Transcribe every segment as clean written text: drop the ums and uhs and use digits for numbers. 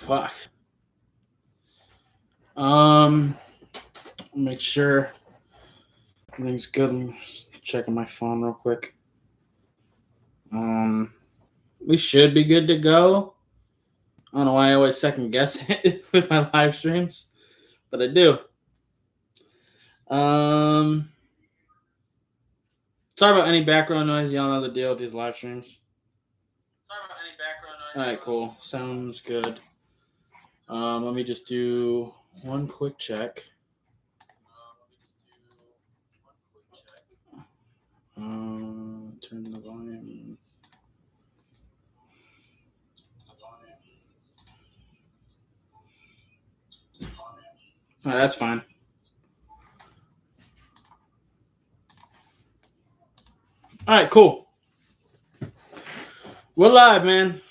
Fuck. Make sure everything's good. I'm checking my phone real quick. We should be good to go. I don't know why I always second guess it with my live streams, but I do. Sorry about any background noise. Y'all know the deal with these live streams. All right, cool. Sounds good. Let me just do one quick check. Turn the volume. All right, that's fine. All right, cool. We're live, man.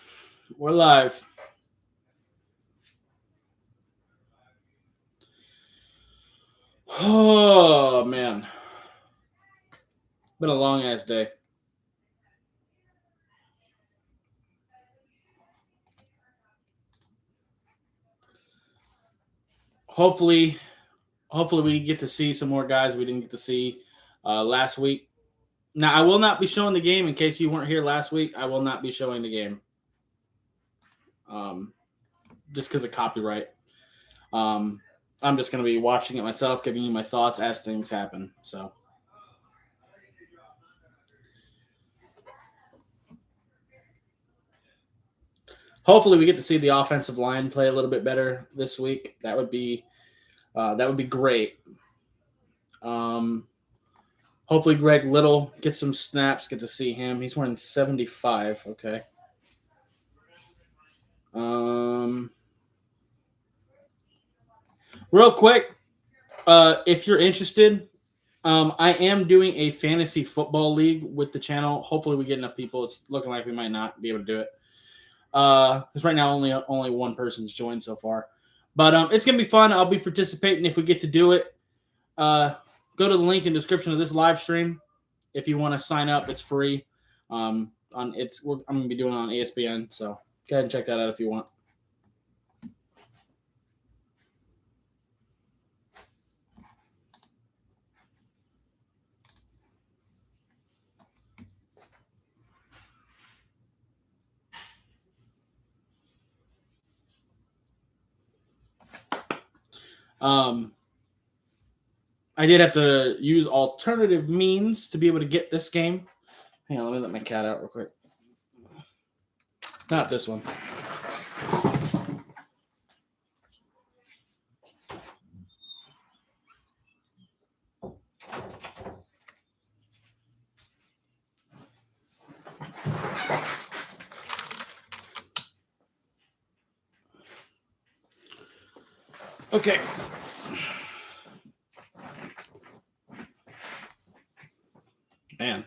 We're live. Oh, man. Been a long ass day. Hopefully we get to see some more guys we didn't get to see last week. Now, I will not be showing the game in case you weren't here last week. I will not be showing the game. Just because of copyright. I'm just going to be watching it myself, giving you my thoughts as things happen. So, hopefully we get to see the offensive line play a little bit better this week. That would be great. Hopefully Greg Little gets some snaps. Get to see him. He's wearing 75. Okay. Real quick, if you're interested, I am doing a fantasy football league with the channel. Hopefully we get enough people. It's looking like we might not be able to do it. Because right now only one person's joined so far. But it's going to be fun. I'll be participating if we get to do it. Go to the link in the description of this live stream. If you want to sign up, it's free. I'm going to be doing it on ESPN, so go ahead and check that out if you want. I did have to use alternative means to be able to get this game. Hang on, let me let my cat out real quick. Not this one. Okay. Man.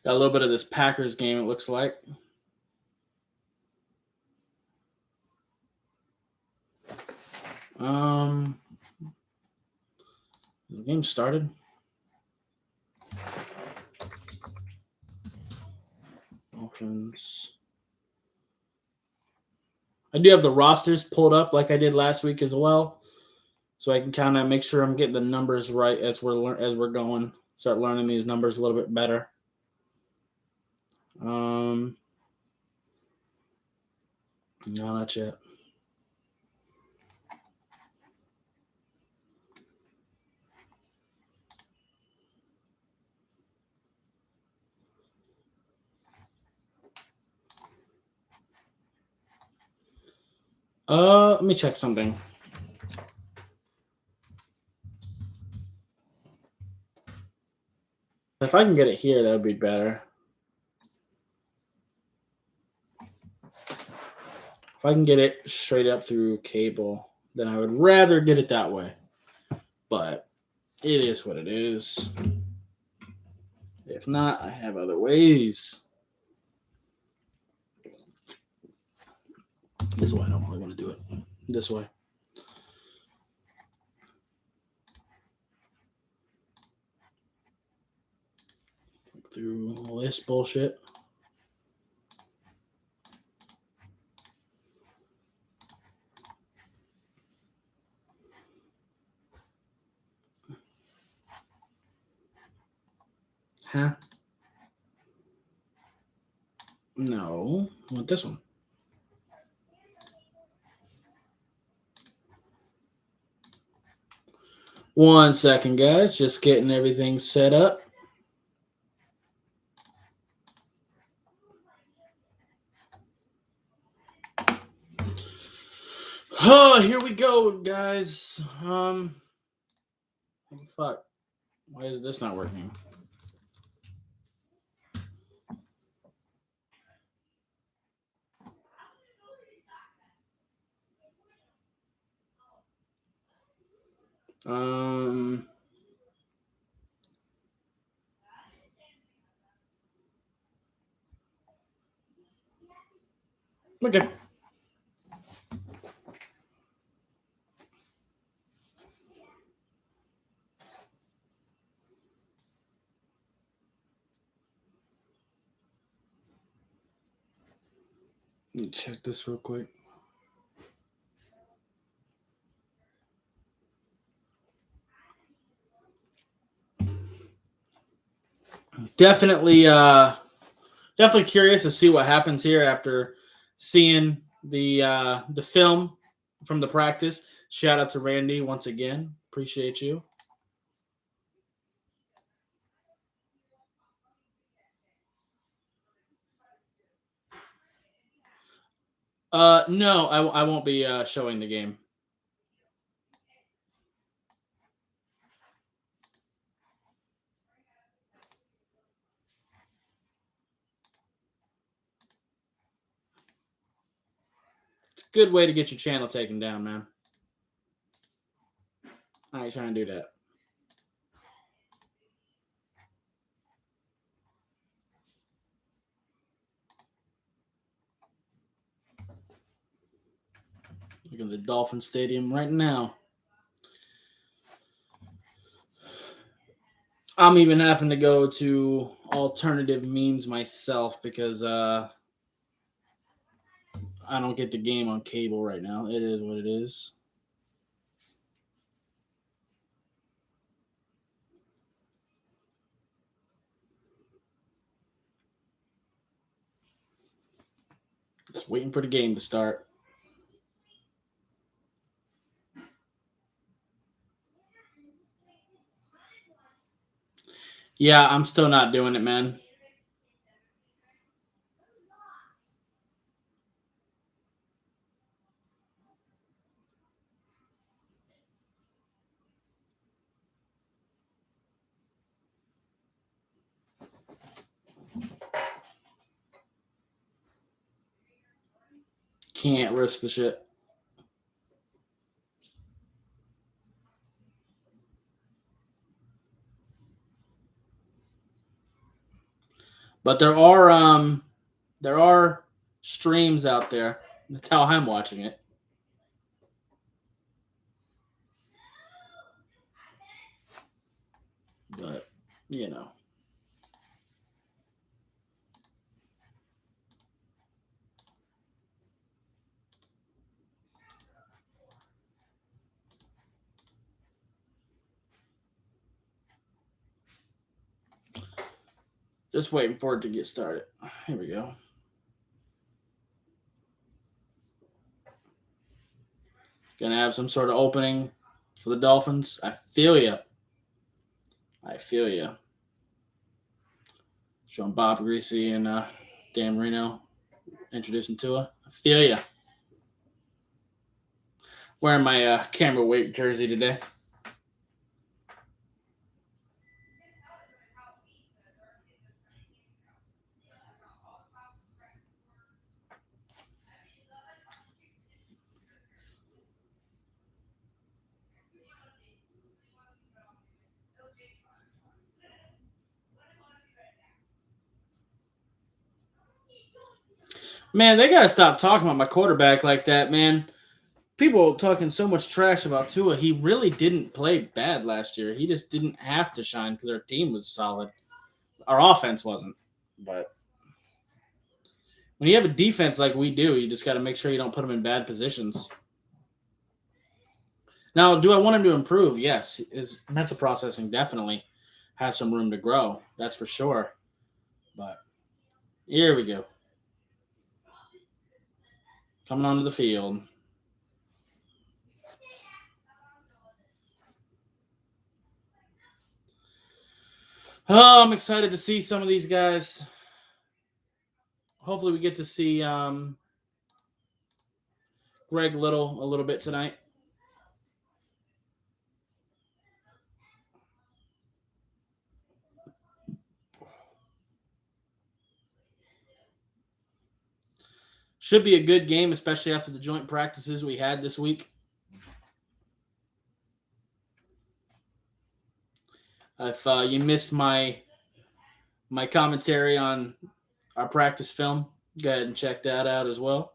Got a little bit of this Packers game, it looks like. The game started. Dolphins. I do have the rosters pulled up like I did last week as well, so I can kind of make sure I'm getting the numbers right as we're going. Start learning these numbers a little bit better. No, not yet. Let me check something. If I can get it here, that would be better. If I can get it straight up through cable, then I would rather get it that way. But it is what it is. If not, I have other ways. This is why I don't really want to do it. This way. list bullshit. Huh? No. I want this one. One second, guys. Just getting everything set up. Oh, here we go, guys. Fuck. Why is this not working? Okay. Let me check this real quick. Definitely curious to see what happens here after seeing the film from the practice. Shout out to Randy once again. Appreciate you. No, I won't be showing the game. It's a good way to get your channel taken down, man. I ain't trying to do that. Look at the Dolphin Stadium right now. I'm even having to go to alternative means myself because I don't get the game on cable right now. It is what it is. Just waiting for the game to start. Yeah, I'm still not doing it, man. Can't risk the shit. But there are streams out there. That's how I'm watching it. But, you know. Just waiting for it to get started. Here we go. Gonna have some sort of opening for the Dolphins. I feel you. Showing Bob Greasy and Dan Marino introducing Tua. I feel you. Wearing my camera weight jersey today. Man, they gotta stop talking about my quarterback like that, man. People talking so much trash about Tua. He really didn't play bad last year. He just didn't have to shine because our team was solid. Our offense wasn't. But when you have a defense like we do, you just got to make sure you don't put them in bad positions. Now, do I want him to improve? Yes. His mental processing definitely has some room to grow. That's for sure. But here we go. Coming onto the field. Oh, I'm excited to see some of these guys. Hopefully, we get to see Greg Little a little bit tonight. Should be a good game, especially after the joint practices we had this week. If you missed my commentary on our practice film, go ahead and check that out as well.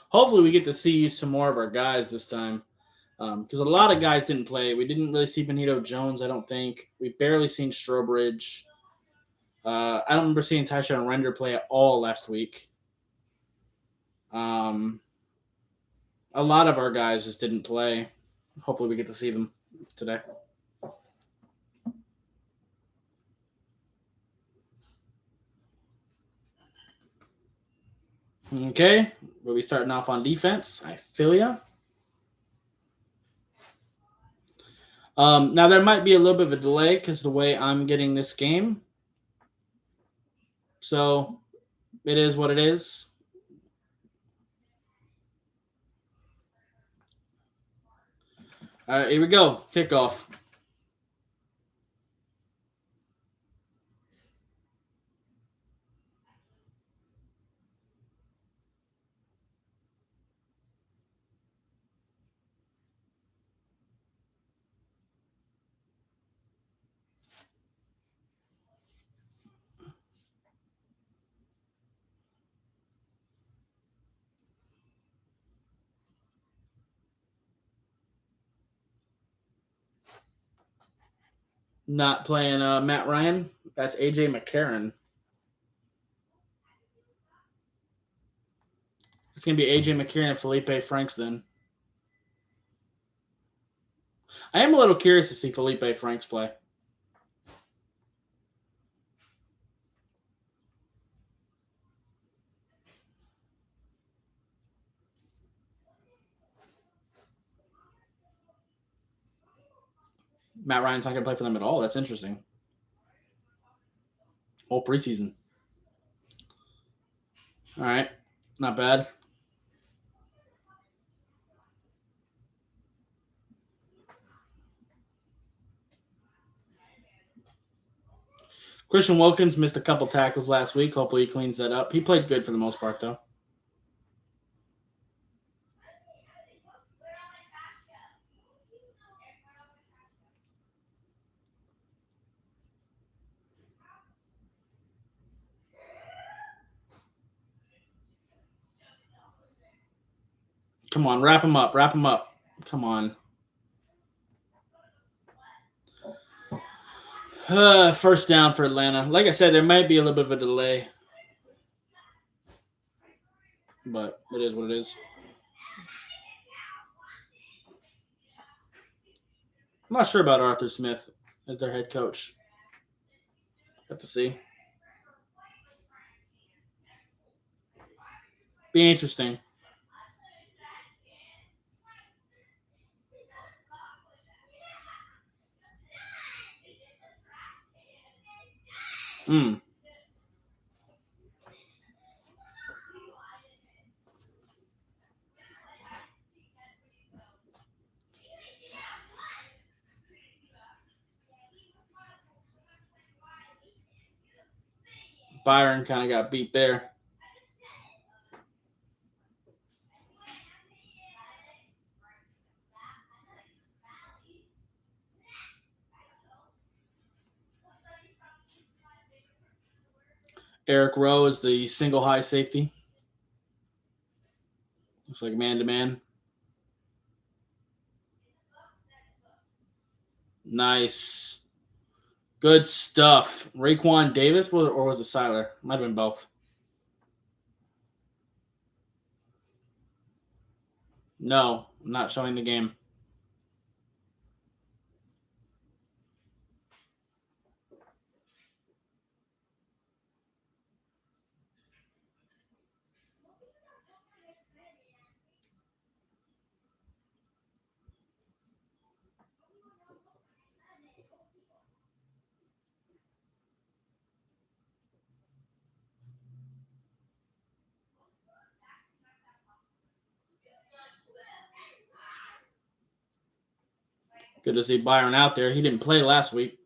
Hopefully, we get to see some more of our guys this time. Because a lot of guys didn't play. We didn't really see Benito Jones, I don't think. We barely seen Strobridge. I don't remember seeing Tyshawn Render play at all last week. A lot of our guys just didn't play. Hopefully, we get to see them today. Okay, we'll be starting off on defense. I feel ya. Now, there might be a little bit of a delay because the way I'm getting this game. So, it is what it is. All right, here we go. Kickoff. Not playing Matt Ryan. That's AJ McCarron. It's going to be AJ McCarron and Felipe Franks then. I am a little curious to see Felipe Franks play. Matt Ryan's not going to play for them at all. That's interesting. Whole preseason. All right. Not bad. Christian Wilkins missed a couple tackles last week. Hopefully he cleans that up. He played good for the most part, though. Come on, wrap him up. Wrap him up. Come on. First down for Atlanta. Like I said, there might be a little bit of a delay, but it is what it is. I'm not sure about Arthur Smith as their head coach. Have to see. Be interesting. Hmm. Byron kind of got beat there. Eric Rowe is the single high safety. Looks like man-to-man. Nice. Good stuff. Raekwon Davis, or was it Siler? Might have been both. No, I'm not showing the game. Good to see Byron out there. He didn't play last week.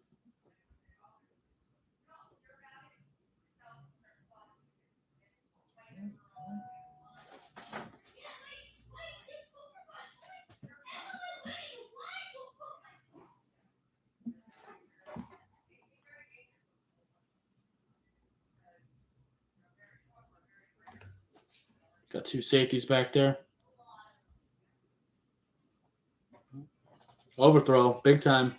Got two safeties back there. Overthrow, big time.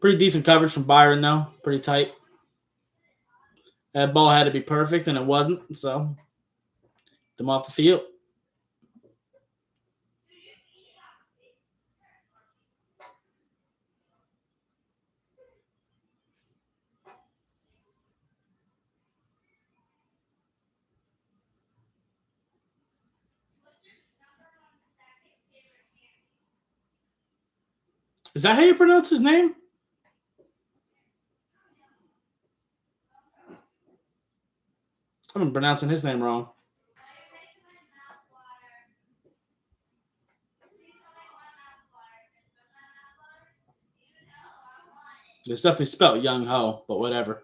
Pretty decent coverage from Byron, though. Pretty tight. That ball had to be perfect, and it wasn't, so them off the field. Is that how you pronounce his name? I've been pronouncing his name wrong. It's definitely spelled Young Ho, but whatever.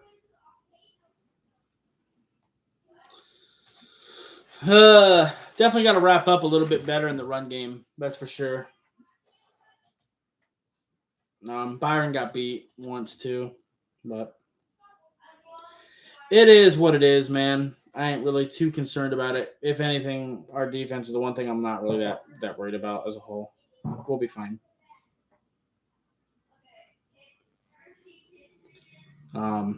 Definitely got to wrap up a little bit better in the run game. That's for sure. Byron got beat once too, but it is what it is, man. I ain't really too concerned about it. If anything, our defense is the one thing I'm not really that worried about as a whole. We'll be fine. As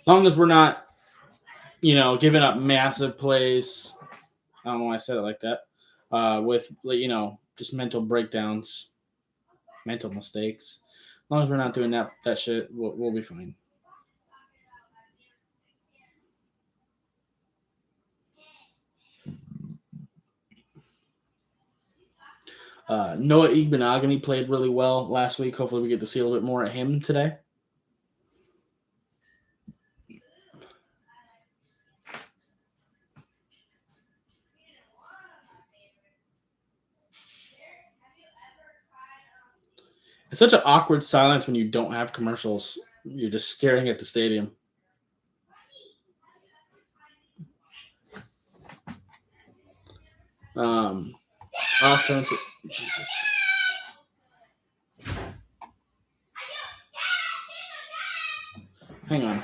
long as we're not, giving up massive plays. I don't know why I said it like that. With just mental breakdowns, mental mistakes. As long as we're not doing that shit, we'll be fine. Noah Igbenogany played really well last week. Hopefully we get to see a little bit more of him today. It's such an awkward silence when you don't have commercials. You're just staring at the stadium. Offensive. Jesus. Hang on.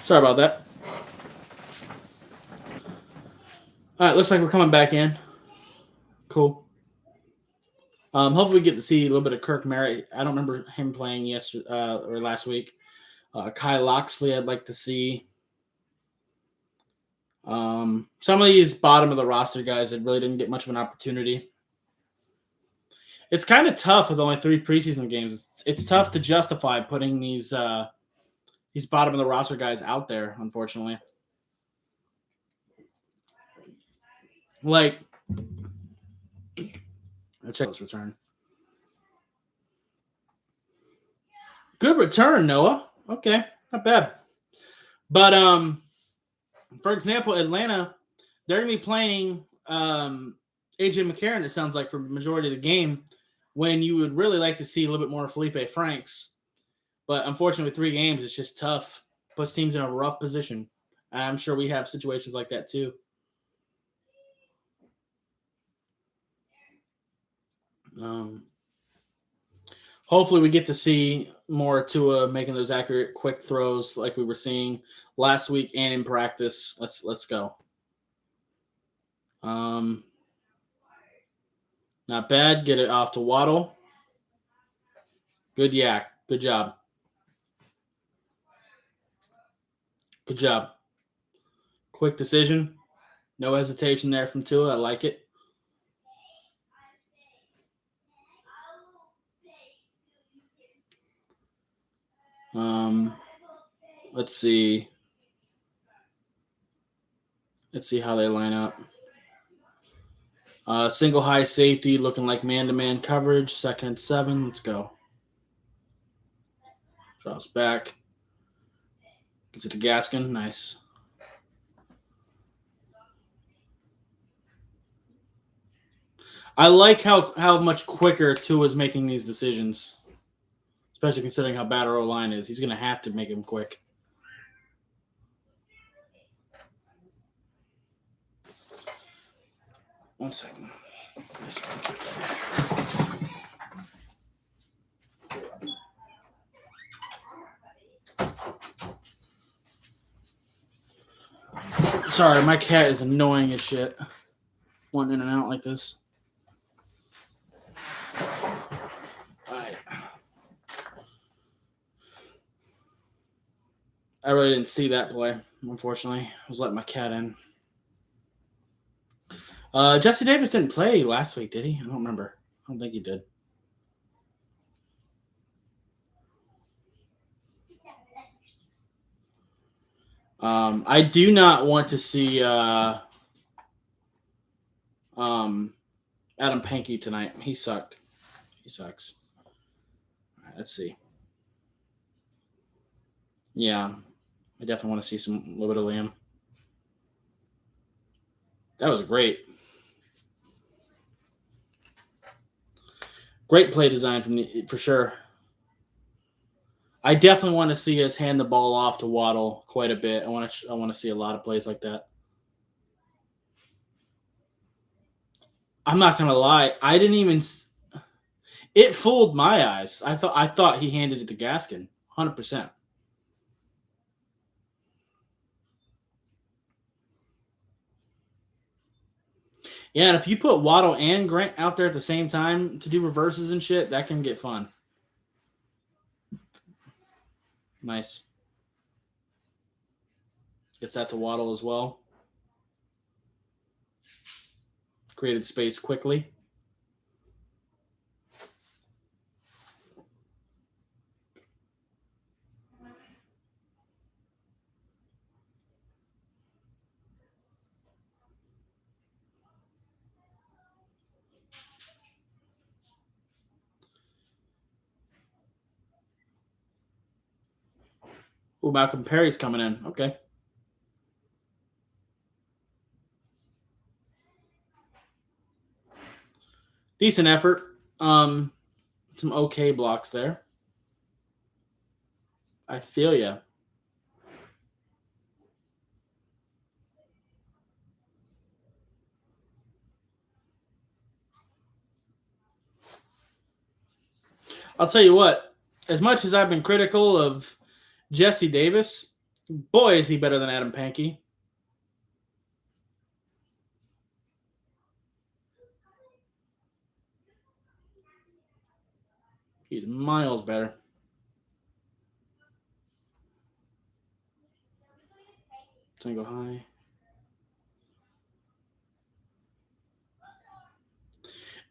Sorry about that. All right, looks like we're coming back in. Cool. Hopefully we get to see a little bit of Kirk Merritt. I don't remember him playing yesterday or last week. Kyle Loxley, I'd like to see. Some of these bottom of the roster guys that really didn't get much of an opportunity. It's kind of tough with only 3 preseason games. It's tough to justify putting these bottom of the roster guys out there, unfortunately. Like, let's check this return. Good return, Noah. Okay, not bad. But for example, Atlanta, they're going to be playing AJ McCarron, it sounds like, for the majority of the game, when you would really like to see a little bit more Felipe Franks. But unfortunately, with 3 games, it's just tough. Puts teams in a rough position. I'm sure we have situations like that too. Hopefully, we get to see more Tua making those accurate, quick throws like we were seeing last week and in practice. Let's go. Not bad. Get it off to Waddle. Good yak. Good job. Good job. Quick decision. No hesitation there from Tua. I like it. Let's see. Let's see how they line up. Single high safety looking like man-to-man coverage. 2nd and 7. Let's go. Drops back. Gets it to Gaskin. Nice. I like how much quicker Tua is making these decisions, especially considering how bad our O-line is. He's going to have to make them quick. One second. Sorry, my cat is annoying as shit. One in and out like this. Alright. I really didn't see that play, unfortunately. I was letting my cat in. Jesse Davis didn't play last week, did he? I don't remember. I don't think he did. I do not want to see Adam Pankey tonight. He sucked. He sucks. All right, let's see. Yeah, I definitely want to see a little bit of Liam. That was great. Great play design for sure. I definitely want to see us hand the ball off to Waddle quite a bit. I want to see a lot of plays like that. I'm not gonna lie. I didn't even. It fooled my eyes. I thought he handed it to Gaskin, 100%. Yeah, and if you put Waddle and Grant out there at the same time to do reverses and shit, that can get fun. Nice. Gets that to Waddle as well. Created space quickly. Ooh, Malcolm Perry's coming in. Okay. Decent effort. Some okay blocks there. I feel ya. I'll tell you what. As much as I've been critical of Jesse Davis, boy, is he better than Adam Pankey. He's miles better. Single high.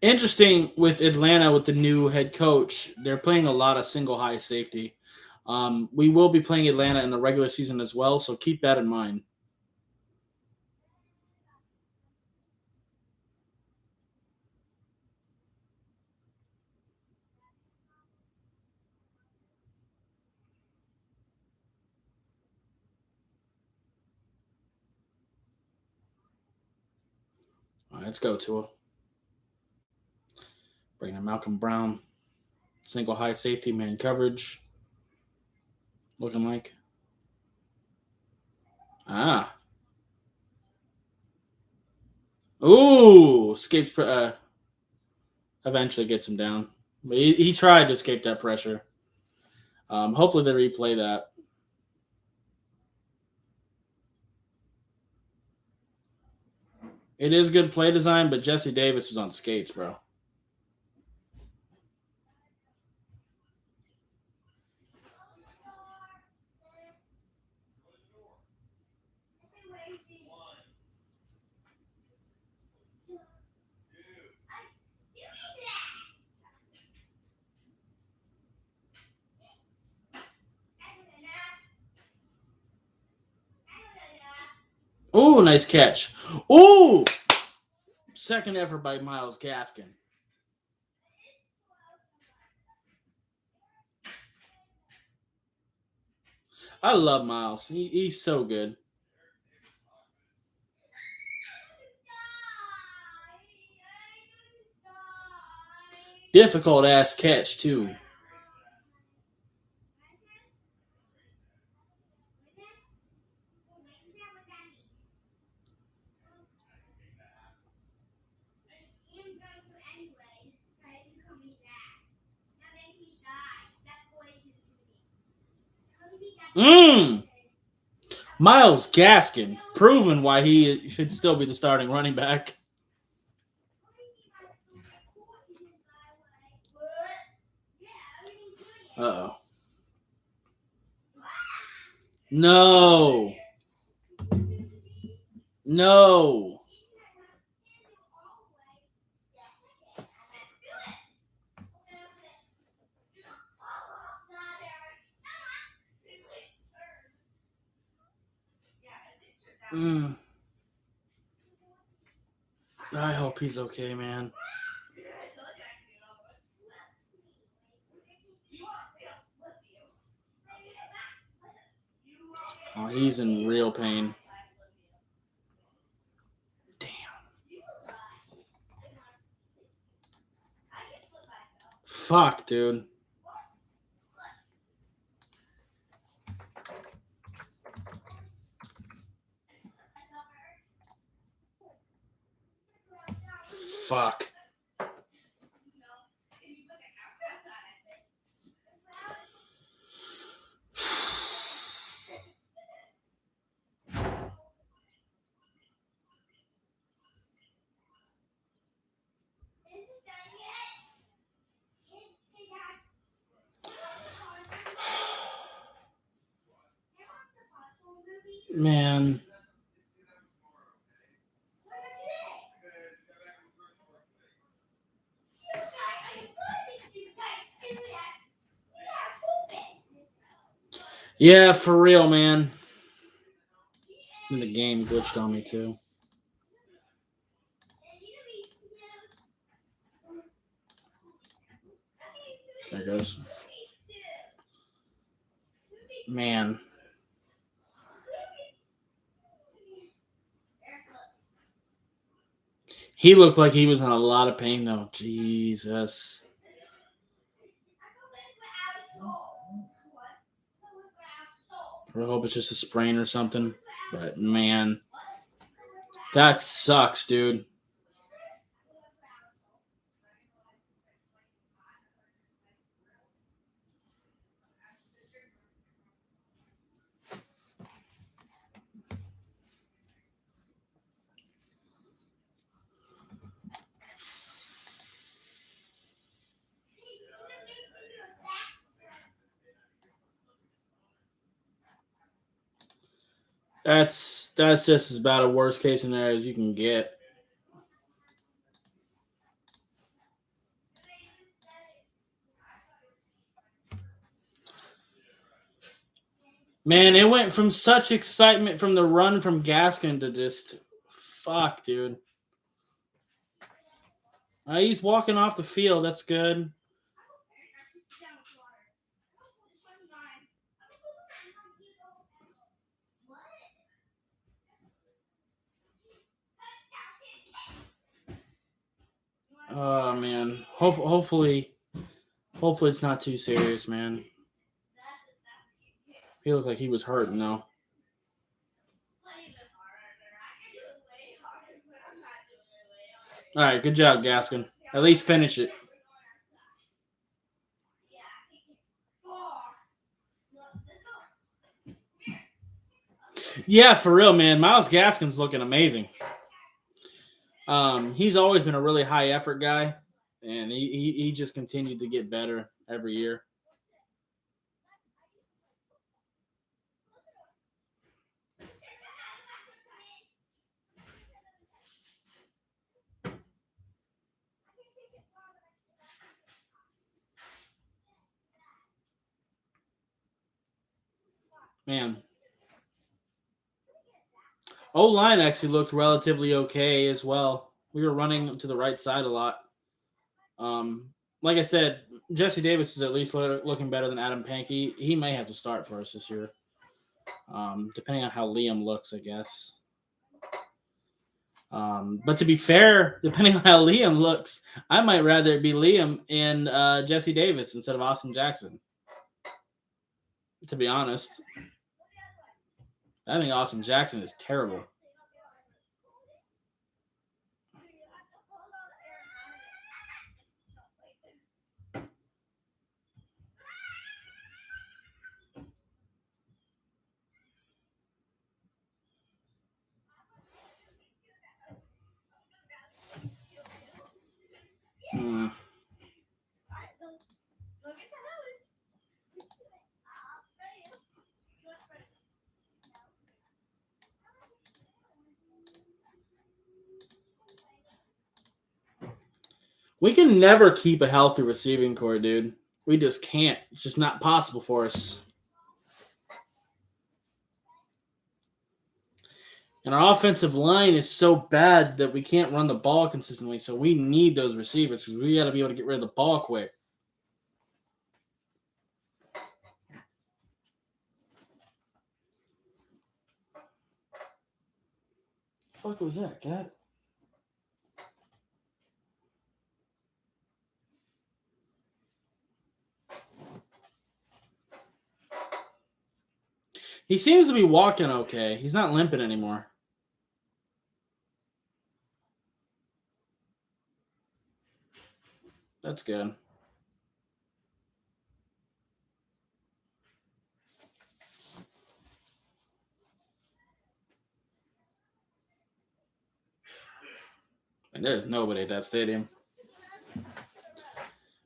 Interesting with Atlanta with the new head coach. They're playing a lot of single high safety. We will be playing Atlanta in the regular season as well, so keep that in mind. right, let's go to it. Bring in Malcolm Brown. Single high safety, man coverage. Looking like. Ah. Ooh. Escapes. Eventually gets him down. But he tried to escape that pressure. Hopefully they replay that. It is good play design, but Jesse Davis was on skates, bro. Oh, nice catch. Oh, second effort by Myles Gaskin. I love Myles. He's so good. Difficult ass catch too. Myles Gaskin, proven why he should still be the starting running back. Uh-oh. No. No. I hope he's okay, man. Oh, he's in real pain. Damn. Fuck, dude. Fuck. Man. Yeah, for real, man. And the game glitched on me too. There goes. Man. He looked like he was in a lot of pain, though. Jesus. I hope it's just a sprain or something. But, man. That sucks, dude. That's just as bad a worst case scenario as you can get. Man, it went from such excitement from the run from Gaskin to just fuck, dude. He's walking off the field. That's good. Oh man. Hopefully it's not too serious, man. He looked like he was hurting though. All right, good job, Gaskin. At least finish it. Yeah, for real, man. Miles Gaskin's looking amazing. He's always been a really high effort guy, and he just continued to get better every year. Man, O line actually looked relatively okay as well. We were running to the right side a lot. Um, like I said, Jesse Davis is at least looking better than Adam Pankey. He may have to start for us this year, depending on how Liam looks, I guess. But to be fair, depending on how Liam looks, I might rather it be Liam and Jesse Davis instead of Austin Jackson. To be honest, I think Austin Jackson is terrible. Hmm. We can never keep a healthy receiving core, dude. We just can't. It's just not possible for us. And our offensive line is so bad that we can't run the ball consistently. So we need those receivers because we got to be able to get rid of the ball quick. What the fuck was that, cat? He seems to be walking okay. He's not limping anymore. That's good. And there's nobody at that stadium.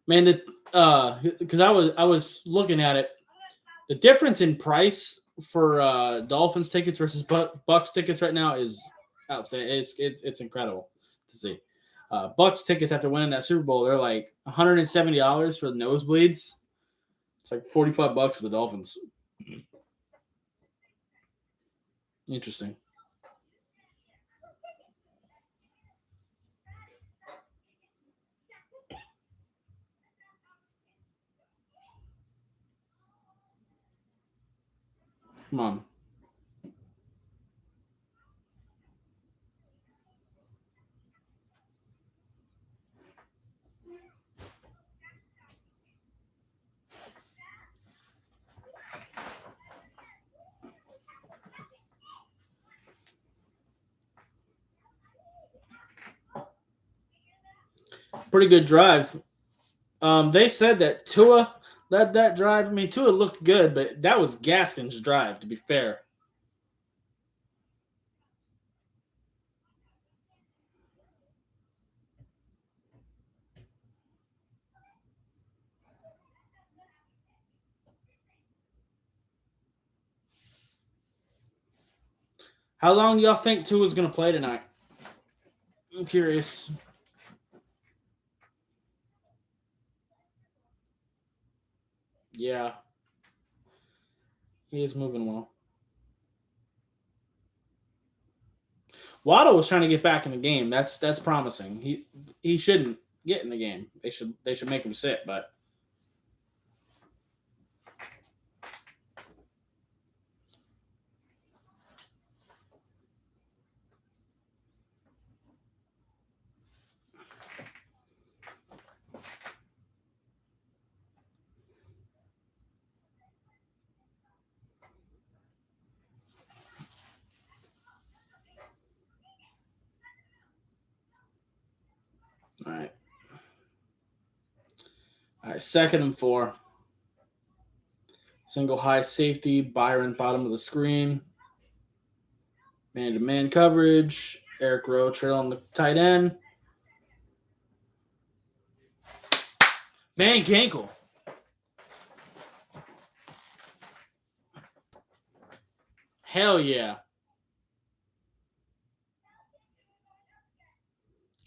Man, because I was looking at it, the difference in price for Dolphins tickets versus Bucks tickets right now is outstanding. It's incredible to see. Bucks tickets after winning that Super Bowl, they're like $170 for the nosebleeds. It's like $45 for the Dolphins. Interesting. Come on. Pretty good drive. They said that Tua led that drive. I mean, Tua looked good, but that was Gaskin's drive, to be fair. How long do y'all think Tua's going to play tonight? I'm curious. Yeah, he is moving well. Waddle was trying to get back in the game. That's promising. He shouldn't get in the game. They should make him sit. But All right. All right, 2nd and 4. Single high safety, Byron bottom of the screen. Man-to-man coverage. Eric Rowe trail on the tight end. Van Ginkel. Hell yeah.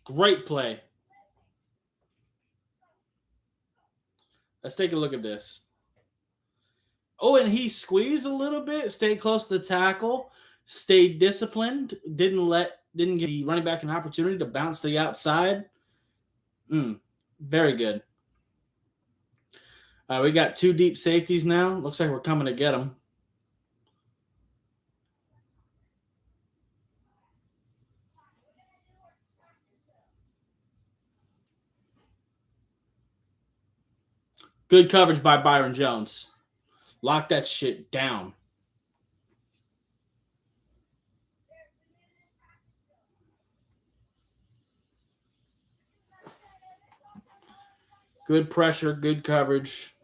Great play. Let's take a look at this. Oh, and he squeezed a little bit, stayed close to the tackle, stayed disciplined, didn't give the running back an opportunity to bounce to the outside. Very good. We got 2 deep safeties now. Looks like we're coming to get them. Good coverage by Byron Jones. Lock that shit down. Good pressure, good coverage.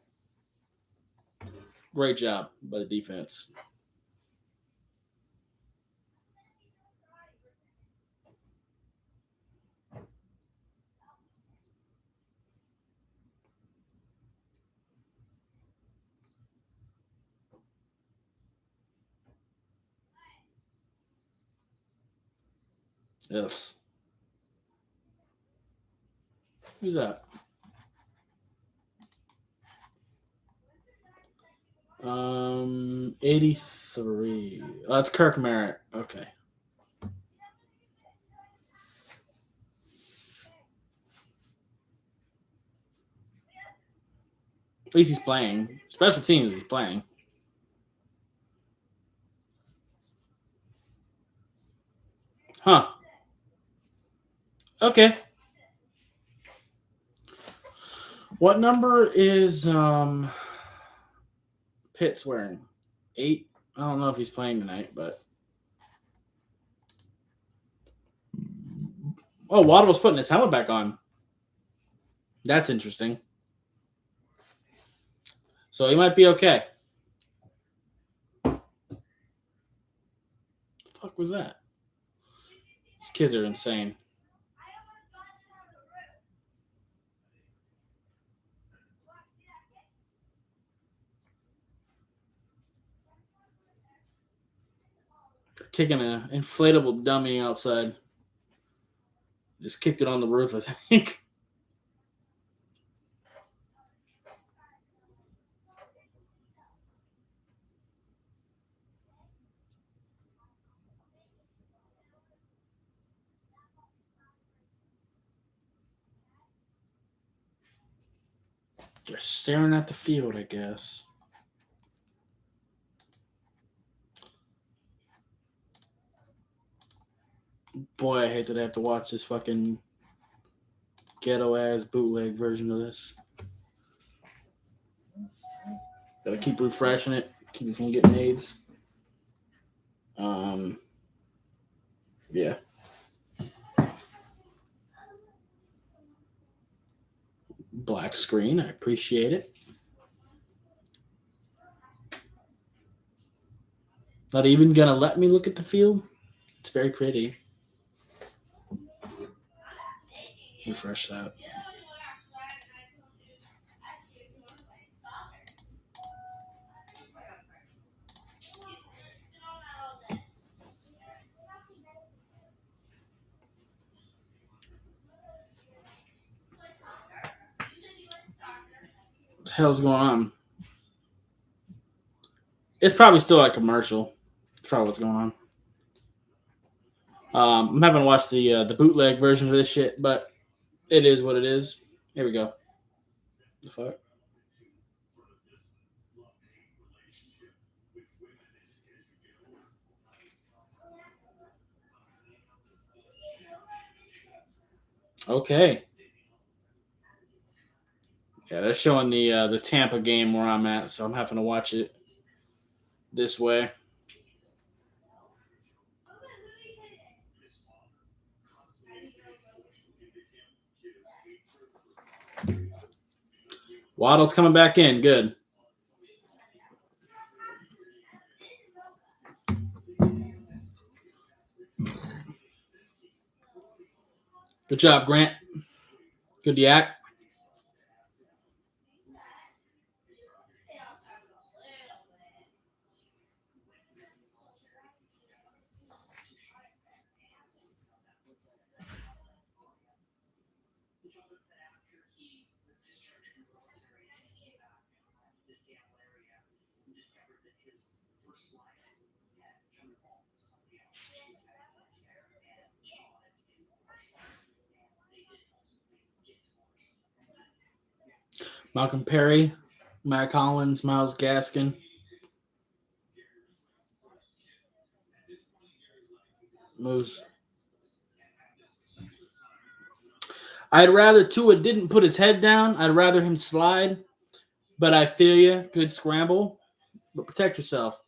Great job by the defense. Yes. Who's that? 83. Oh, that's Kirk Merritt. Okay. At least he's playing. Special teams, he's playing. Huh. Okay. What number is Pitts wearing? 8? I don't know if he's playing tonight, but oh, Waddle's putting his helmet back on. That's interesting. So he might be okay. What the fuck was that? These kids are insane. They're kicking an inflatable dummy outside. Just kicked it on the roof, I think. They're staring at the field, I guess. Boy, I hate that I have to watch this fucking ghetto-ass bootleg version of this. Gotta keep refreshing it, keep it from getting AIDS. Yeah. Black screen, I appreciate it. Not even gonna let me look at the field. It's very pretty. Refresh that. What the hell's going on? It's probably still a commercial. That's probably what's going on. I'm having to watch the bootleg version of this shit, but it is what it is. Here we go. The fuck? Okay. Yeah, they're showing the Tampa game where I'm at, so I'm having to watch it this way. Waddle's coming back in. Good. Good job, Grant. Good yak. Malcolm Perry, Matt Collins, Miles Gaskin. Moves. I'd rather Tua didn't put his head down. I'd rather him slide. But I feel you. Good scramble. But protect yourself.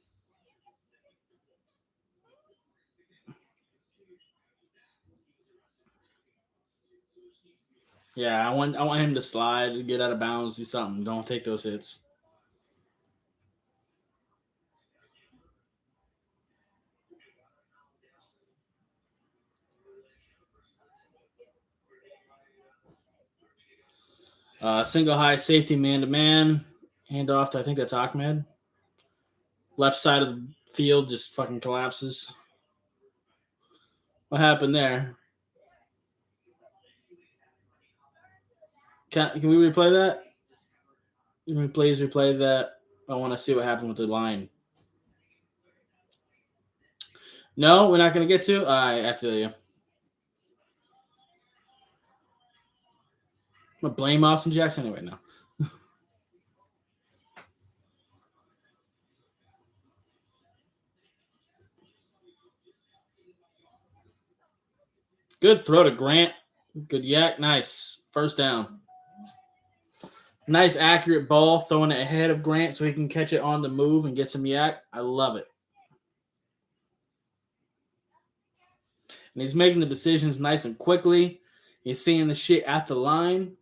Yeah, I want him to slide, get out of bounds, do something. Don't take those hits. Single high safety man to man. Hand off to, I think that's Ahmed. Left side of the field just fucking collapses. What happened there? Can we replay that? Can we please replay that? I want to see what happened with the line. No, we're not going to get to? I feel you. I'm going to blame Austin Jackson anyway now. Good throw to Grant. Good yak. Nice. First down. Nice accurate ball, throwing it ahead of Grant so he can catch it on the move and get some yak. I love it. And he's making the decisions nice and quickly. He's seeing the shit at the line.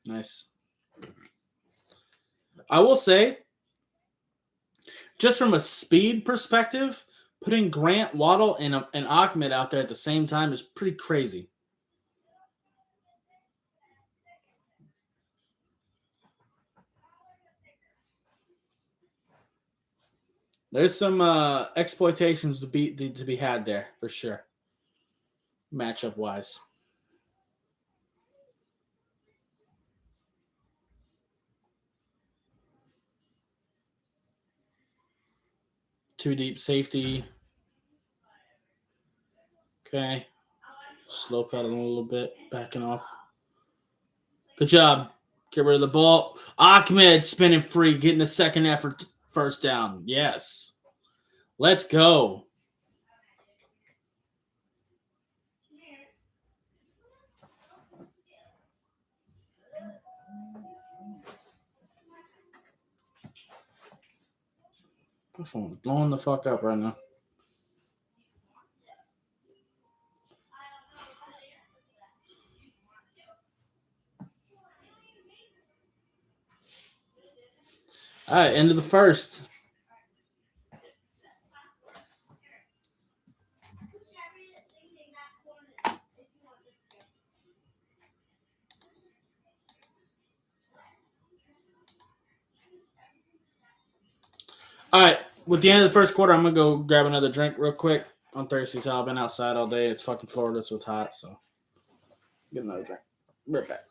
Nice. I will say, just from a speed perspective, putting Grant, Waddle, and Ahmed out there at the same time is pretty crazy. There's some exploitations to be had there for sure, matchup wise. Too deep safety. Okay. Slow pedal a little bit, backing off. Good job. Get rid of the ball. Ahmed spinning free, getting the second effort first down. Yes. Let's go. My phone's blowing the fuck up right now. All right, end of the first. All right, with the end of the first quarter, I'm gonna go grab another drink real quick. I'm thirsty, so I've been outside all day. It's fucking Florida, so it's hot. So get another drink. Be right back.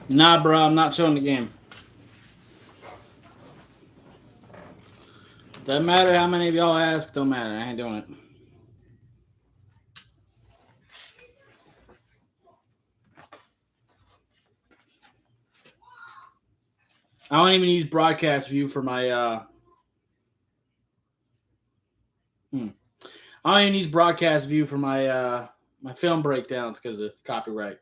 Nah, bro, I'm not showing the game. Doesn't matter how many of y'all ask. Don't matter. I ain't doing it. I don't even use broadcast view for my. I don't even use broadcast view for my film breakdowns because of copyright.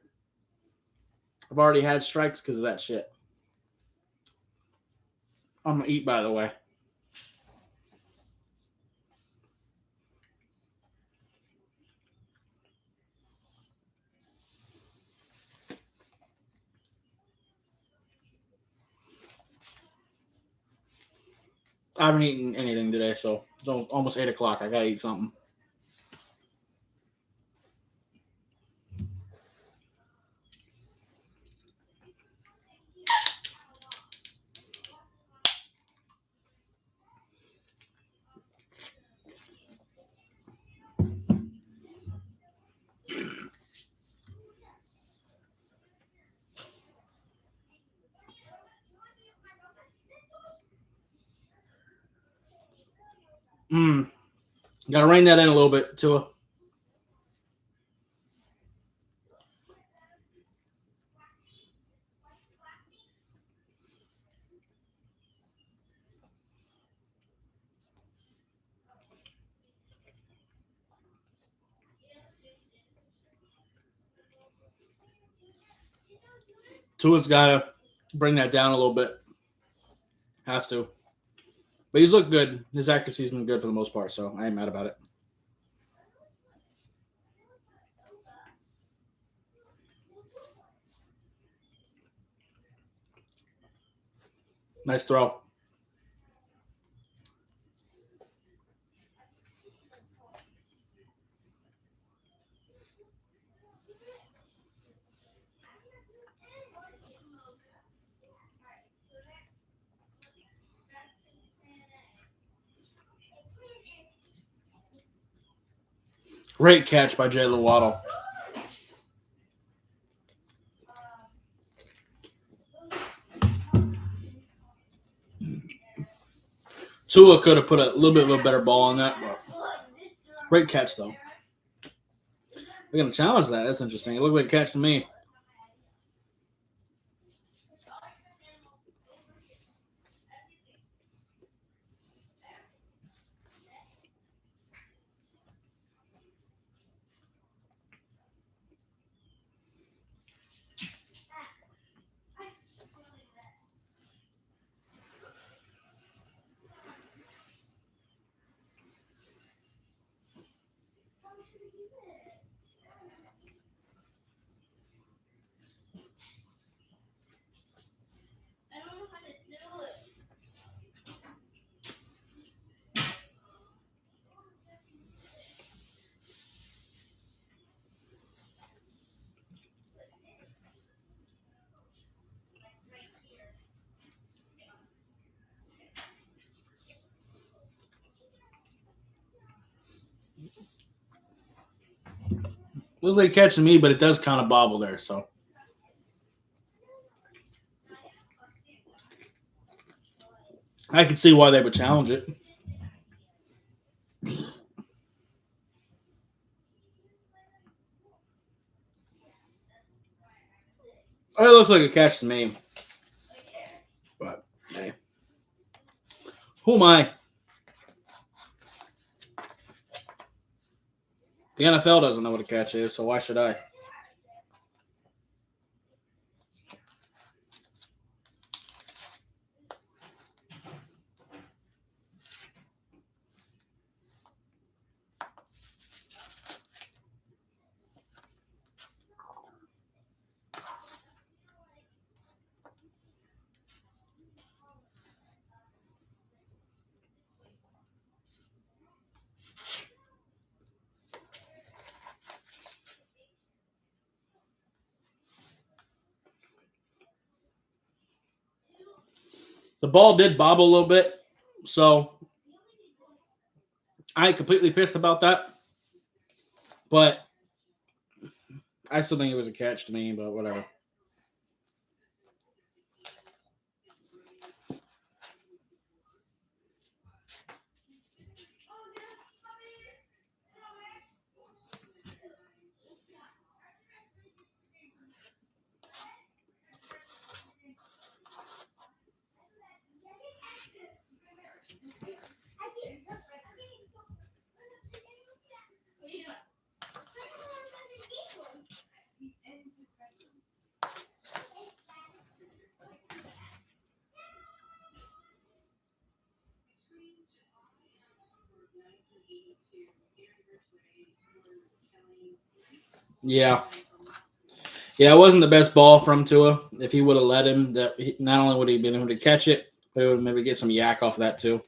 I've already had strikes because of that shit. I'm gonna eat, by the way. I haven't eaten anything today, so it's almost 8 o'clock. I gotta eat something. Gotta rein that in a little bit, Tua. Tua's gotta bring that down a little bit. Has to. But he's looked good. His accuracy's been good for the most part, so I ain't mad about it. Nice throw. Great catch by Jalen Waddle. Tua could have put a little bit of a better ball on that. But great catch, though. We're going to challenge that. That's interesting. It looked like a catch to me. Looks like a catch to me, but it does kind of bobble there, so. I can see why they would challenge it. It looks like a catch to me. But, hey. Who am I? The NFL doesn't know what a catch is, so why should I? The ball did bobble a little bit, so I ain't completely pissed about that. But I still think it was a catch to me, but whatever. Yeah. Yeah, it wasn't the best ball from Tua. If he would have let him, not only would he been able to catch it, but he would maybe get some yak off that too.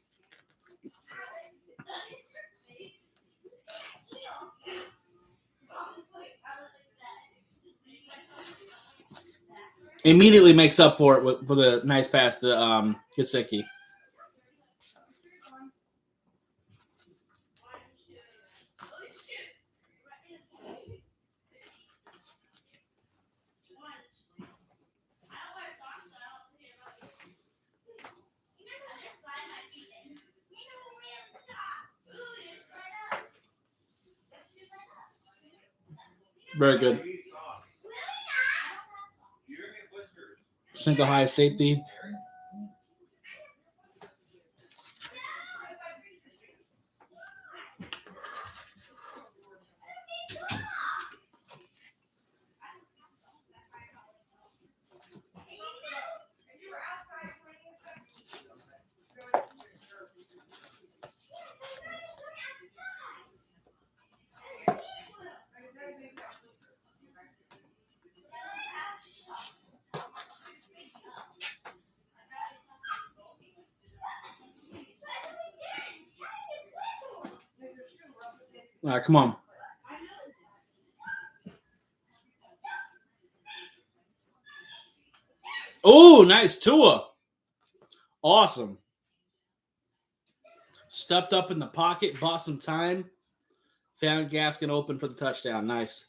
Immediately makes up for it for the nice pass to Gesicki. Very good. Single high safety. All right, come on. Oh, nice Tua. Awesome. Stepped up in the pocket, bought some time, found Gaskin open for the touchdown. Nice.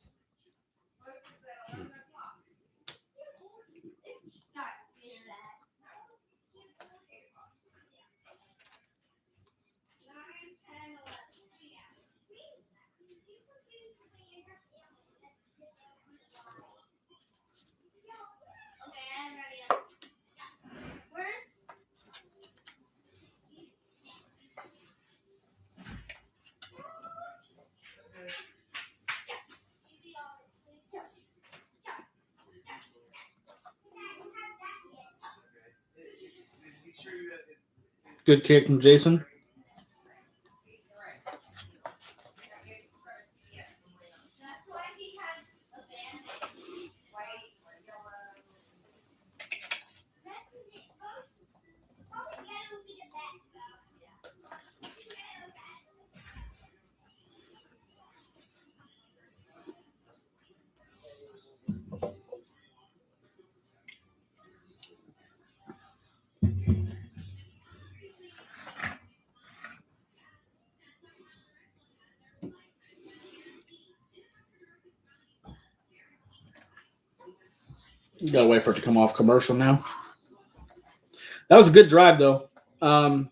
Good kick from Jason. You gotta wait for it to come off commercial now. That was a good drive, though. Not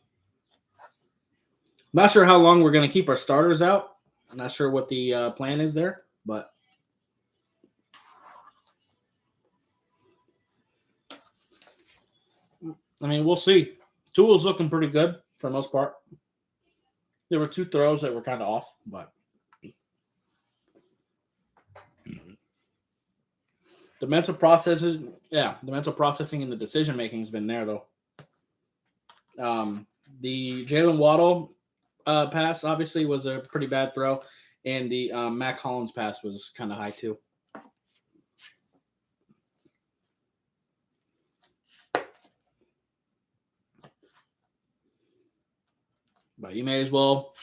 sure how long we're gonna keep our starters out. I'm not sure what the plan is there, but I mean, we'll see. Tua's looking pretty good for the most part. There were two throws that were kind of off, but the mental processes, the mental processing and the decision making has been there though. The Jalen Waddle pass obviously was a pretty bad throw, and the Mac Hollins pass was kind of high too. But you may as well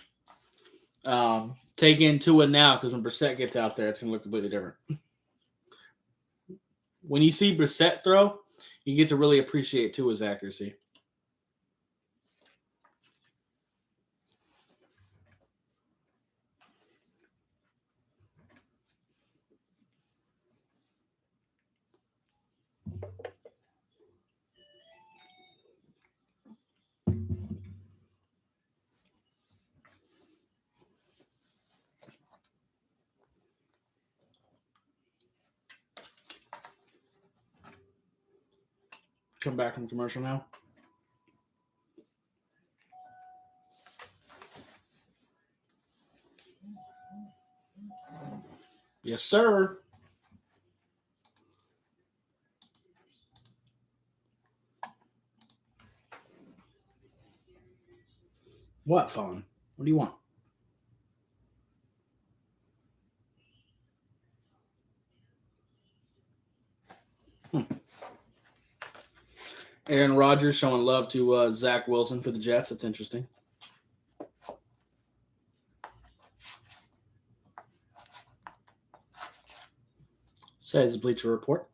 take in Tua now because when Brissett gets out there, it's going to look completely different. When you see Brissett throw, you get to really appreciate Tua's accuracy. Come back from commercial now. Yes, sir. What phone? What do you want? Aaron Rodgers showing love to Zach Wilson for the Jets. That's interesting. Says Bleacher Report.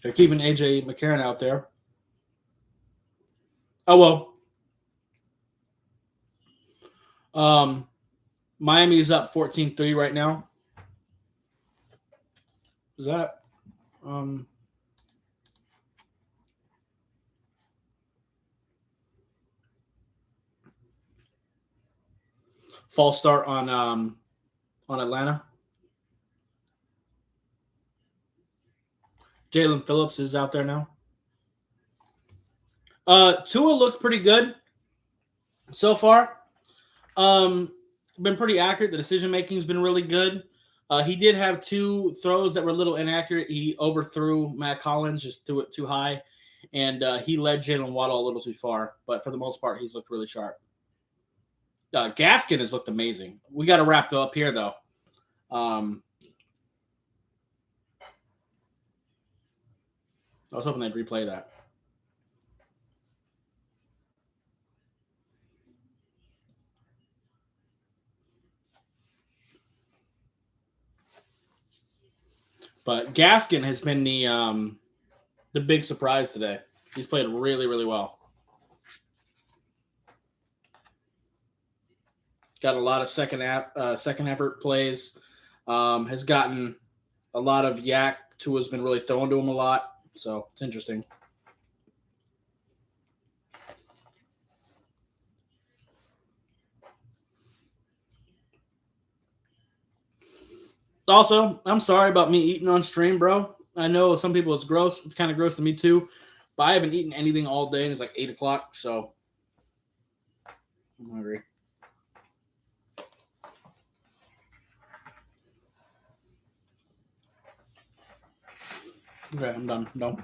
They're keeping AJ McCarron out there. Oh well. Miami's up 14-3 right now. Is that false start on Atlanta? Jalen Phillips is out there now. Tua looked pretty good so far. Been pretty accurate. The decision making has been really good. He did have 2 throws that were a little inaccurate. He overthrew Matt Collins, just threw it too high, and he led Jalen Waddle a little too far. But for the most part, he's looked really sharp. Gaskin has looked amazing. We got to wrap it up here, though. I was hoping they'd replay that. But Gaskin has been the big surprise today. He's played really, really well. Got a lot of second effort plays. Has gotten a lot of yak. Tua's been really throwing to him a lot. So it's interesting. Also, I'm sorry about me eating on stream, bro. I know some people it's gross. It's kind of gross to me too. But I haven't eaten anything all day, and it's like 8 o'clock, so I'm hungry. Okay, I'm done. No.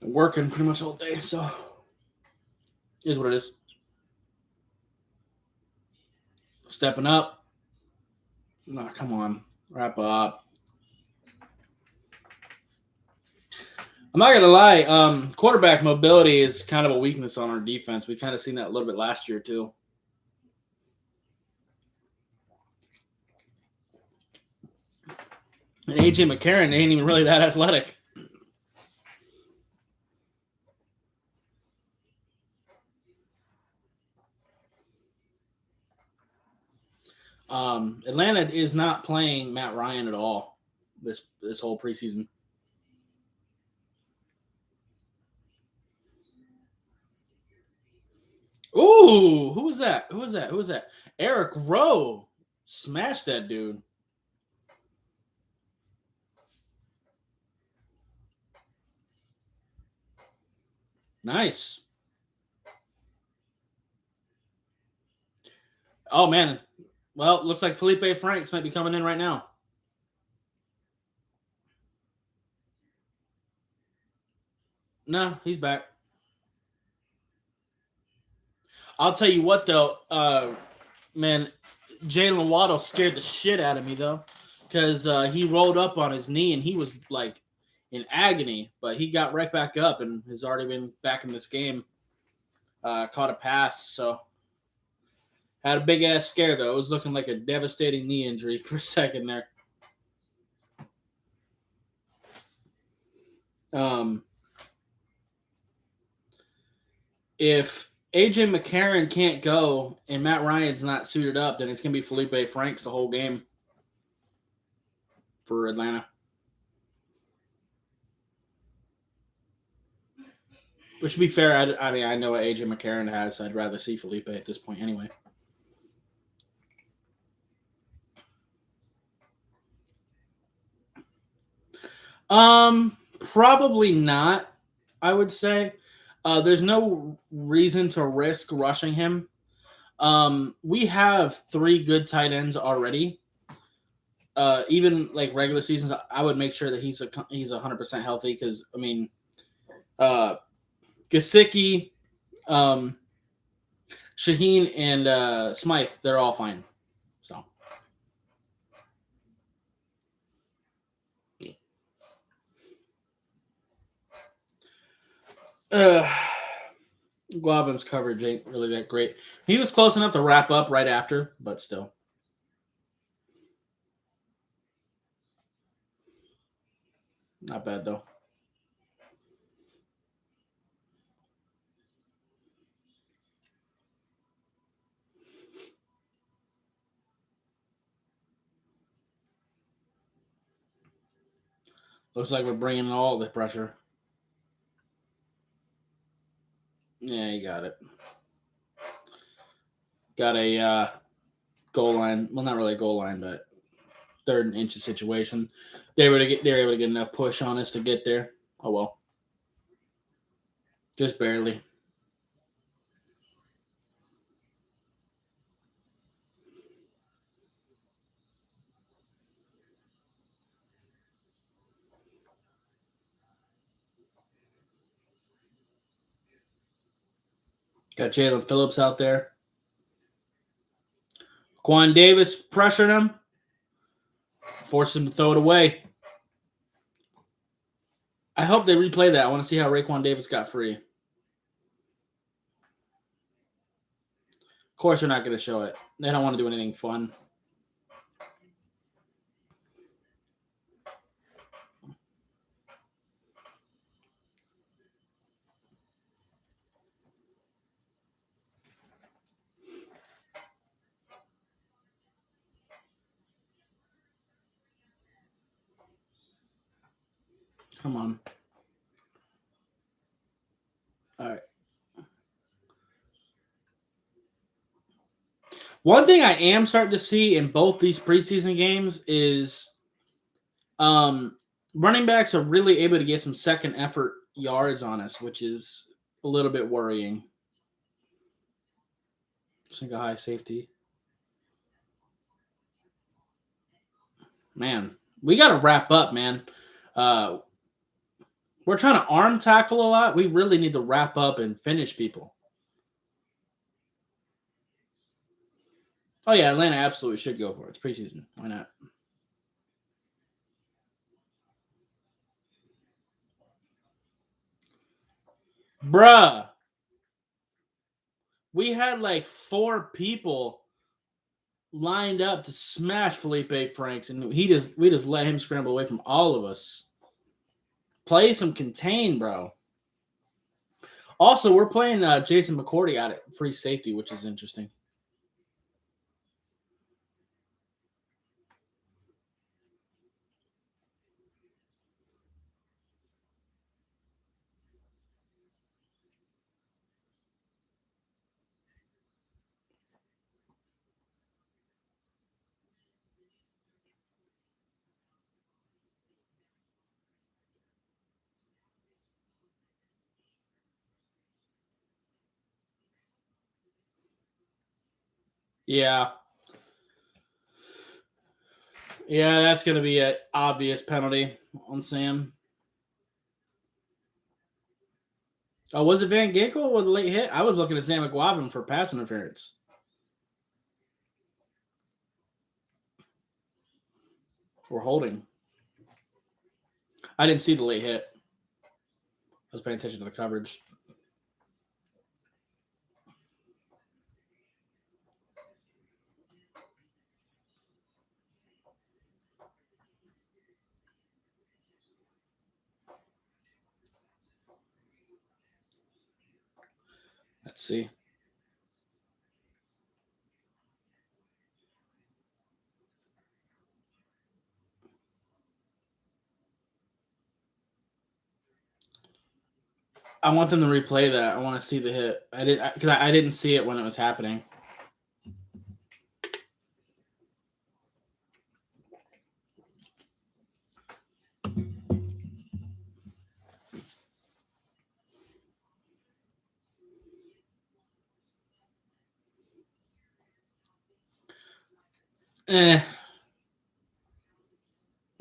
I'm working pretty much all day, so is what it is. Stepping up. Nah, come on. Wrap up. I'm not gonna lie. Quarterback mobility is kind of a weakness on our defense. We kind of seen that a little bit last year too. And AJ McCarron ain't even really that athletic. Atlanta is not playing Matt Ryan at all this whole preseason. Ooh, who was that? Who was that? Who was that? Eric Rowe smashed that dude. Nice. Oh man. Well, looks like Felipe Franks might be coming in right now. No, he's back. I'll tell you what though, man, Jalen Waddle scared the shit out of me though, because he rolled up on his knee and he was like in agony, but he got right back up and has already been back in this game. Caught a pass, so had a big ass scare though. It was looking like a devastating knee injury for a second there. If AJ McCarron can't go and Matt Ryan's not suited up, then it's going to be Felipe Franks the whole game for Atlanta. Which, to be fair, I mean, I know what AJ McCarron has, so I'd rather see Felipe at this point anyway. Probably not, I would say. There's no reason to risk rushing him. We have 3 good tight ends already. Even like regular seasons, I would make sure that he's 100% healthy because I mean, Gesicki, Shaheen, and Smythe, they're all fine. So. Guavin's coverage ain't really that great. He was close enough to wrap up right after, but still. Not bad, though. Looks like we're bringing all the pressure. Yeah, you got it. Got a goal line. Well, not really a goal line, but 3rd and inches situation. They were able to get enough push on us to get there. Oh well, just barely. Got Jalen Phillips out there. Quan Davis pressured him, forced him to throw it away. I hope they replay that. I want to see how Raekwon Davis got free. Of course, they're not going to show it. They don't want to do anything fun. Come on. All right. One thing I am starting to see in both these preseason games is running backs are really able to get some second effort yards on us, which is a little bit worrying. Single high safety. Man, we got to wrap up, man. We're trying to arm tackle a lot. We really need to wrap up and finish people. Oh, yeah, Atlanta absolutely should go for it. It's preseason. Why not? Bruh. We had like 4 people lined up to smash Felipe Franks, and we just let him scramble away from all of us. Play some contain, bro. Also, we're playing Jason McCourty out at free safety, which is interesting. Yeah. Yeah, that's going to be an obvious penalty on Sam. Oh, was it Van Ginkel with a late hit? I was looking at Sam McGuavin for pass interference. Or holding. I didn't see the late hit. I was paying attention to the coverage. Let's see. I want them to replay that. I want to see the hit. I didn't see it when it was happening.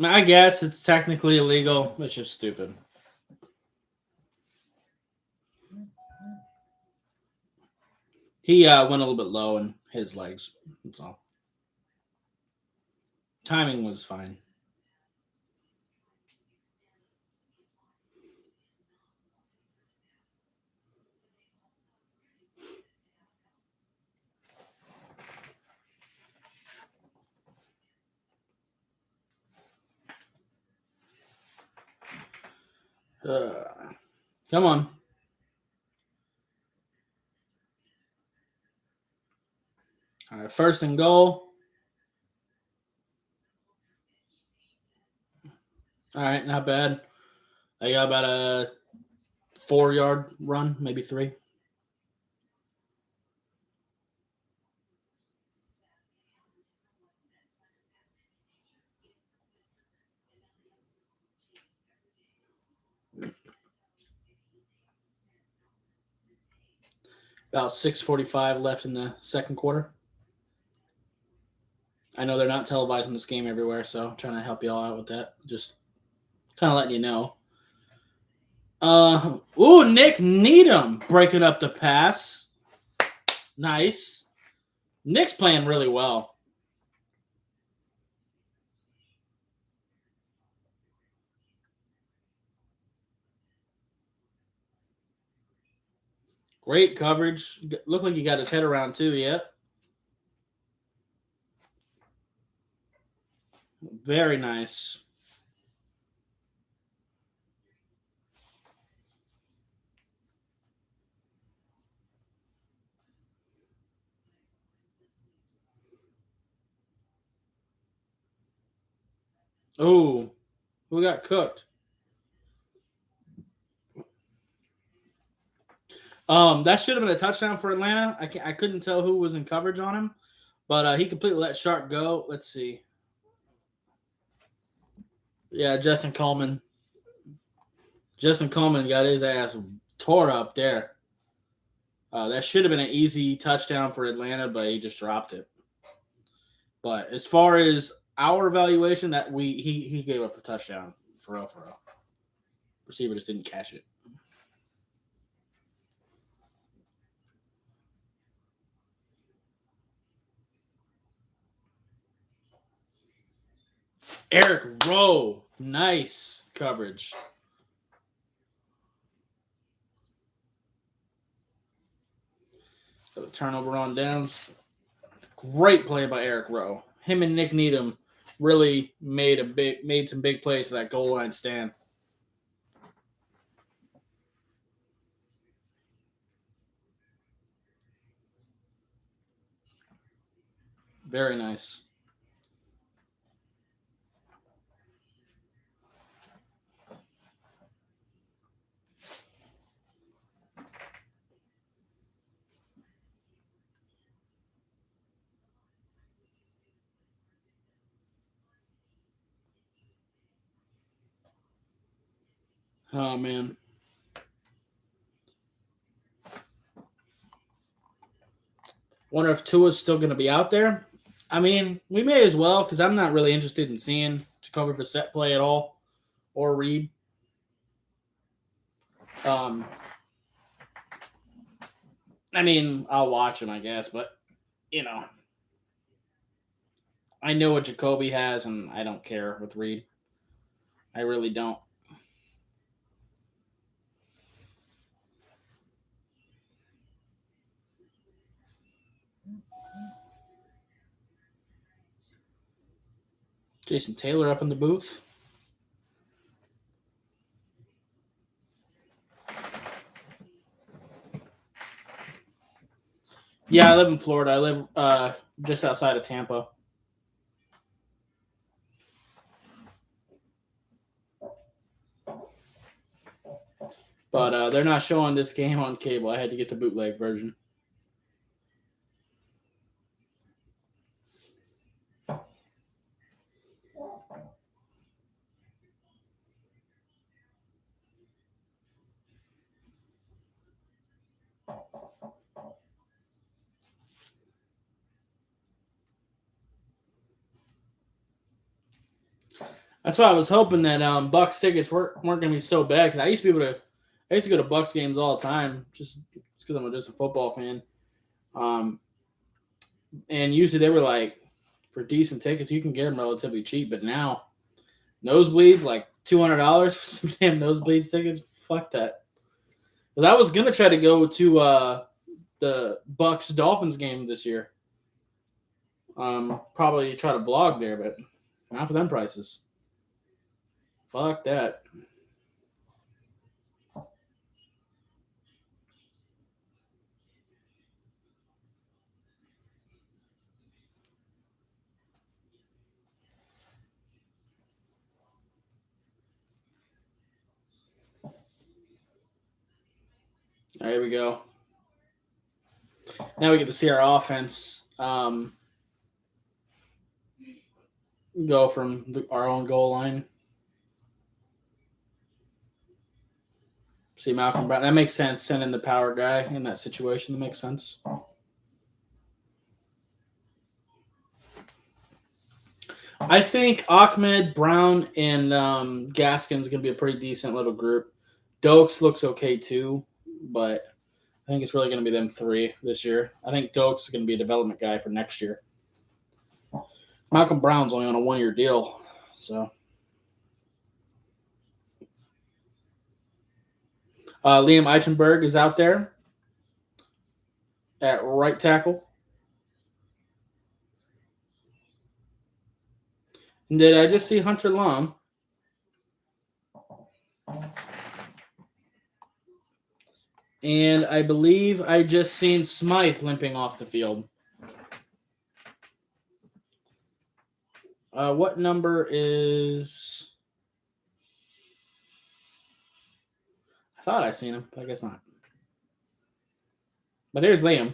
I guess it's technically illegal. It's just stupid. He went a little bit low in his legs. That's all. Timing was fine. Come on. All right, 1st and goal. All right, not bad. I got about a 4-yard run, maybe 3. About 6:45 left in the second quarter. I know they're not televising this game everywhere, so I'm trying to help you all out with that. Just kind of letting you know. Nick Needham breaking up the pass. Nice. Nick's playing really well. Great coverage. Looked like he got his head around too, yeah. Very nice. Oh, who got cooked? That should have been a touchdown for Atlanta. I couldn't tell who was in coverage on him, but he completely let Sharp go. Let's see. Yeah, Justin Coleman. Justin Coleman got his ass tore up there. That should have been an easy touchdown for Atlanta, but he just dropped it. But as far as our evaluation, that he gave up the touchdown for real. Receiver just didn't catch it. Eric Rowe, nice coverage. Got a turnover on downs. Great play by Eric Rowe. Him and Nick Needham really made some big plays for that goal line stand. Very nice. Oh man. Wonder if Tua's still going to be out there. I mean, we may as well because I'm not really interested in seeing Jacoby Brissett play at all or Reed. I mean, I'll watch him, I guess, but I know what Jacoby has, and I don't care with Reed. I really don't. Jason Taylor up in the booth. Yeah, I live in Florida. I live just outside of Tampa. But they're not showing this game on cable. I had to get the bootleg version. That's why I was hoping that Bucks tickets weren't going to be so bad, because I used to go to Bucks games all the time, just because I'm just a football fan. And usually they were like, for decent tickets, you can get them relatively cheap. But now, nosebleeds, like $200 for some damn nosebleeds tickets. Fuck that. But I was gonna try to go to the Bucks Dolphins game this year. Probably try to vlog there, but not for them prices. Fuck that. There we go. Now we get to see our offense go from our own goal line. See Malcolm Brown. That makes sense. Sending the power guy in that situation. That makes sense. I think Ahmed, Brown, and Gaskin's going to be a pretty decent little group. Dokes looks okay too, but I think it's really going to be them three this year. I think Dokes is going to be a development guy for next year. Malcolm Brown's only on a 1-year deal, so. Liam Eichenberg is out there at right tackle. And did I just see Hunter Long? And I believe I just seen Smythe limping off the field. What number is... I thought I seen him, but I guess not. But there's Liam.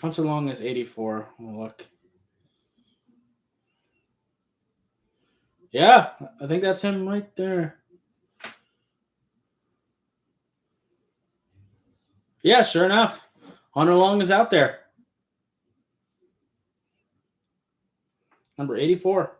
Hunter Long is 84. Oh, look. Yeah, I think that's him right there. Yeah, sure enough. Hunter Long is out there. Number 84.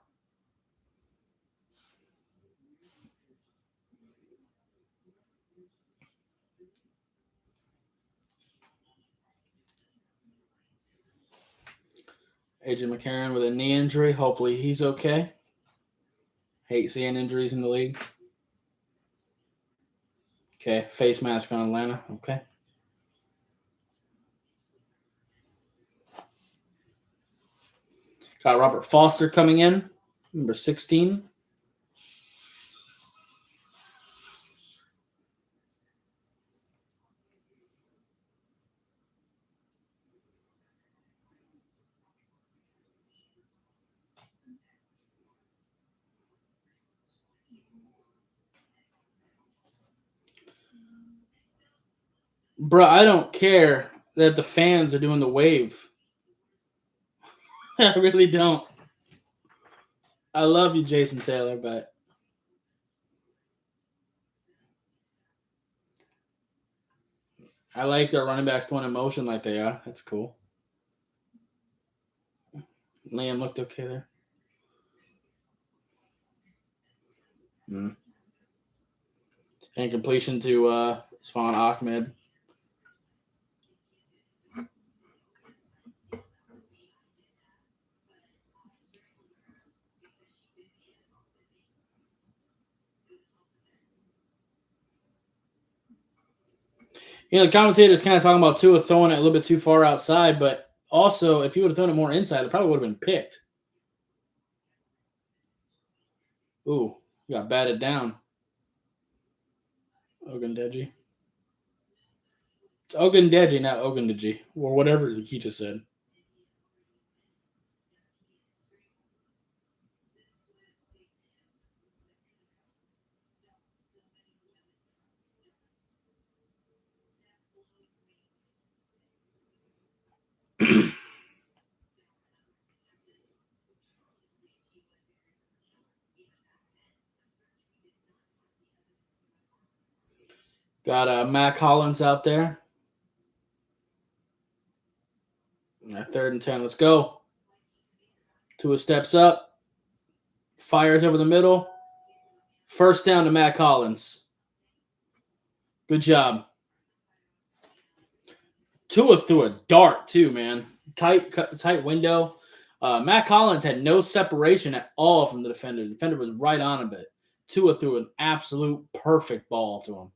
AJ McCarron with a knee injury. Hopefully he's okay. Hate seeing injuries in the league. Okay, face mask on Atlanta. Okay. Got Robert Foster coming in, number 16. Bro, I don't care that the fans are doing the wave. I really don't. I love you, Jason Taylor, but I like their running backs going in motion like they are. That's cool. Liam looked okay there. And completion to Svan Ahmed. You know, the commentators kind of talking about Tua throwing it a little bit too far outside, but also if he would have thrown it more inside, it probably would have been picked. Ooh, got batted down. Ogundeji. It's Ogundeji, not Ogundeji, or whatever he just said. Got Mac Hollins out there. Third and 10. Let's go. Tua steps up. Fires over the middle. First down to Mac Hollins. Good job. Tua threw a dart too, man. Tight window. Mac Hollins had no separation at all from the defender. The defender was right on him, but Tua threw an absolute perfect ball to him.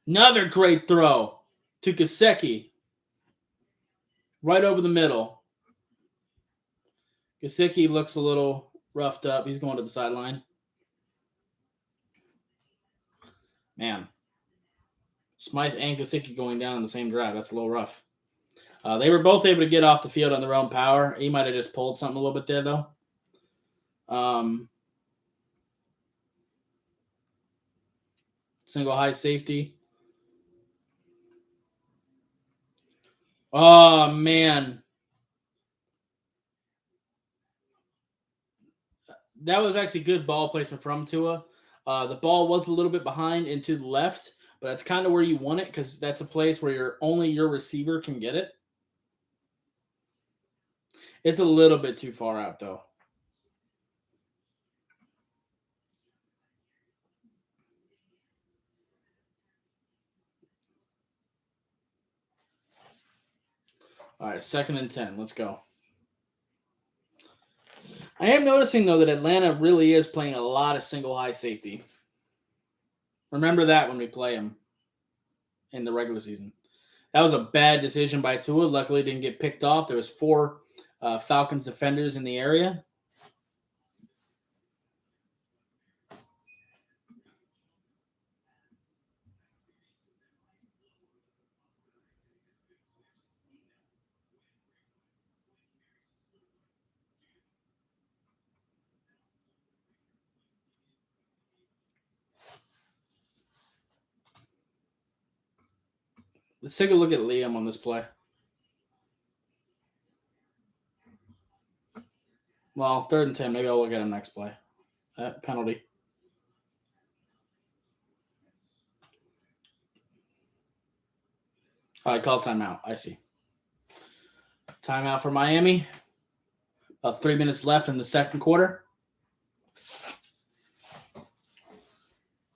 Another great throw to Gesicki. Right over the middle. Gesicki looks a little roughed up. He's going to the sideline. Man. Smythe and Gesicki going down in the same drive. That's a little rough. They were both able to get off the field on their own power. He might have just pulled something a little bit there, though. Single high safety. Oh, man. That was actually good ball placement from Tua. The ball was a little bit behind and to the left, but that's kind of where you want it because that's a place where only your receiver can get it. It's a little bit too far out, though. All right, 2nd and 10. Let's go. I am noticing, though, that Atlanta really is playing a lot of single high safety. Remember that when we play them in the regular season. That was a bad decision by Tua. Luckily, it didn't get picked off. There was 4 Falcons defenders in the area. Let's take a look at Liam on this play. Well, 3rd and 10. Maybe I'll look at him next play. Penalty. All right, call timeout. I see. Timeout for Miami. About 3 minutes left in the second quarter.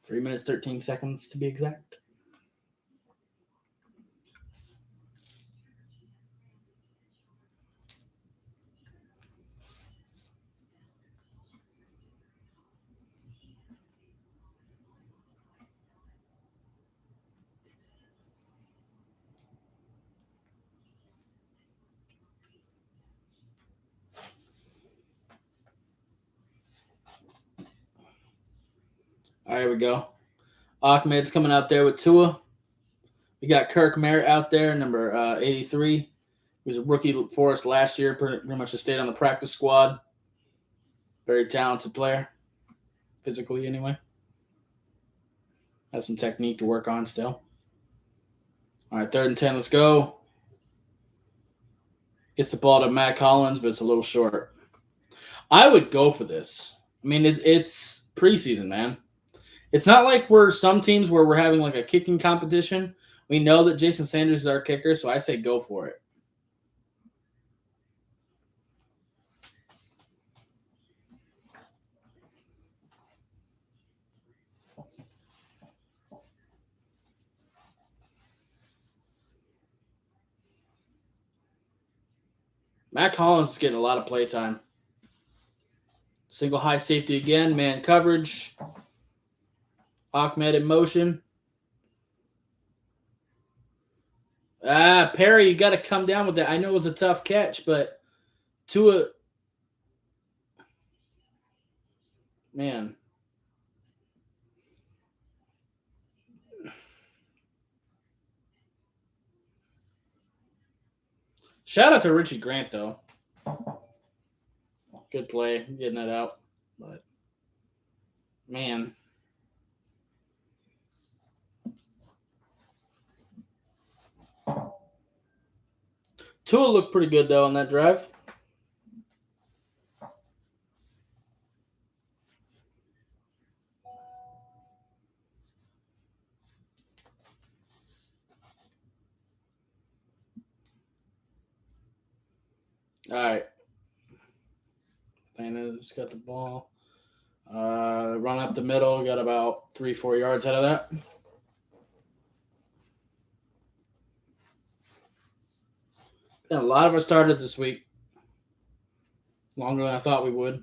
3 minutes, 13 seconds to be exact. All right, here we go. Ahmed's coming out there with Tua. We got Kirk Merritt out there, number 83. He was a rookie for us last year, pretty much just stayed on the practice squad. Very talented player, physically anyway. Has some technique to work on still. All right, 3rd and 10. Let's go. Gets the ball to Mac Hollins, but it's a little short. I would go for this. I mean, it's preseason, man. It's not like we're some teams where we're having like a kicking competition. We know that Jason Sanders is our kicker, so I say go for it. Mac Hollins is getting a lot of play time. Single high safety again, man coverage. Ahmed in motion. Perry, you got to come down with that. I know it was a tough catch, but Tua, man. Shout out to Richie Grant, though. Good play, getting that out. But, man. Tua looked pretty good, though, on that drive. All right. Atlanta's got the ball. Run up the middle. Got about 3-4 yards out of that. Got a lot of us started this week. Longer than I thought we would.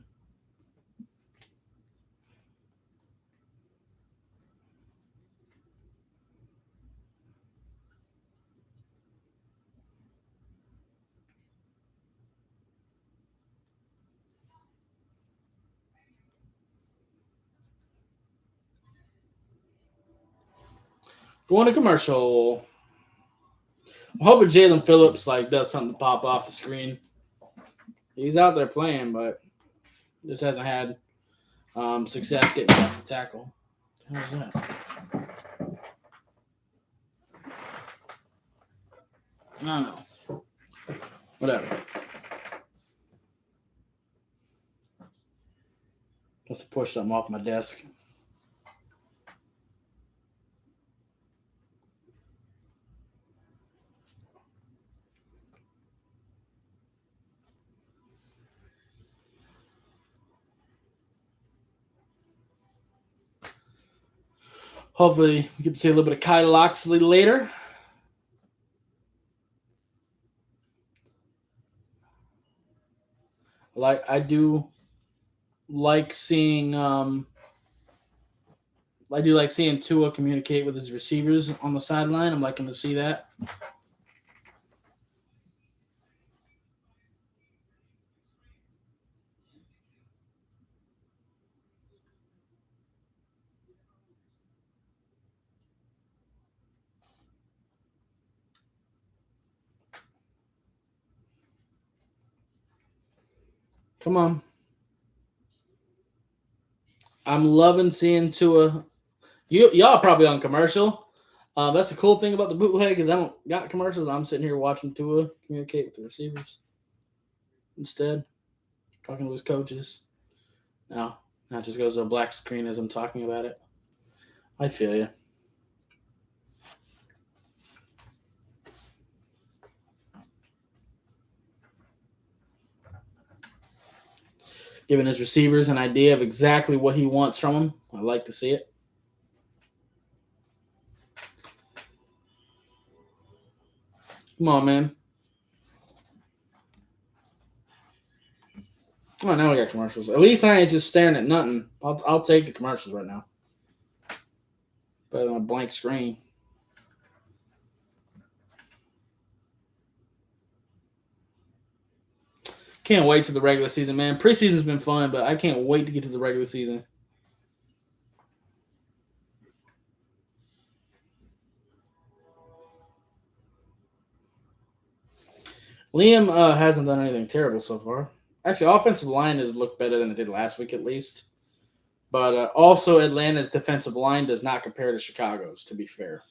Going to commercial. I'm hoping Jalen Phillips does something to pop off the screen. He's out there playing, but just hasn't had success getting off the tackle. How's that? No. Whatever. Let's push something off my desk. Hopefully, we get to see a little bit of Kyle Loxley later. I do like seeing Tua communicate with his receivers on the sideline. I'm liking to see that. Come on. I'm loving seeing Tua. Y'all probably on commercial. That's the cool thing about the bootleg is I don't got commercials. I'm sitting here watching Tua communicate with the receivers instead, talking to his coaches. Now it just goes to a black screen as I'm talking about it. I feel you. Giving his receivers an idea of exactly what he wants from them. I like to see it. Come on, man. Oh, now we got commercials. At least I ain't just staring at nothing. I'll take the commercials right now. But on a blank screen. Can't wait to the regular season, man. Preseason's been fun, but I can't wait to get to the regular season. Liam hasn't done anything terrible so far. Actually, offensive line has looked better than it did last week, at least. But also, Atlanta's defensive line does not compare to Chicago's, to be fair.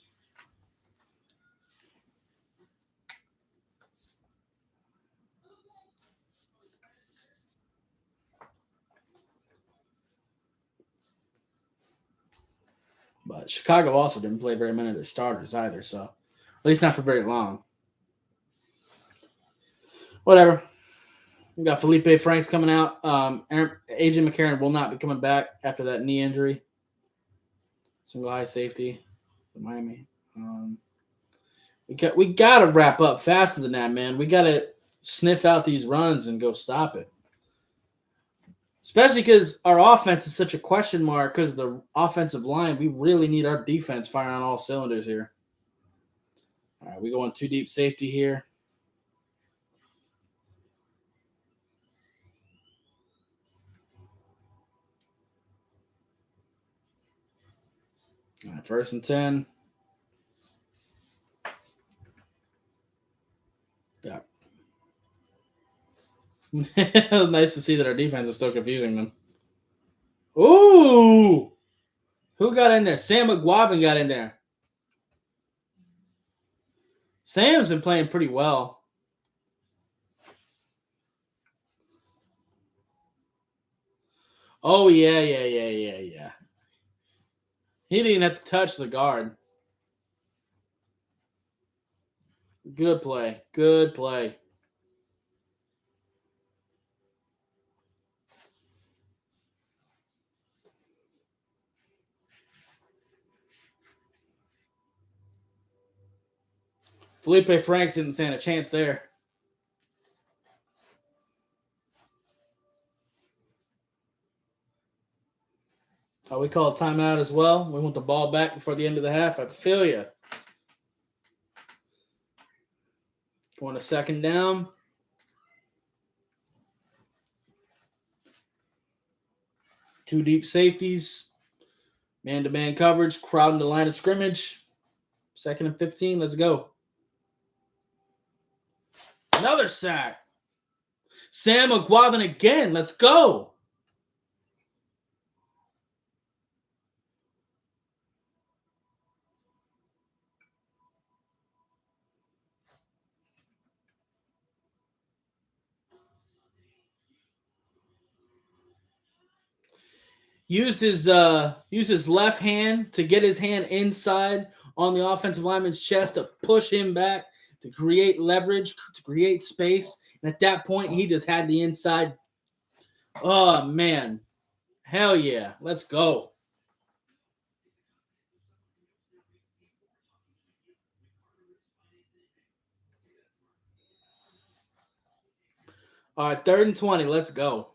But Chicago also didn't play very many of their starters either, so at least not for very long. Whatever. We got Felipe Franks coming out. AJ McCarron will not be coming back after that knee injury. Single high safety for Miami. We got to wrap up faster than that, man. We got to sniff out these runs and go stop it. Especially because our offense is such a question mark because of the offensive line. We really need our defense firing on all cylinders here. All right, we go on 2 deep safety here. All right, 1st and 10. Yeah. Nice to see that our defense is still confusing them. Ooh! Who got in there? Sam McGuavin got in there. Sam's been playing pretty well. Oh, yeah. He didn't even have to touch the guard. Good play. Felipe Franks didn't stand a chance there. We call a timeout as well. We want the ball back before the end of the half. I feel you. Going to second down. Two deep safeties. Man-to-man coverage. Crowding the line of scrimmage. 2nd and 15. Let's go. Another sack. Sam McGuavin again. Let's go. Used his left hand to get his hand inside on the offensive lineman's chest to push him back, to create leverage, to create space. And at that point, he just had the inside. Oh, man. Hell yeah. Let's go. All right, 3rd and 20. Let's go.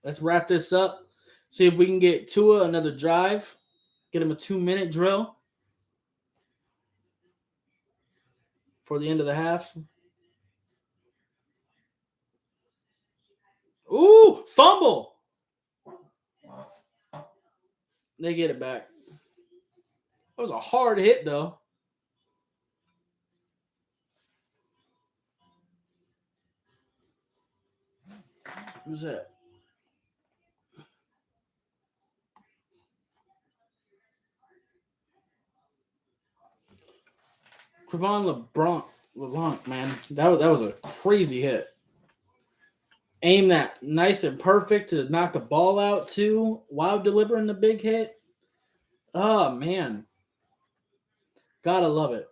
Let's wrap this up. See if we can get Tua another drive. Get him a 2-minute drill for the end of the half. Ooh, fumble. They get it back. That was a hard hit, though. Who's that? Crevon LeBlanc, man. That was a crazy hit. Aim that nice and perfect to knock the ball out, too, while delivering the big hit. Oh, man. Gotta love it.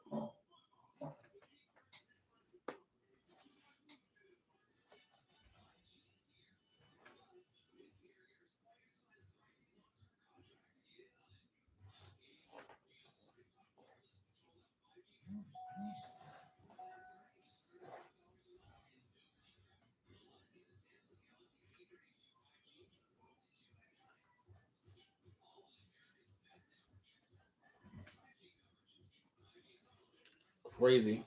Crazy.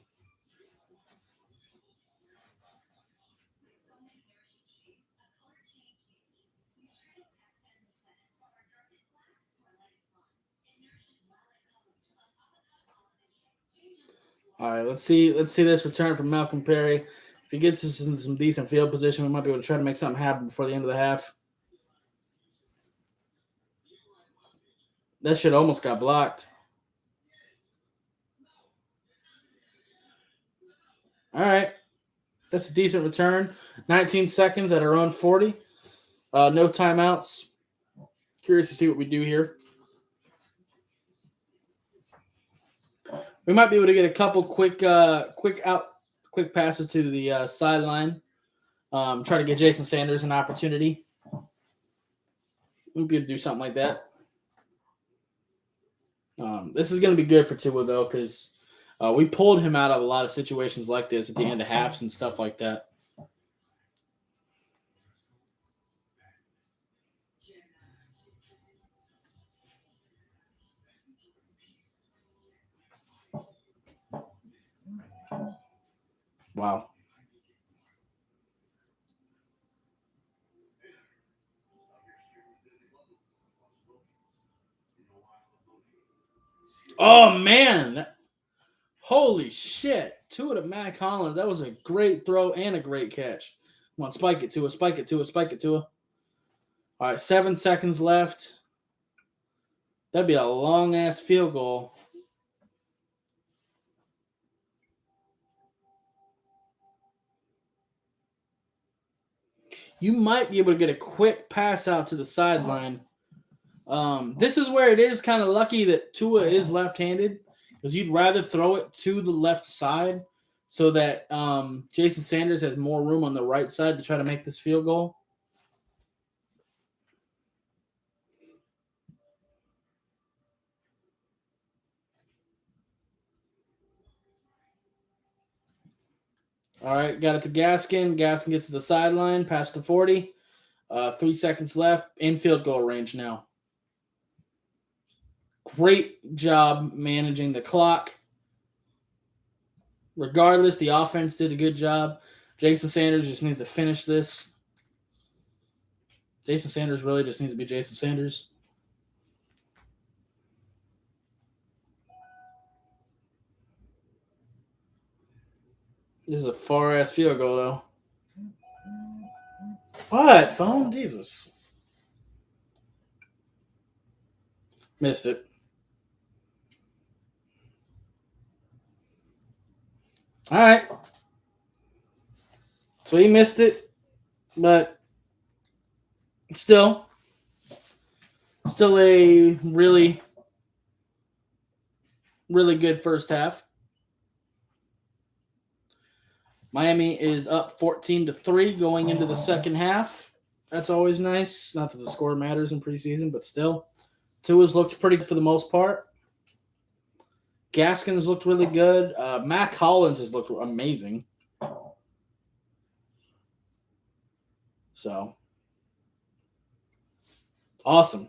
All right, let's see this return from Malcolm Perry. If he gets us in some decent field position, we might be able to try to make something happen before the end of the half. That shit almost got blocked. All right. That's a decent return. 19 seconds at our own 40. No timeouts. Curious to see what we do here. We might be able to get a couple quick passes to the sideline. Try to get Jason Sanders an opportunity. We'll be able to do something like that. This is going to be good for Tua, though, because we pulled him out of a lot of situations like this at the end of halves and stuff like that. Wow. Oh, man. Holy shit. Tua to Matt Collins. That was a great throw and a great catch. Come on, spike it, Tua. Spike it, Tua. Spike it, Tua. All right, 7 seconds left. That'd be a long-ass field goal. You might be able to get a quick pass out to the sideline. This is where it is kind of lucky that Tua is left-handed because you'd rather throw it to the left side so that Jason Sanders has more room on the right side to try to make this field goal. All right, got it to Gaskin. Gaskin gets to the sideline, past the 40. 3 seconds left. In field goal range now. Great job managing the clock. Regardless, the offense did a good job. Jason Sanders just needs to finish this. Jason Sanders really just needs to be Jason Sanders. This is a far-ass field goal, though. What? Phone? Jesus. Missed it. All right. So he missed it, but still a really, really good first half. Miami is up 14-3 going into the second half. That's always nice. Not that the score matters in preseason, but still. Tua's looked pretty good for the most part. Gaskins looked really good. Mac Hollins has looked amazing. So, awesome.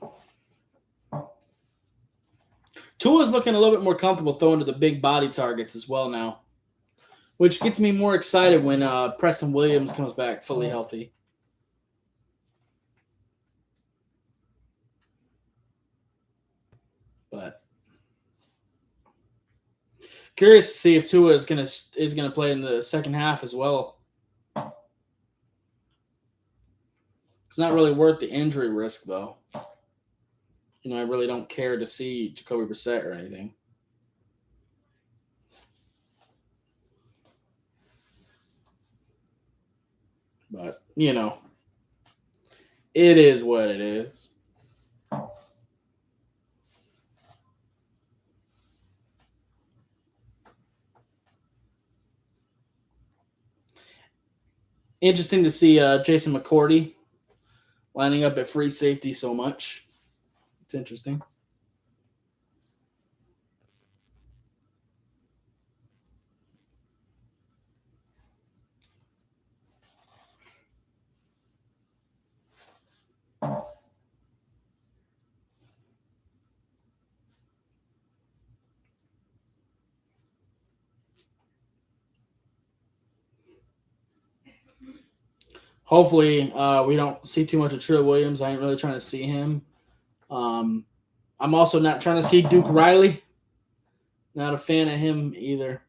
Tua's looking a little bit more comfortable throwing to the big body targets as well now, which gets me more excited when Preston Williams comes back fully healthy. But curious to see if Tua is gonna play in the second half as well. It's not really worth the injury risk, though. I really don't care to see Jacoby Brissett or anything. But, it is what it is. Interesting to see Jason McCourty lining up at free safety so much. It's interesting. Hopefully, we don't see too much of Trill Williams. I ain't really trying to see him. I'm also not trying to see Duke Riley. Not a fan of him either.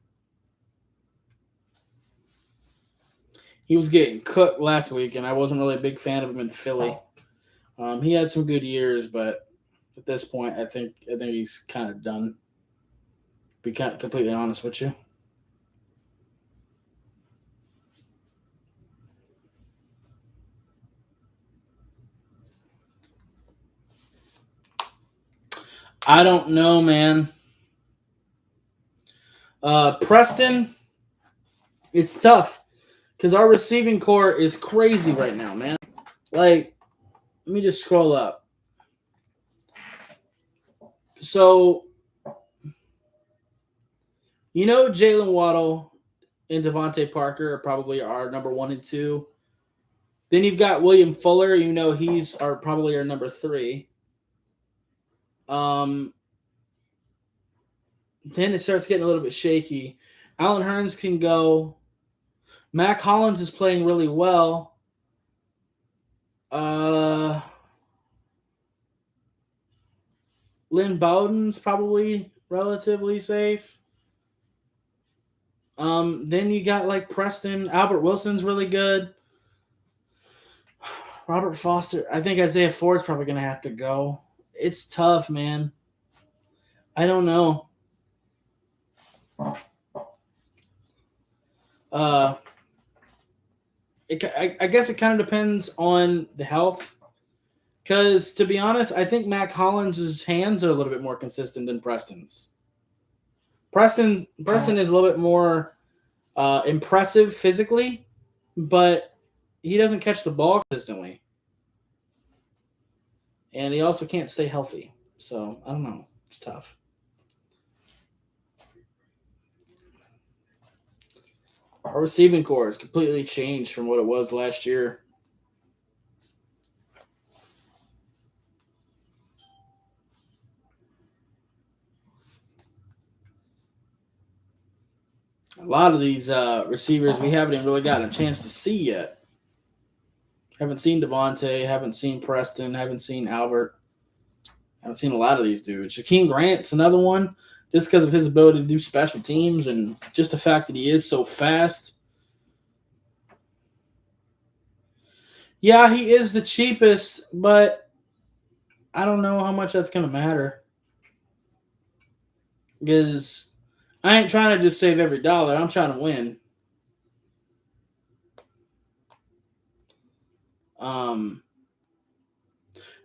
He was getting cooked last week, and I wasn't really a big fan of him in Philly. He had some good years, but at this point, I think he's kind of done. To be completely honest with you. I don't know, man. Preston, it's tough because our receiving core is crazy right now, man. Like, let me just scroll up. So, Jalen Waddle and Devontae Parker are probably our number 1 and 2. Then you've got William Fuller. He's probably our number 3. Then it starts getting a little bit shaky. Allen Hurns can go. Mac Hollins is playing really well. Lynn Bowden's probably relatively safe. Then you got like Preston. Albert Wilson's really good. Robert Foster. I think Isaiah Ford's probably going to have to go. It's tough, man. I don't know. I guess it kind of depends on the health. Because, to be honest, I think Mac Hollins' hands are a little bit more consistent than Preston's. Preston is a little bit more impressive physically, but he doesn't catch the ball consistently. And he also can't stay healthy. So, I don't know. It's tough. Our receiving core has completely changed from what it was last year. A lot of these receivers we haven't even really gotten a chance to see yet. Haven't seen Devontae, haven't seen Preston, haven't seen Albert. Haven't seen a lot of these dudes. Jakeem Grant's another one, just because of his ability to do special teams and just the fact that he is so fast. Yeah, he is the cheapest, but I don't know how much that's going to matter. Because I ain't trying to just save every dollar. I'm trying to win.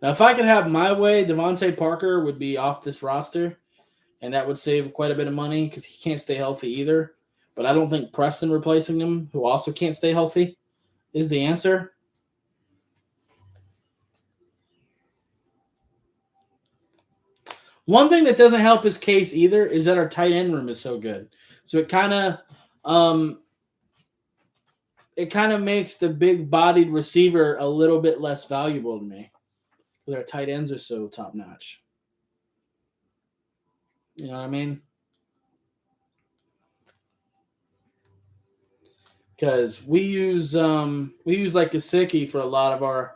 Now, if I could have my way, Devontae Parker would be off this roster, and that would save quite a bit of money because he can't stay healthy either. But I don't think Preston replacing him, who also can't stay healthy, is the answer. One thing that doesn't help his case either is that our tight end room is so good. So it kind of makes the big-bodied receiver a little bit less valuable to me because our tight ends are so top-notch. You know what I mean? Because we use like Gesicki for a lot of our,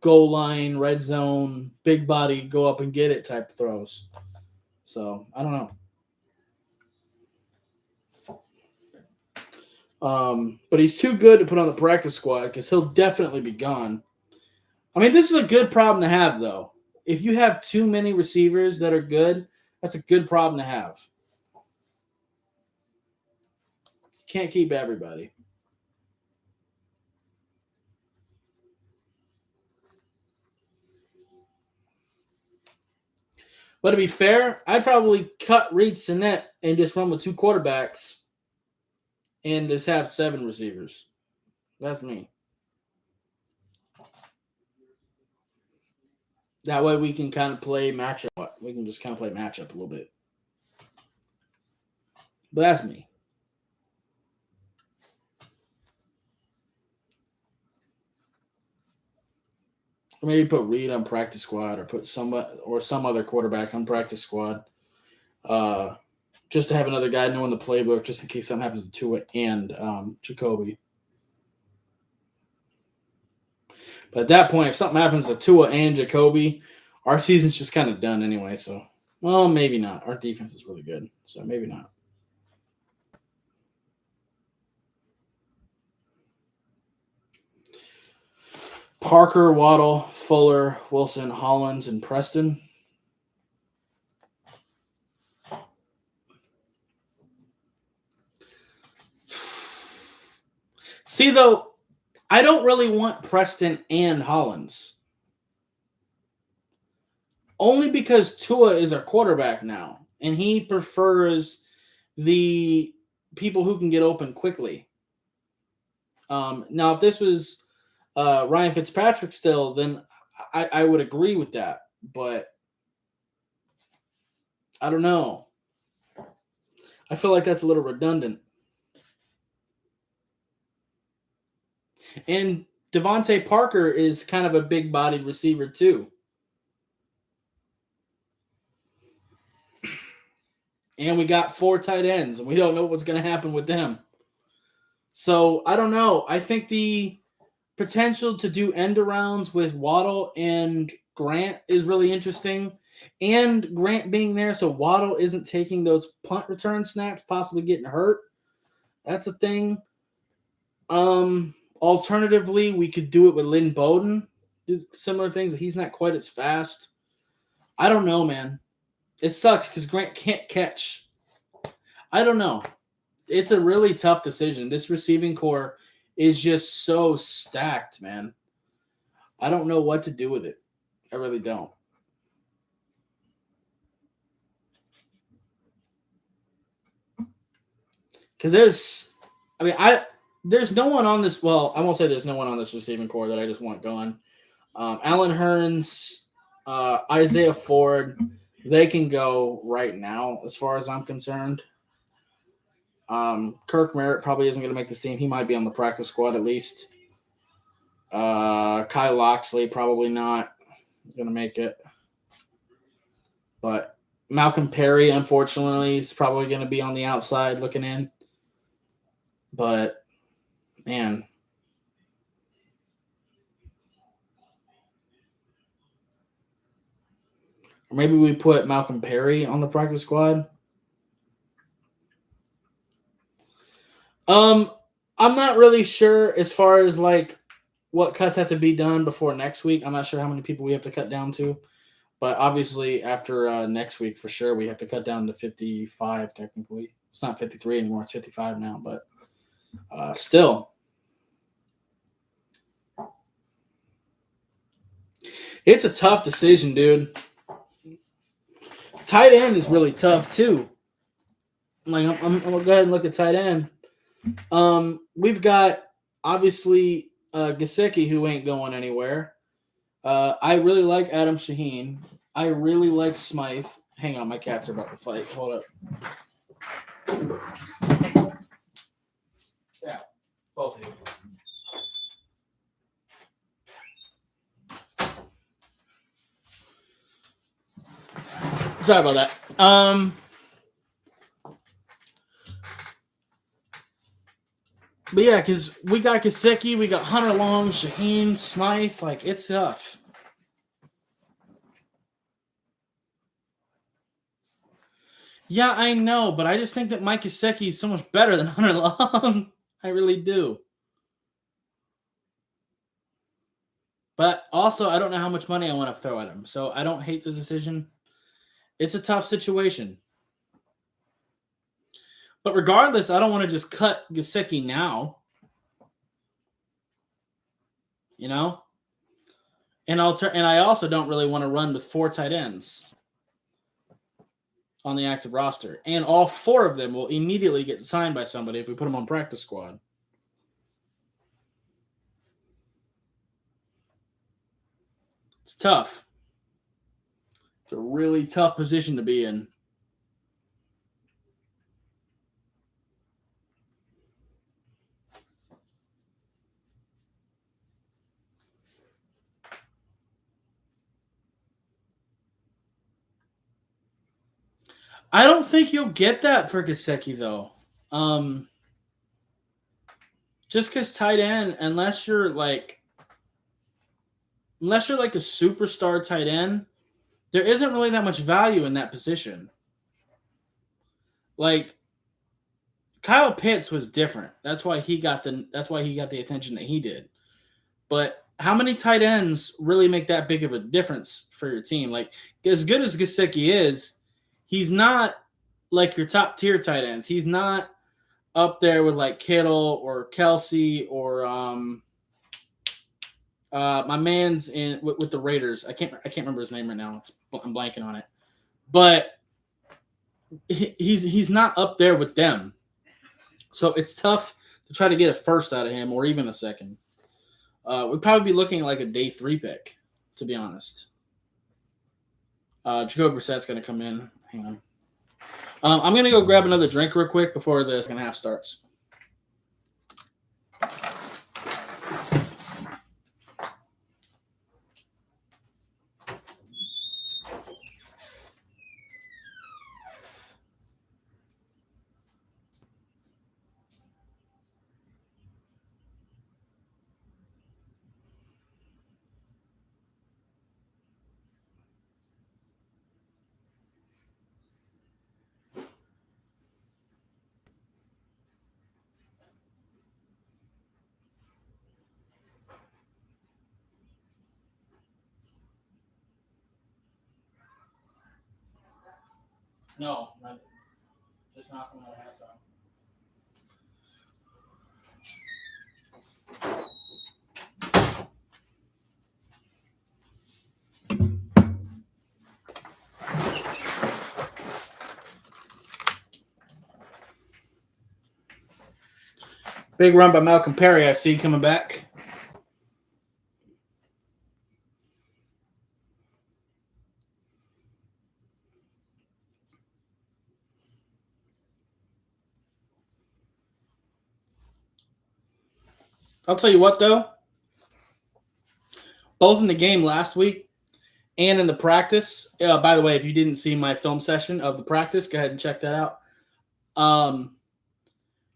goal line, red zone, big body, go up and get it type throws. So I don't know. But he's too good to put on the practice squad because he'll definitely be gone. I mean, this is a good problem to have, though. If you have too many receivers that are good, that's a good problem to have. You can't keep everybody. But to be fair, I'd probably cut Reed Sinnett and just run with 2 quarterbacks and just have 7 receivers. That's me. That way we can kind of play matchup. We can just kind of play matchup a little bit. But that's me. Or maybe put Reed on practice squad or put some other quarterback on practice squad. Just to have another guy knowing the playbook just in case something happens to Tua and Jacoby. But at that point, if something happens to Tua and Jacoby, our season's just kind of done anyway. So, well, maybe not. Our defense is really good, so maybe not. Parker, Waddle, Fuller, Wilson, Hollins, and Preston. See, though, I don't really want Preston and Hollins. Only because Tua is our quarterback now, and he prefers the people who can get open quickly. Now, if this was Ryan Fitzpatrick still, then I would agree with that. But I don't know. I feel like that's a little redundant. And Devontae Parker is kind of a big-bodied receiver too. And we got 4 tight ends, and we don't know what's going to happen with them. So, I don't know. I think the potential to do end-arounds with Waddle and Grant is really interesting. And Grant being there so Waddle isn't taking those punt return snaps, possibly getting hurt. That's a thing. Alternatively, we could do it with Lynn Bowden. Do similar things, but he's not quite as fast. I don't know, man. It sucks because Grant can't catch. I don't know. It's a really tough decision. This receiving core is just so stacked, man. I don't know what to do with it. I really don't. Because there's no one on this. Well, I won't say there's no one on this receiving core that I just want gone. Alan Hearns, Isaiah Ford, they can go right now, as far as I'm concerned. Kirk Merritt probably isn't going to make this team. He might be on the practice squad at least. Kyle Loxley probably not going to make it. But Malcolm Perry, unfortunately, is probably going to be on the outside looking in. But, man. Or maybe we put Malcolm Perry on the practice squad. I'm not really sure as far as like what cuts have to be done before next week. I'm not sure how many people we have to cut down to, but obviously after next week for sure we have to cut down to 55 technically. It's not 53 anymore; it's 55 now. But still, it's a tough decision, dude. Tight end is really tough too. Like I'm gonna go ahead and look at tight end. We've got obviously Gesicki who ain't going anywhere. I really like Adam Shaheen. I really like Smythe. Hang on, my cats are about to fight. Hold up. Yeah, both of you. Sorry about that. But yeah, because we got Gesicki, we got Hunter Long, Shaheen, Smythe. Like, it's tough. Yeah, I know, but I just think that Mike Gesicki is so much better than Hunter Long. I really do. But also, I don't know how much money I want to throw at him, so I don't hate the decision. It's a tough situation. But regardless, I don't want to just cut Gesicki now. You know? And I also don't really want to run with 4 tight ends on the active roster. And all 4 of them will immediately get signed by somebody if we put them on practice squad. It's tough. It's a really tough position to be in. I don't think you'll get that for Gesicki, though. Just because tight end, unless you're like a superstar tight end, there isn't really that much value in that position. Like Kyle Pitts was different. That's why he got the attention that he did. But how many tight ends really make that big of a difference for your team? Like as good as Gesicki is, he's not like your top tier tight ends. He's not up there with like Kittle or Kelsey or my man's in with the Raiders. I can't remember his name right now. I'm blanking on it. But he's not up there with them. So it's tough to try to get a first out of him or even a second. We'd probably be looking at like a day 3 pick, to be honest. Jacoby Brissett's going to come in. Hang on. I'm going to go grab another drink real quick before the second half starts. No, not, just not when I have time. Big run by Malcolm Perry, I see coming back. I'll tell you what, though. Both in the game last week and in the practice. By the way, if you didn't see my film session of the practice, go ahead and check that out.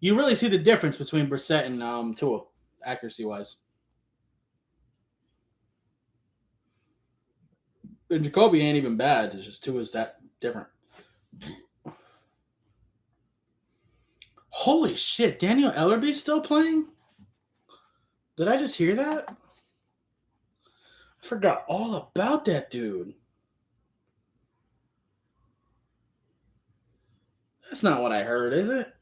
You really see the difference between Brissett and Tua, accuracy-wise. And Jacoby ain't even bad. It's just Tua's that different. Holy shit, Daniel Ellerby's still playing? Did I just hear that? I forgot all about that dude. That's not what I heard, is it?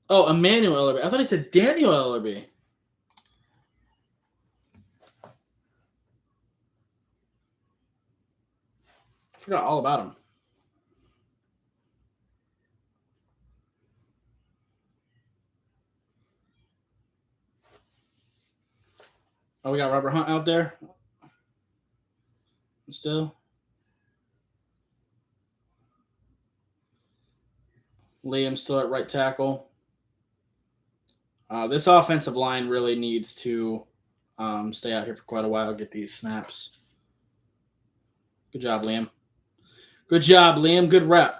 Oh, Emmanuel Ellerby. I thought he said Daniel Ellerby. I forgot all about him. Oh, we got Robert Hunt out there still. Liam still at right tackle. This offensive line really needs to stay out here for quite a while, get these snaps. Good job, Liam. Good job, Liam. Good rep.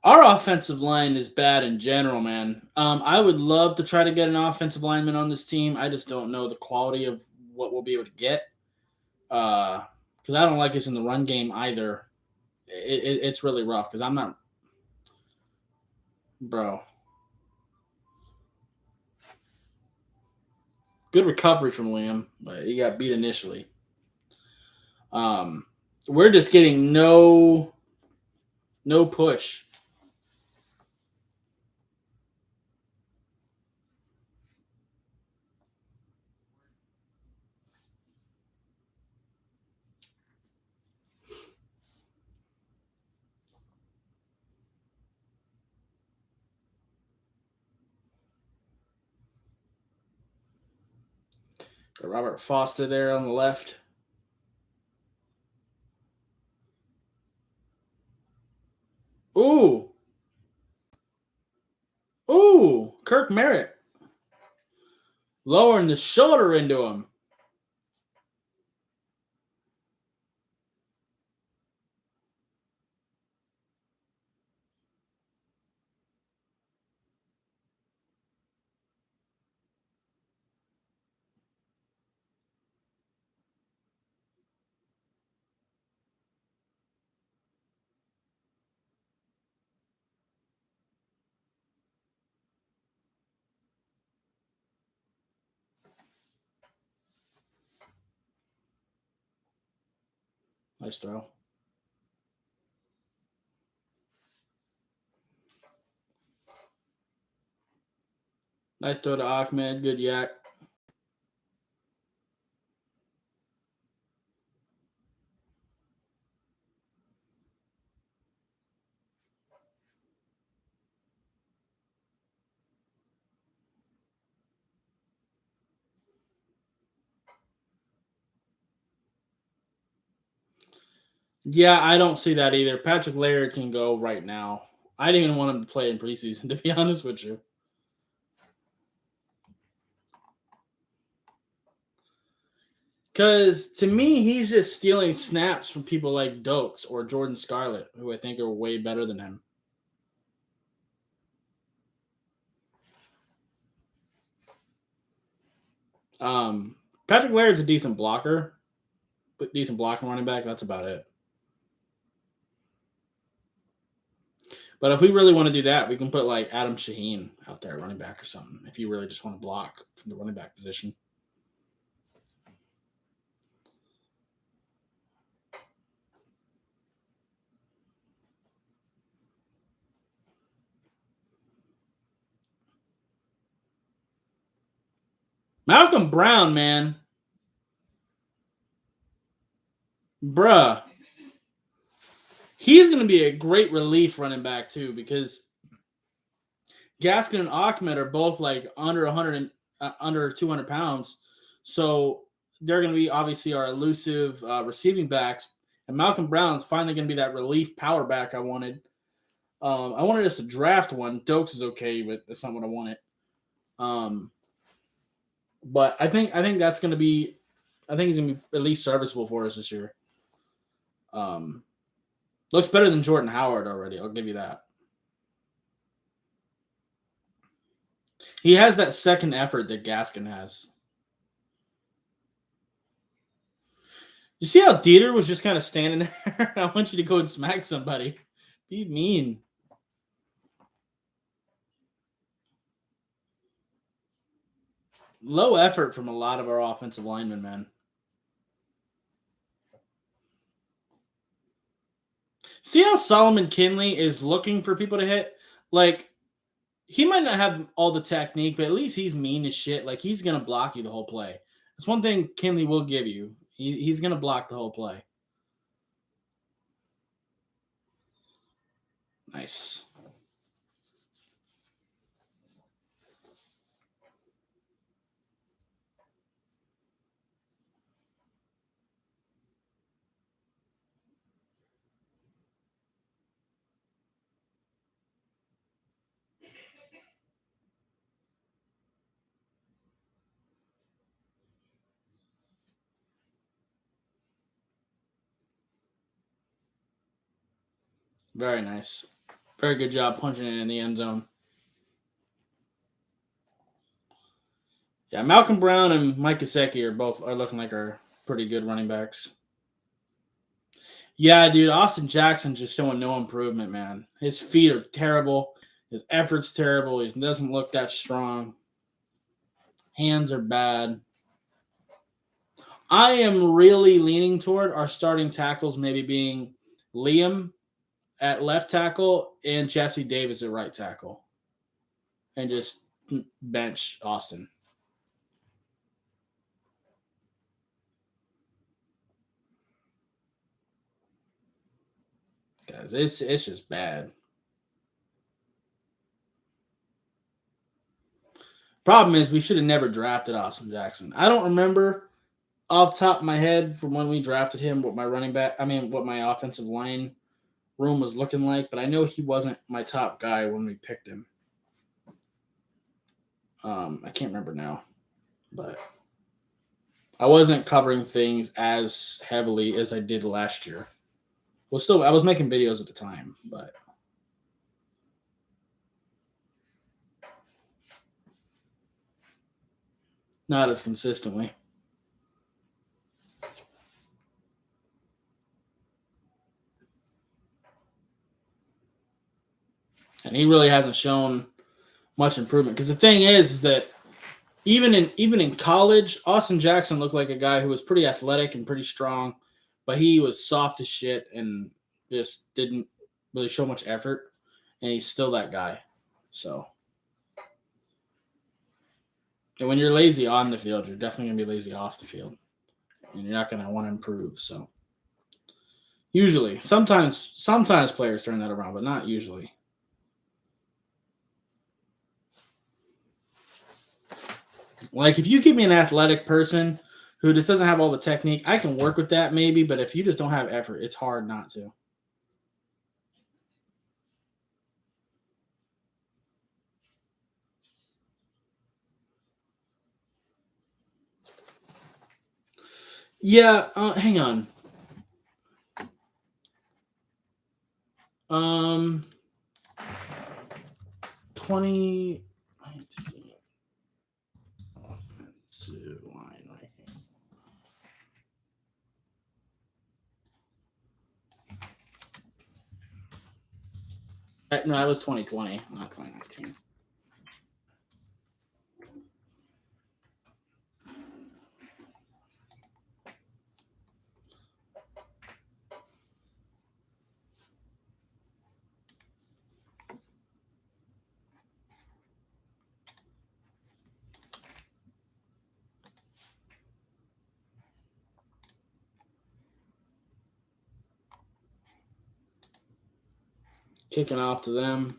Our offensive line is bad in general, man. I would love to try to get an offensive lineman on this team. I just don't know the quality of what we'll be able to get. Because I don't like us in the run game either. It's really rough because I'm not, bro. Good recovery from Liam, but he got beat initially. We're just getting no push. Got Robert Foster there on the left. Ooh. Ooh. Kirk Merritt. Lowering the shoulder into him. Nice throw. Nice throw to Ahmed. Good yak. Yeah, I don't see that either. Patrick Laird can go right now. I didn't even want him to play in preseason, to be honest with you. Because to me, he's just stealing snaps from people like Dokes or Jordan Scarlett, who I think are way better than him. Patrick Laird's a decent blocker, but decent blocking running back. That's about it. But if we really want to do that, we can put like Adam Shaheen out there, running back or something. If you really just want to block from the running back position. Malcolm Brown, man. Bruh. He's going to be a great relief running back, too, because Gaskin and Ahmed are both like under 100 and under 200 pounds. So they're going to be obviously our elusive receiving backs. And Malcolm Brown's finally going to be that relief power back I wanted. I wanted us to draft one. Dokes is okay, but that's not what I wanted. But I think that's going to be. I think he's going to be at least serviceable for us this year. Looks better than Jordan Howard already. I'll give you that. He has that second effort that Gaskin has. You see how Dieter was just kind of standing there? I want you to go and smack somebody. Be mean. Low effort from a lot of our offensive linemen, man. See how Solomon Kinley is looking for people to hit? Like, he might not have all the technique, but at least he's mean as shit. Like, he's going to block you the whole play. That's one thing Kinley will give you. He's going to block the whole play. Nice. Very nice. Very good job punching it in the end zone. Yeah, Malcolm Brown and Mike Gesicki are looking like our pretty good running backs. Yeah, dude, Austin Jackson just showing no improvement, man. His feet are terrible. His effort's terrible. He doesn't look that strong. Hands are bad. I am really leaning toward our starting tackles maybe being Liam at left tackle and Jesse Davis at right tackle. And just bench Austin. Guys, it's just bad. Problem is we should have never drafted Austin Jackson. I don't remember off top of my head from when we drafted him what my offensive line room was looking like, but I know he wasn't my top guy when we picked him. I can't remember now, but I wasn't covering things as heavily as I did last year. Well, I was making videos at the time, but not as consistently. And he really hasn't shown much improvement. Because the thing is that even in college, Austin Jackson looked like a guy who was pretty athletic and pretty strong, but he was soft as shit and just didn't really show much effort. And he's still that guy. So, and when you're lazy on the field, you're definitely gonna be lazy off the field, and you're not gonna want to improve. So, usually, sometimes players turn that around, but not usually. Like if you give me an athletic person who just doesn't have all the technique, I can work with that maybe, but if you just don't have effort, it's hard not to. Yeah, hang on. 20 line right here. No, that was 2020, not 2019. Kicking off to them.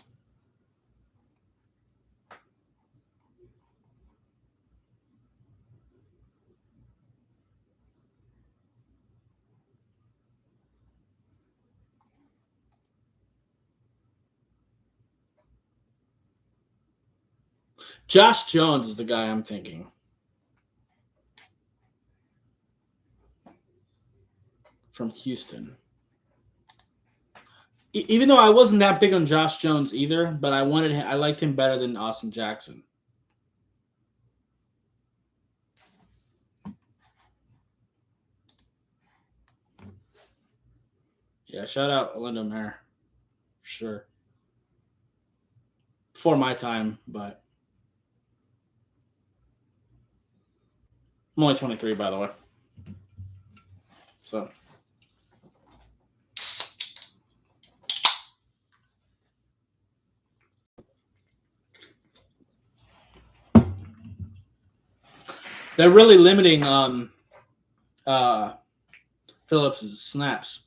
Josh Jones is the guy I'm thinking. From Houston. Even though I wasn't that big on Josh Jones either, but I liked him better than Austin Jackson. Yeah, shout out Orlando Mayer. For sure. Before my time, but I'm only 23, by the way. So. They're really limiting Phillips' snaps.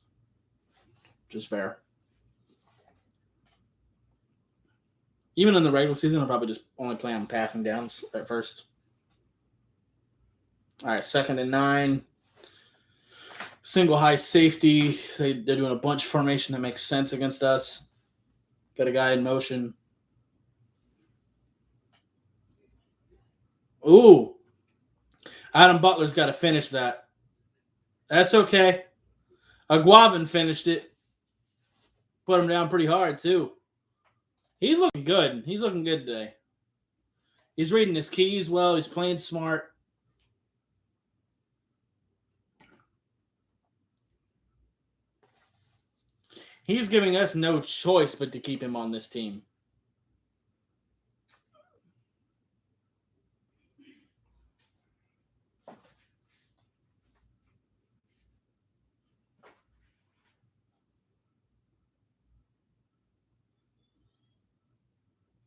Just fair. Even in the regular season, I'll probably just only play on passing downs at first. All right, 2nd and 9. Single high safety. They're doing a bunch formation that makes sense against us. Got a guy in motion. Ooh. Adam Butler's got to finish that. That's okay. Aguavin finished it. Put him down pretty hard, too. He's looking good. He's looking good today. He's reading his keys well. He's playing smart. He's giving us no choice but to keep him on this team.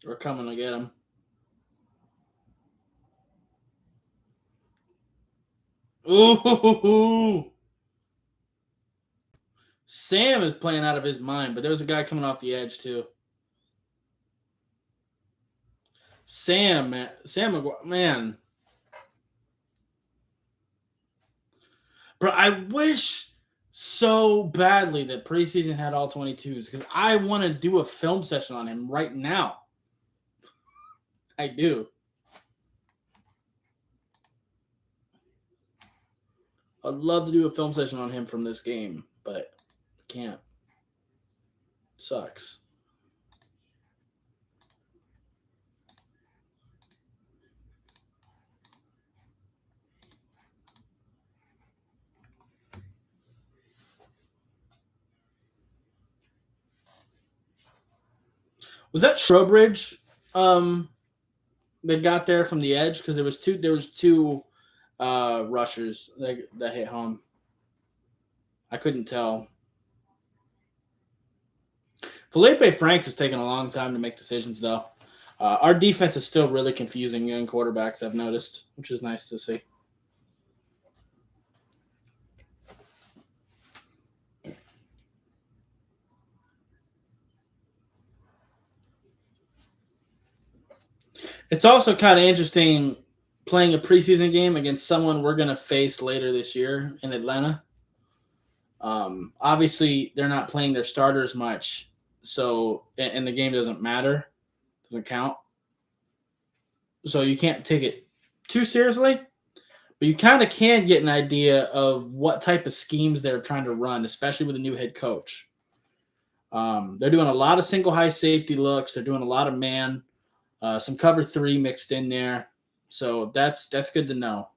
We're coming to get him. Ooh. Sam is playing out of his mind, but there's a guy coming off the edge, too. Sam, man. Bro, I wish so badly that preseason had all 22s because I want to do a film session on him right now. I do. I'd love to do a film session on him from this game, but can't. Sucks. Was that Trowbridge that got there from the edge? Because there was two rushers that hit home. I couldn't tell. Felipe Franks is taking a long time to make decisions, though. Our defense is still really confusing young quarterbacks, I've noticed, which is nice to see. It's also kind of interesting playing a preseason game against someone we're going to face later this year in Atlanta. Obviously, they're not playing their starters much, so and the game doesn't matter, doesn't count. So you can't take it too seriously, but you kind of can get an idea of what type of schemes they're trying to run, especially with a new head coach. They're doing a lot of single high safety looks. They're doing a lot of man, some cover 3 mixed in there. So that's good to know.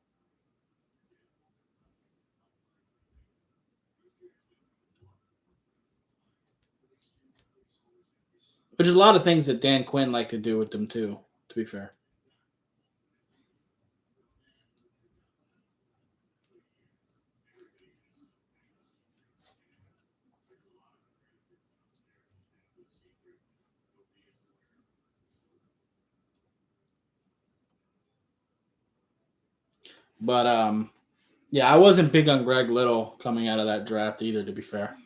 Which is a lot of things that Dan Quinn liked to do with them too, to be fair. But yeah, I wasn't big on Greg Little coming out of that draft either, to be fair.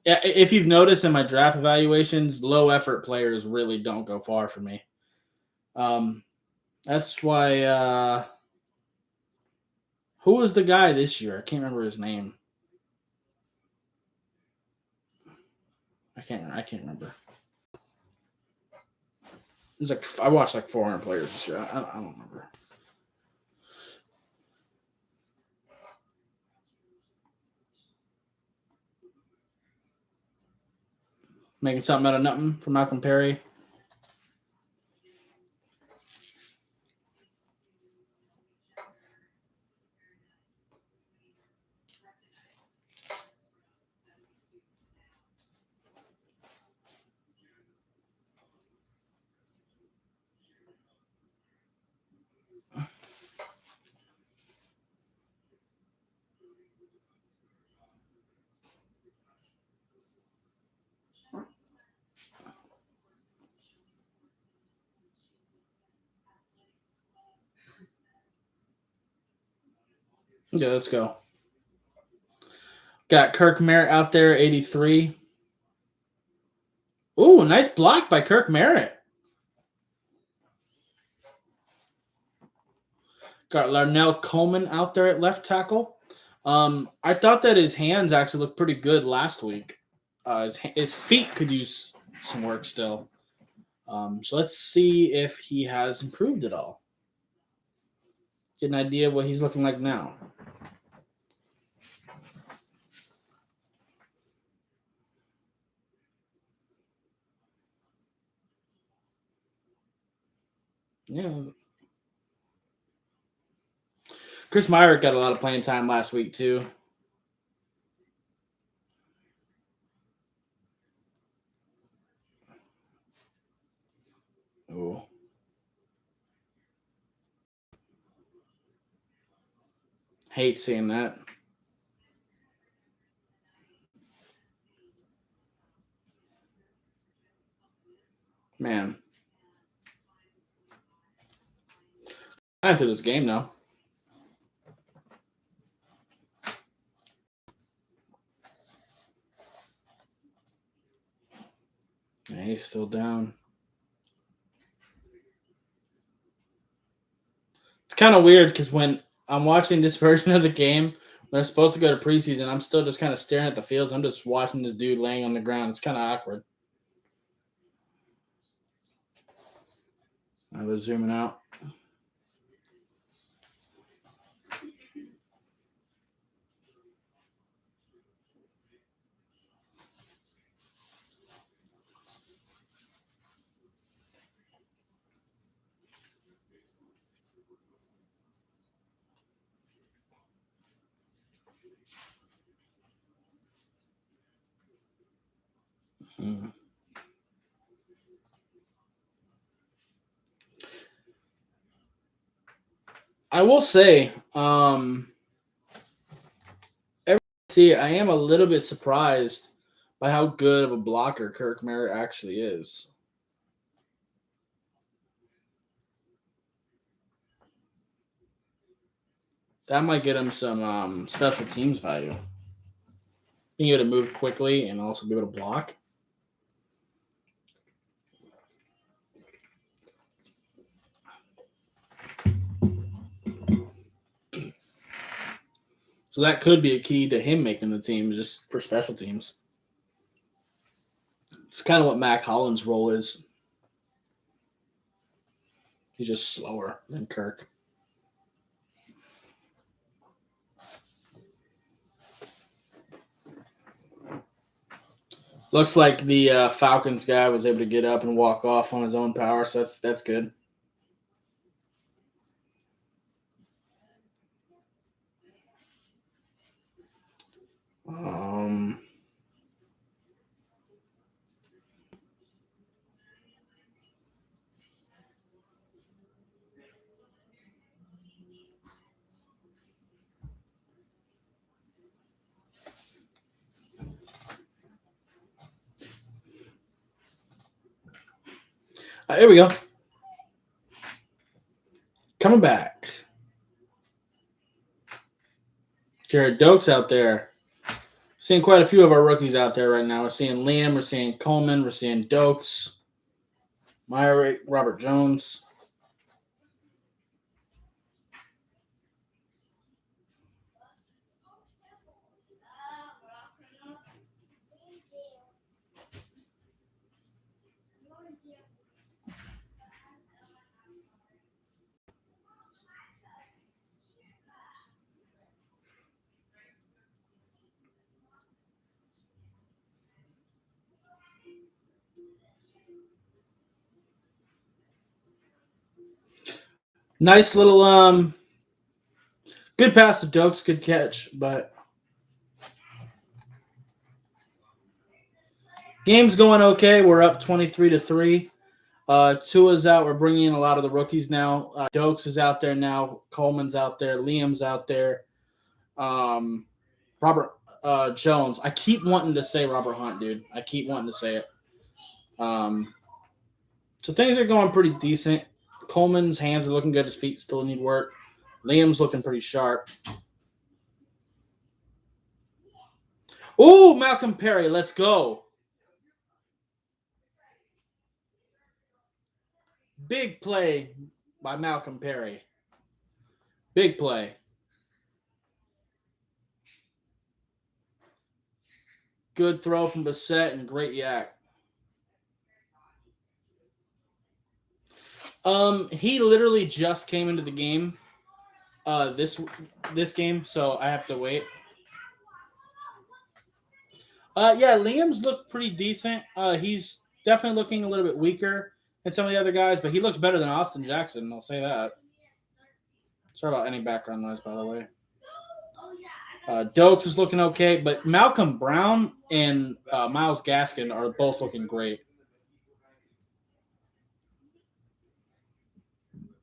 Yeah, if you've noticed in my draft evaluations, low effort players really don't go far for me. Um, that's why. Who was the guy this year? I can't remember his name. I can't remember. It was like I watched like 400 players this year. I don't remember. Making something out of nothing from Malcolm Perry. Yeah, let's go. Got Kirk Merritt out there, 83. Ooh, nice block by Kirk Merritt. Got Larnell Coleman out there at left tackle. I thought that his hands actually looked pretty good last week. His feet could use some work still. So let's see if he has improved at all. Get an idea of what he's looking like now. Yeah. Chris Meyer got a lot of playing time last week too. Ooh. Hate seeing that. Man. Into this game now. Yeah, he's still down. It's kind of weird because when I'm watching this version of the game, when I'm supposed to go to preseason, I'm still just kind of staring at the fields. I'm just watching this dude laying on the ground. It's kind of awkward. I was zooming out. Hmm. I will say, I am a little bit surprised by how good of a blocker Kirk Merritt actually is. That might get him some special teams value. Being able to move quickly and also be able to block. So that could be a key to him making the team just for special teams. It's kind of what Mac Hollins' role is. He's just slower than Kirk. Looks like the Falcons guy was able to get up and walk off on his own power, so that's good. Um, here we go. Coming back. Jared Doak's out there. Seeing quite a few of our rookies out there right now. We're seeing Liam, we're seeing Coleman, we're seeing Dokes, Myrick, Robert Jones. Nice little good pass to Dokes, good catch, but game's going okay. We're up 23-3. Tua's out. We're bringing in a lot of the rookies now. Dokes is out there now. Coleman's out there. Liam's out there. Robert Jones. I keep wanting to say Robert Hunt, dude. I keep wanting to say it. So things are going pretty decent. Coleman's hands are looking good. His feet still need work. Liam's looking pretty sharp. Ooh, Malcolm Perry. Let's go. Big play by Malcolm Perry. Big play. Good throw from Bissett and great yak. He literally just came into the game. This game, so I have to wait. Yeah, Liam's looked pretty decent. He's definitely looking a little bit weaker than some of the other guys, but he looks better than Austin Jackson. I'll say that. Sorry about any background noise, by the way. Dokes is looking okay, but Malcolm Brown and Myles Gaskin are both looking great.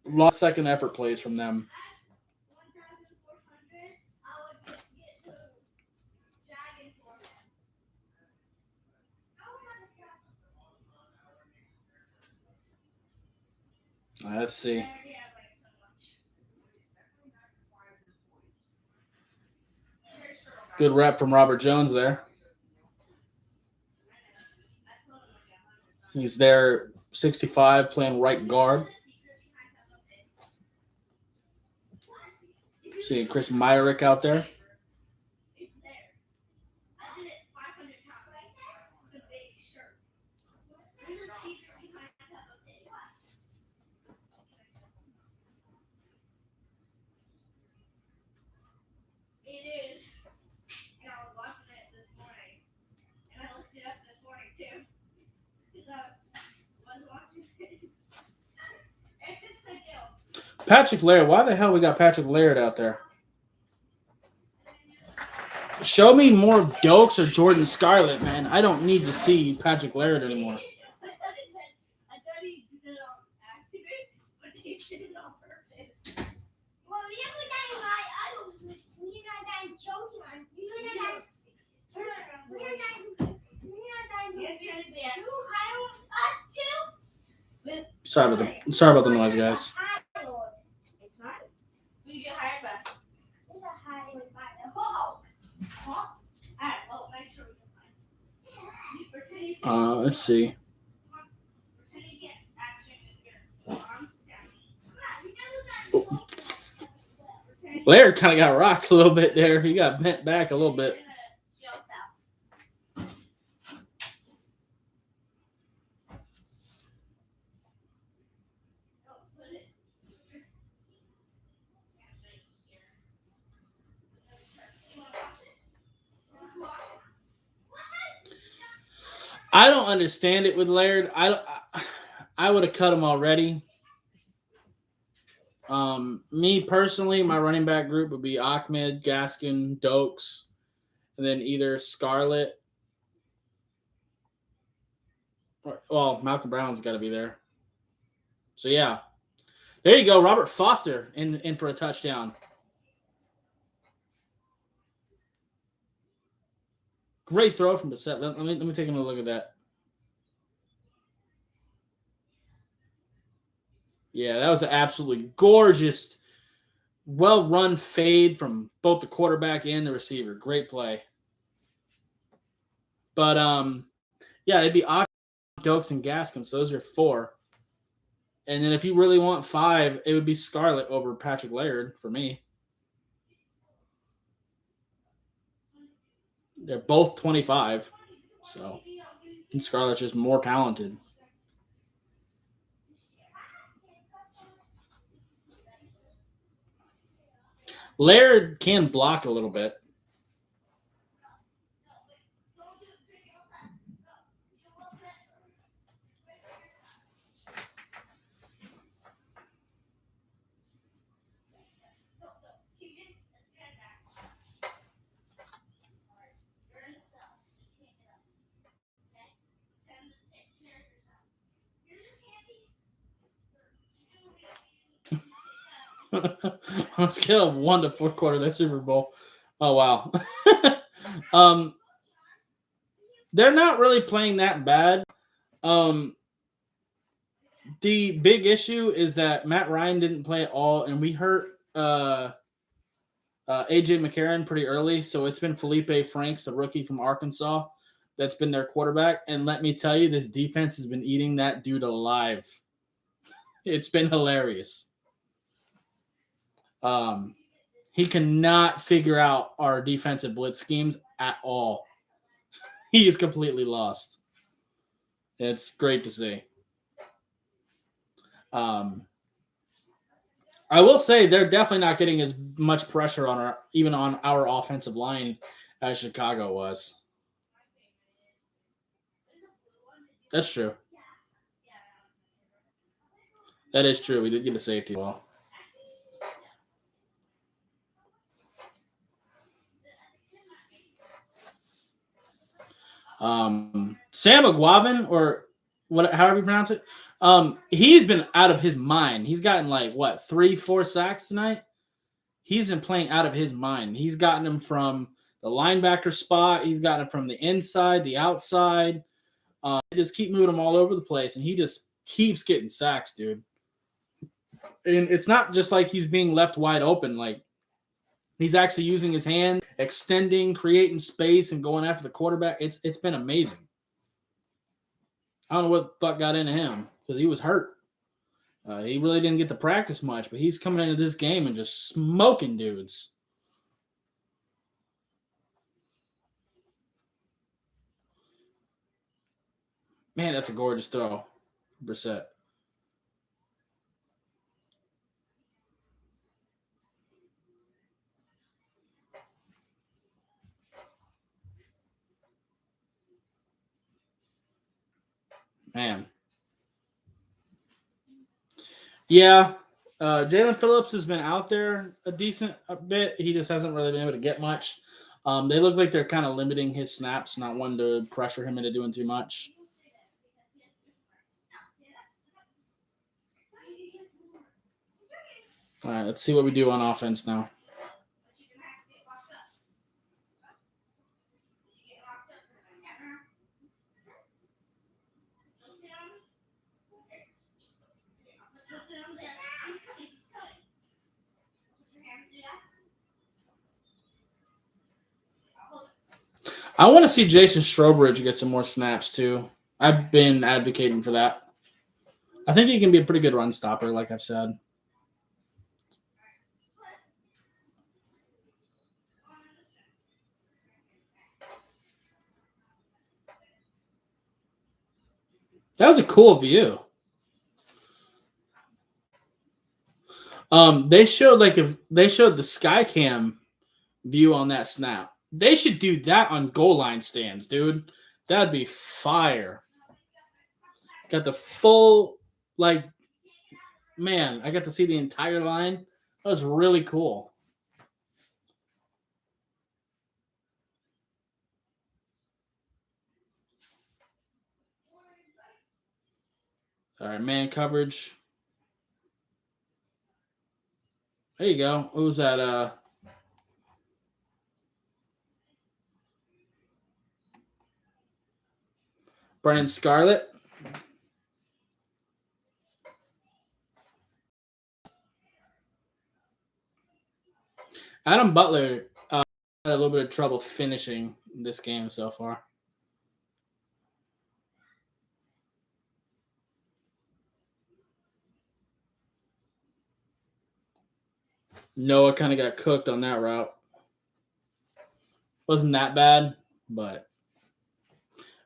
A lot of second effort plays from them. Let's see. Good rep from Robert Jones there. He's there, 65, playing right guard. Seeing Chris Myrick out there. Patrick Laird. Why the hell we got Patrick Laird out there? Show me more of Dokes or Jordan Scarlett, man. I don't need to see Patrick Laird anymore. Sorry about the noise, guys. Let's see. Oh. Laird kind of got rocked a little bit there. He got bent back a little bit. I don't understand it with Laird. I would have cut him already. Me personally, my running back group would be Ahmed, Gaskin, Dokes, and then either Scarlett. Well, Malcolm Brown's got to be there. So yeah, there you go. Robert Foster in for a touchdown. Great throw from Bissett. Let me take a look at that. Yeah, that was an absolutely gorgeous, well-run fade from both the quarterback and the receiver. Great play. But yeah, it'd be Ock, Dokes, and Gaskins. Those are four. And then if you really want five, it would be Scarlett over Patrick Laird for me. They're both 25. So and Scarlett's just more talented. Laird can block a little bit. On a scale of 1 to fourth quarter, that Super Bowl. Oh wow. um, they're not really playing that bad. Um, the big issue is that Matt Ryan didn't play at all, and we hurt AJ McCarron pretty early. So it's been Felipe Franks, the rookie from Arkansas, that's been their quarterback. And let me tell you, this defense has been eating that dude alive. It's been hilarious. He cannot figure out our defensive blitz schemes at all. He is completely lost. It's great to see. Um, I will say they're definitely not getting as much pressure on our even on our offensive line as Chicago was. That's true. That is true. We did get a safety well. Sam Aguavin, or what, however you pronounce it, he's been out of his mind. He's gotten like what 3, 4 sacks tonight. He's been playing out of his mind. He's gotten him from the linebacker spot. He's gotten him from the inside, the outside. They just keep moving him all over the place, and he just keeps getting sacks, dude. And it's not just like he's being left wide open. Like he's actually using his hand, extending, creating space, and going after the quarterback. It's been amazing. I don't know what the fuck got into him because he was hurt. He really didn't get to practice much, but he's coming into this game and just smoking dudes. Man, that's a gorgeous throw, Brissett. Man. Yeah. Jalen Phillips has been out there a bit. He just hasn't really been able to get much. They look like they're kind of limiting his snaps, not wanting to pressure him into doing too much. All right, let's see what we do on offense now. I want to see Jason Strowbridge get some more snaps too. I've been advocating for that. I think he can be a pretty good run stopper, like I've said. That was a cool view. They showed like if they showed the sky cam view on that snap. They should do that on goal line stands, dude. That'd be fire. Got the full like man, I got to see the entire line. That was really cool. All right, man coverage. There you go. What was that? Brennan Scarlett. Adam Butler had a little bit of trouble finishing this game so far. Noah kind of got cooked on that route. Wasn't that bad, but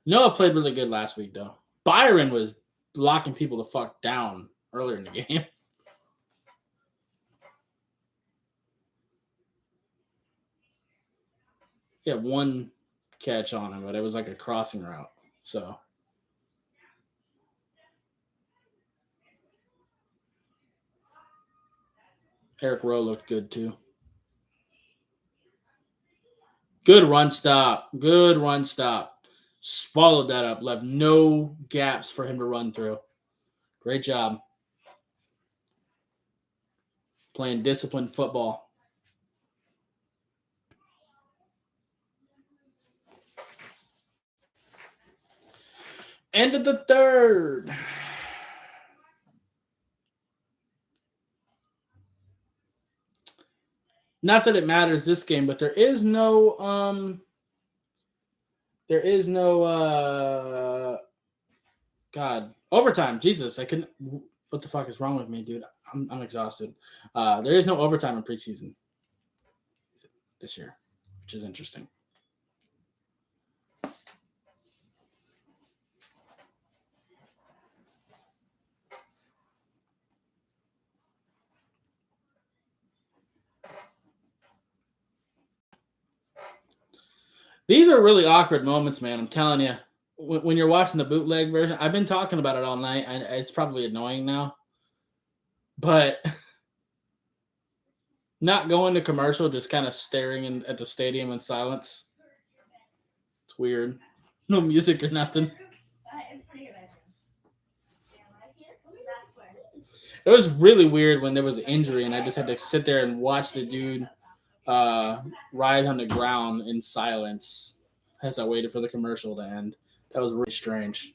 Noah played really good last week, though. Byron was locking people the fuck down earlier in the game. He had one catch on him, but it was like a crossing route. So Eric Rowe looked good too. Good run stop. Good run stop. Swallowed that up. Left no gaps for him to run through. Great job. Playing disciplined football. End of the third. Not that it matters this game, but there is no God, overtime. Jesus, I couldn't. What the fuck is wrong with me, dude? I'm exhausted. There is no overtime in preseason this year, which is interesting. These are really awkward moments, man. I'm telling you. When you're watching the bootleg version, I've been talking about it all night. It's probably annoying now, but not going to commercial, just kind of staring at the stadium in silence. It's weird. No music or nothing. It was really weird when there was an injury and I just had to sit there and watch the dude ride on the ground in silence as I waited for the commercial to end. That was really strange.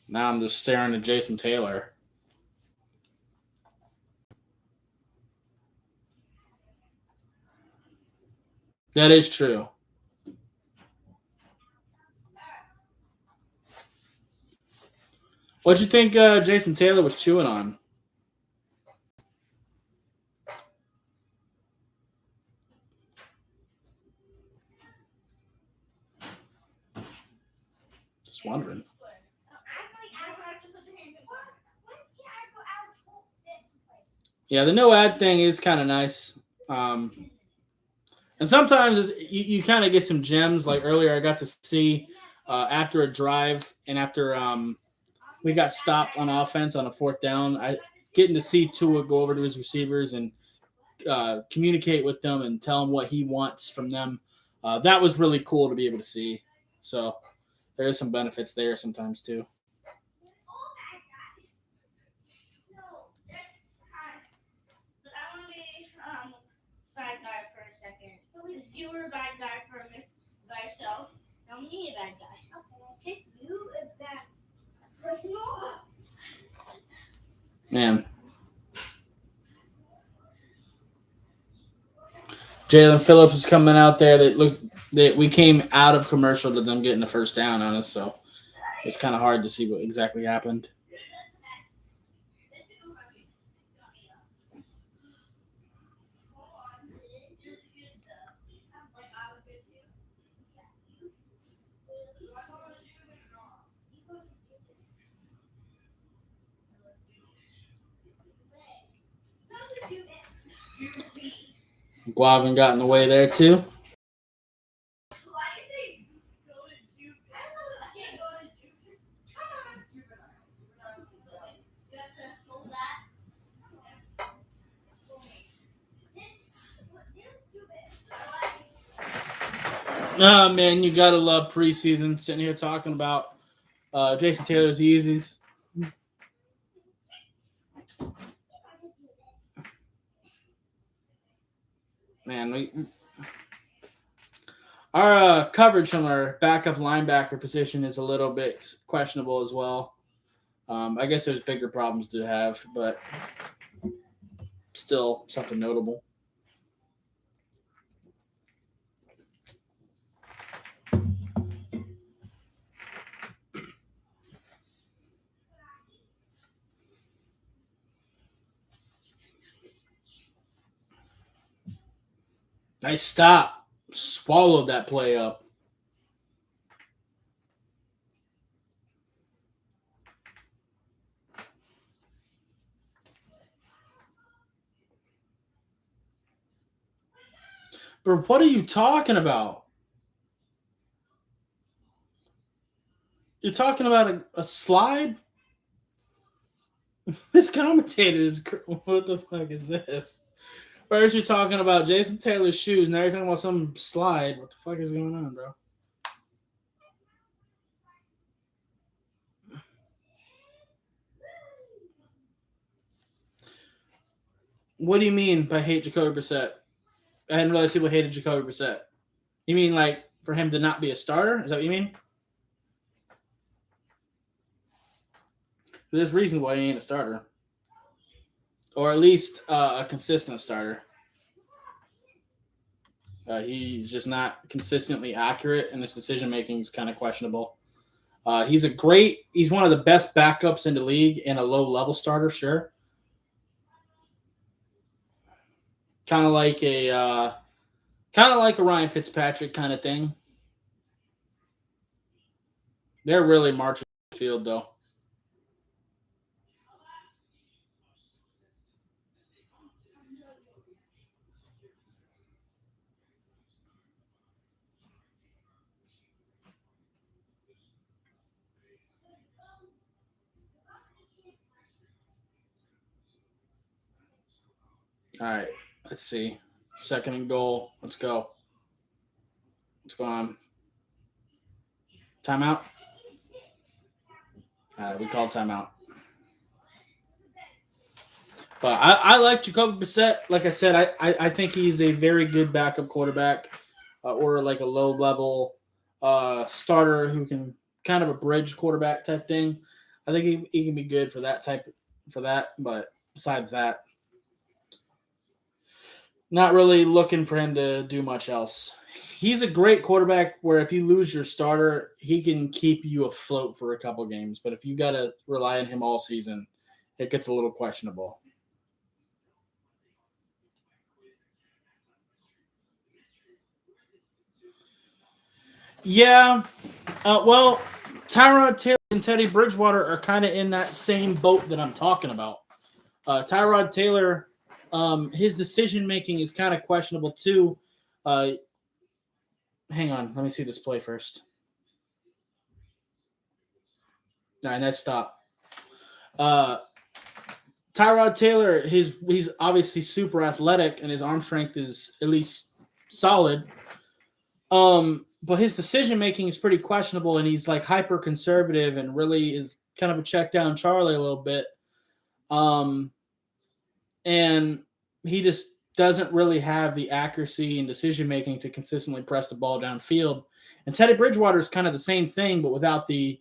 Now I'm just staring at Jason Taylor. That is true. What'd you think Jason Taylor was chewing on? Just wondering. Yeah, the no ad thing is kind of nice. And sometimes you kind of get some gems. Like earlier, I got to see after a drive and after we got stopped on offense on a fourth down, I getting to see Tua go over to his receivers and communicate with them and tell them what he wants from them. That was really cool to be able to see. So there is some benefits there sometimes too. Bad guy for a second. Because you were a bad guy for a minute by yourself. Now me a bad guy. Okay. You a bad person. Man. Jalen Phillips is coming out there. That we came out of commercial to them getting the first down on us, so it's kind of hard to see what exactly happened. Guavin got in the way there too. Oh man, you gotta love preseason. Sitting here talking about Jason Taylor's Yeezys. Man, our coverage from our backup linebacker position is a little bit questionable as well. I guess there's bigger problems to have, but still something notable. Nice stop. Swallowed that play up. But what are you talking about? You're talking about a slide? This commentator is. What the fuck is this? First, you're talking about Jason Taylor's shoes. Now you're talking about some slide. What the fuck is going on, bro? What do you mean by hate Jacoby Brissett? I hadn't realized people hated Jacoby Brissett. You mean like for him to not be a starter? Is that what you mean? There's reasons why he ain't a starter, or at least a consistent starter. He's just not consistently accurate, and his decision making is kind of questionable. He's one of the best backups in the league and a low level starter, sure. Kind of like a Ryan Fitzpatrick kind of thing. They're really marching the field though. All right, let's see. Second and goal. Let's go. What's going on? Timeout? All right, we call timeout. But I like Jacoby Brissett. Like I said, I think he's a very good backup quarterback, or like a low level starter who can kind of a bridge quarterback type thing. I think he can be good for that. But besides that, not really looking for him to do much else. He's a great quarterback where if you lose your starter, he can keep you afloat for a couple games. But if you got to rely on him all season, it gets a little questionable. Yeah. Well, Tyrod Taylor and Teddy Bridgewater are kind of in that same boat that I'm talking about. Tyrod Taylor, his decision making is kind of questionable too. Hang on, let me see this play first. All right, nice stop. Tyrod Taylor, he's obviously super athletic and his arm strength is at least solid. But his decision making is pretty questionable, and he's like hyper conservative and really is kind of a check down Charlie a little bit. And he just doesn't really have the accuracy and decision making to consistently press the ball downfield. And Teddy Bridgewater is kind of the same thing, but without the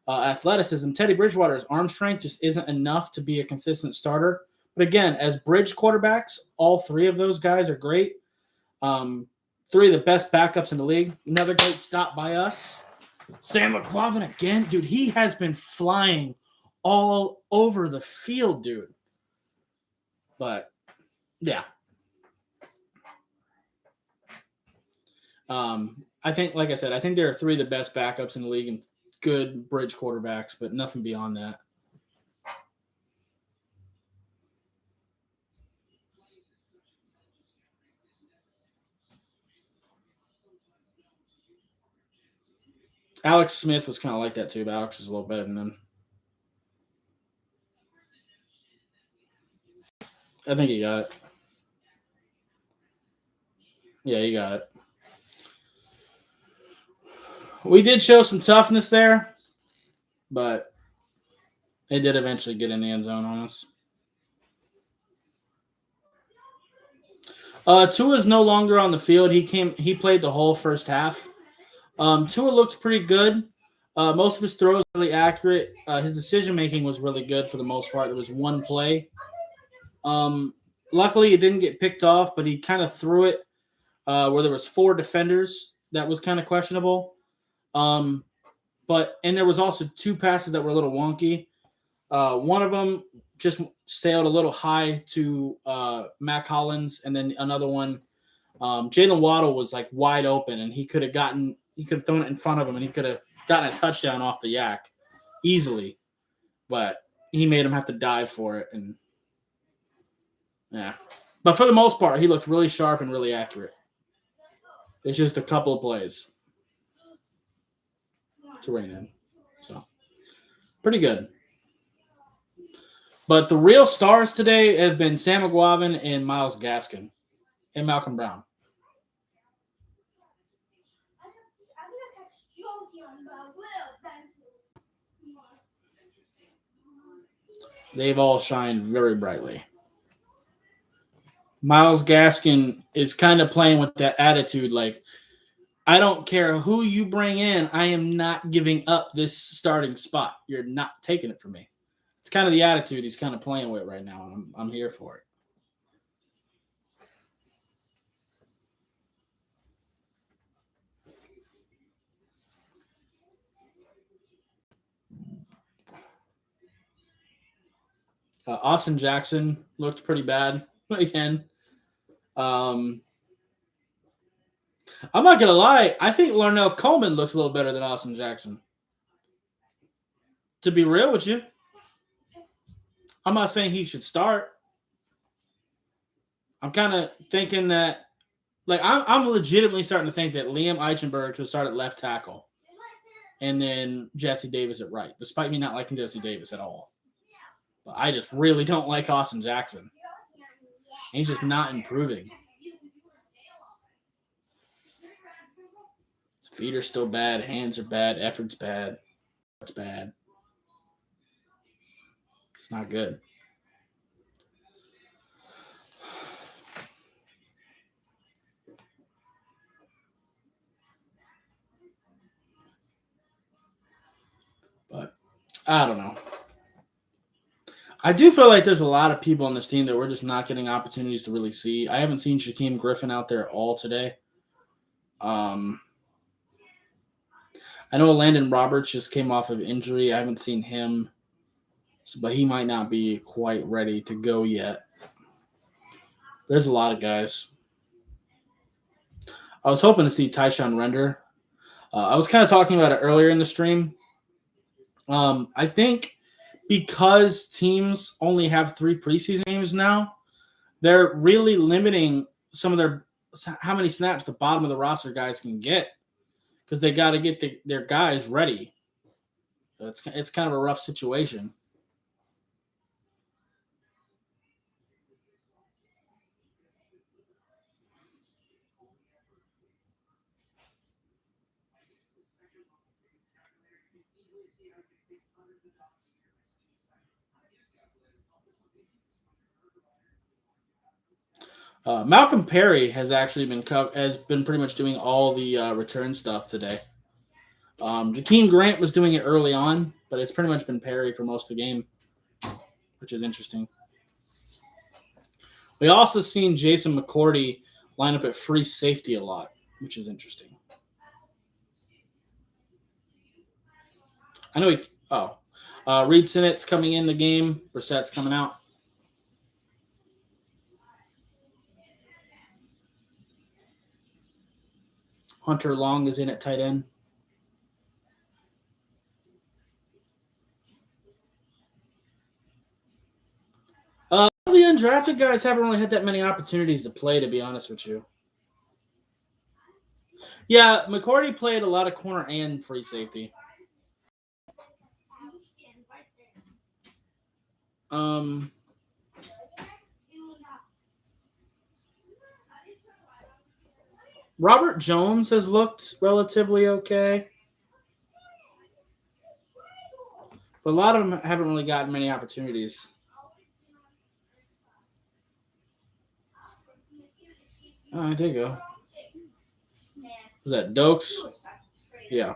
athleticism. Teddy Bridgewater's arm strength just isn't enough to be a consistent starter. But again, as bridge quarterbacks, all three of those guys are great. Three of the best backups in the league. Another great stop by us. Sam McLaughlin again. Dude, he has been flying all over the field, dude. But, yeah. I think, like I said, I think there are three of the best backups in the league and good bridge quarterbacks, but nothing beyond that. Alex Smith was kind of like that too, but Alex is a little better than him. I think he got it. Yeah, you got it. We did show some toughness there, but they did eventually get in the end zone on us. Tua's no longer on the field. He played the whole first half. Tua looked pretty good. Most of his throws were really accurate. His decision making was really good for the most part. There was one play. Luckily, it didn't get picked off, but he kind of threw it where there was four defenders. That was kind of questionable. And there was also two passes that were a little wonky. One of them just sailed a little high to Mac Hollins, and then another one Jalen Waddle was like wide open, and he could have thrown it in front of him, and he could have gotten a touchdown off the yak easily, but he made him have to dive for it, and yeah. But for the most part, he looked really sharp and really accurate. It's just a couple of plays to rein in, so pretty good. But the real stars today have been Sam McGuavin and Myles Gaskin and Malcolm Brown. They've all shined very brightly. Myles Gaskin is kind of playing with that attitude like, I don't care who you bring in, I am not giving up this starting spot. You're not taking it from me. It's kind of the attitude he's kind of playing with right now, and I'm here for it. Austin Jackson looked pretty bad again. I'm not going to lie. I think Larnell Coleman looks a little better than Austin Jackson. To be real with you, I'm not saying he should start. I'm kind of thinking that, like, I'm legitimately starting to think that Liam Eichenberg should start at left tackle and then Jesse Davis at right, despite me not liking Jesse Davis at all. But I just really don't like Austin Jackson. He's just not improving. His feet are still bad. Hands are bad. Effort's bad. It's bad. It's not good. But I don't know. I do feel like there's a lot of people on this team that we're just not getting opportunities to really see. I haven't seen Shaquem Griffin out there at all today. I know Landon Roberts just came off of injury. I haven't seen him, but he might not be quite ready to go yet. There's a lot of guys. I was hoping to see Tyshawn Render. I was kind of talking about it earlier in the stream. I think because teams only have 3 preseason games now, they're really limiting how many snaps the bottom of the roster guys can get because they got to get their guys ready. It's kind of a rough situation. Malcolm Perry has actually been pretty much doing all the return stuff today. Jakeem Grant was doing it early on, but it's pretty much been Perry for most of the game, which is interesting. We also seen Jason McCourty line up at free safety a lot, which is interesting. I know Reed Sinnett's coming in the game. Brissett's coming out. Hunter Long is in at tight end. The undrafted guys haven't really had that many opportunities to play, to be honest with you. Yeah, McCourty played a lot of corner and free safety. Robert Jones has looked relatively okay. But a lot of them haven't really gotten many opportunities. Oh, there you go. Was that Dokes? Yeah.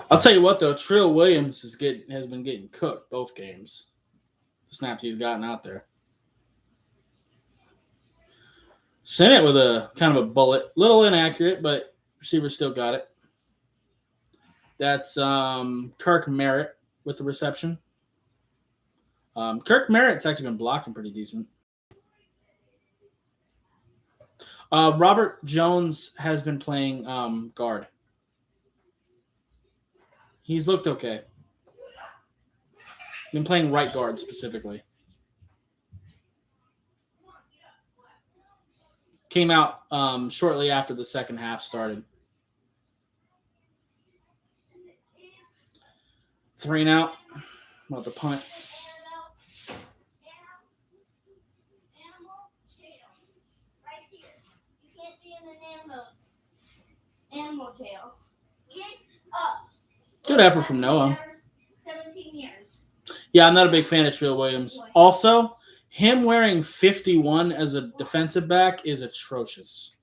I'll tell you what though, Trill Williams has been getting cooked both games. The snaps he's gotten out there. Sent it with a kind of a bullet, little inaccurate, but receiver still got it. That's Kirk Merritt with the reception. Kirk Merritt's actually been blocking pretty decent. Robert Jones has been playing guard. He's looked okay. Been playing right guard specifically. Came out shortly after the second half started. 3 and out. About to punt. Animal jail. Get up. Good effort from Noah. 17 years. Yeah, I'm not a big fan of Trill Williams. Also, him wearing 51 as a defensive back is atrocious.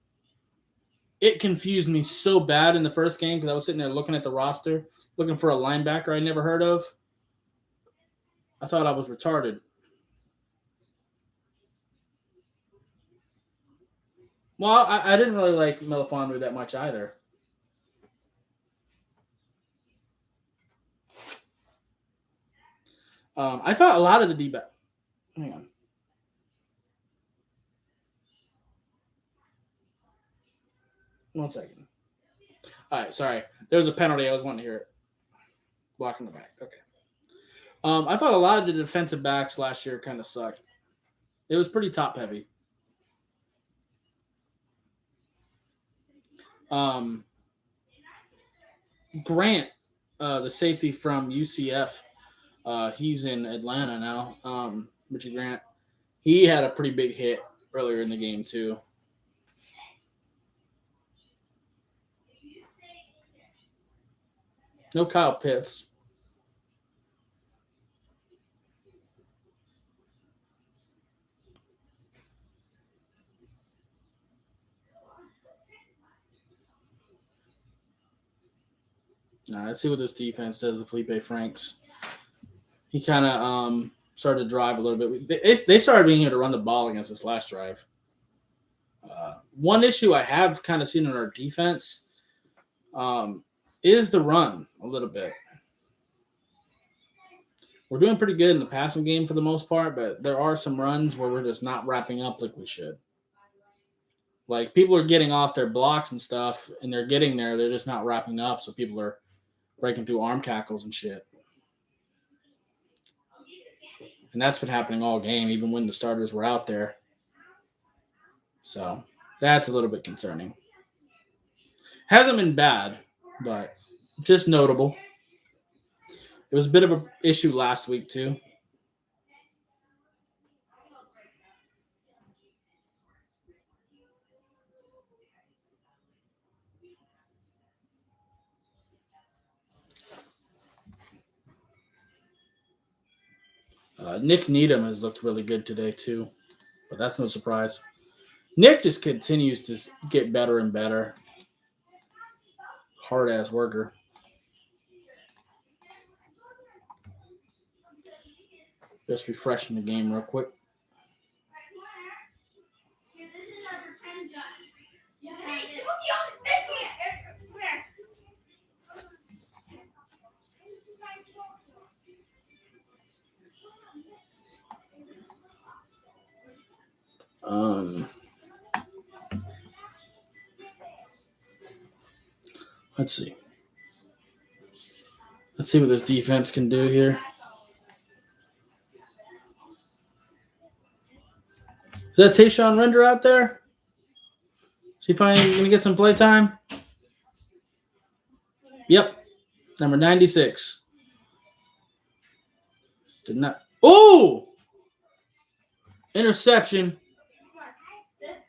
It confused me so bad in the first game because I was sitting there looking at the roster, looking for a linebacker I never heard of. I thought I was retarded. Well, I didn't really like Melifonwu that much either. I thought a lot of the D-back. Hang on. One second. All right, sorry. There was a penalty. I was wanting to hear it. Blocking the back. Okay. I thought a lot of the defensive backs last year kind of sucked. It was pretty top heavy. Grant, the safety from UCF, he's in Atlanta now. Richie Grant, he had a pretty big hit earlier in the game too. No Kyle Pitts. Now, let's see what this defense does with Felipe Franks. He kind of started to drive a little bit. They started being able to run the ball against this last drive. One issue I have kind of seen in our defense is the run a little bit. We're doing pretty good in the passing game for the most part, but there are some runs where we're just not wrapping up like we should. Like, people are getting off their blocks and stuff, and they're getting there. They're just not wrapping up, so people are breaking through arm tackles and shit. And that's been happening all game, even when the starters were out there. So that's a little bit concerning. Hasn't been bad, but just notable. It was a bit of an issue last week, too. Nick Needham has looked really good today, too. But that's no surprise. Nick just continues to get better and better. Hard-ass worker. Just refreshing the game real quick. Let's see. Let's see what this defense can do here. Is that Tayshawn Render out there? Is he finally going to get some play time? Yep. Number 96. Did not. Oh! Interception.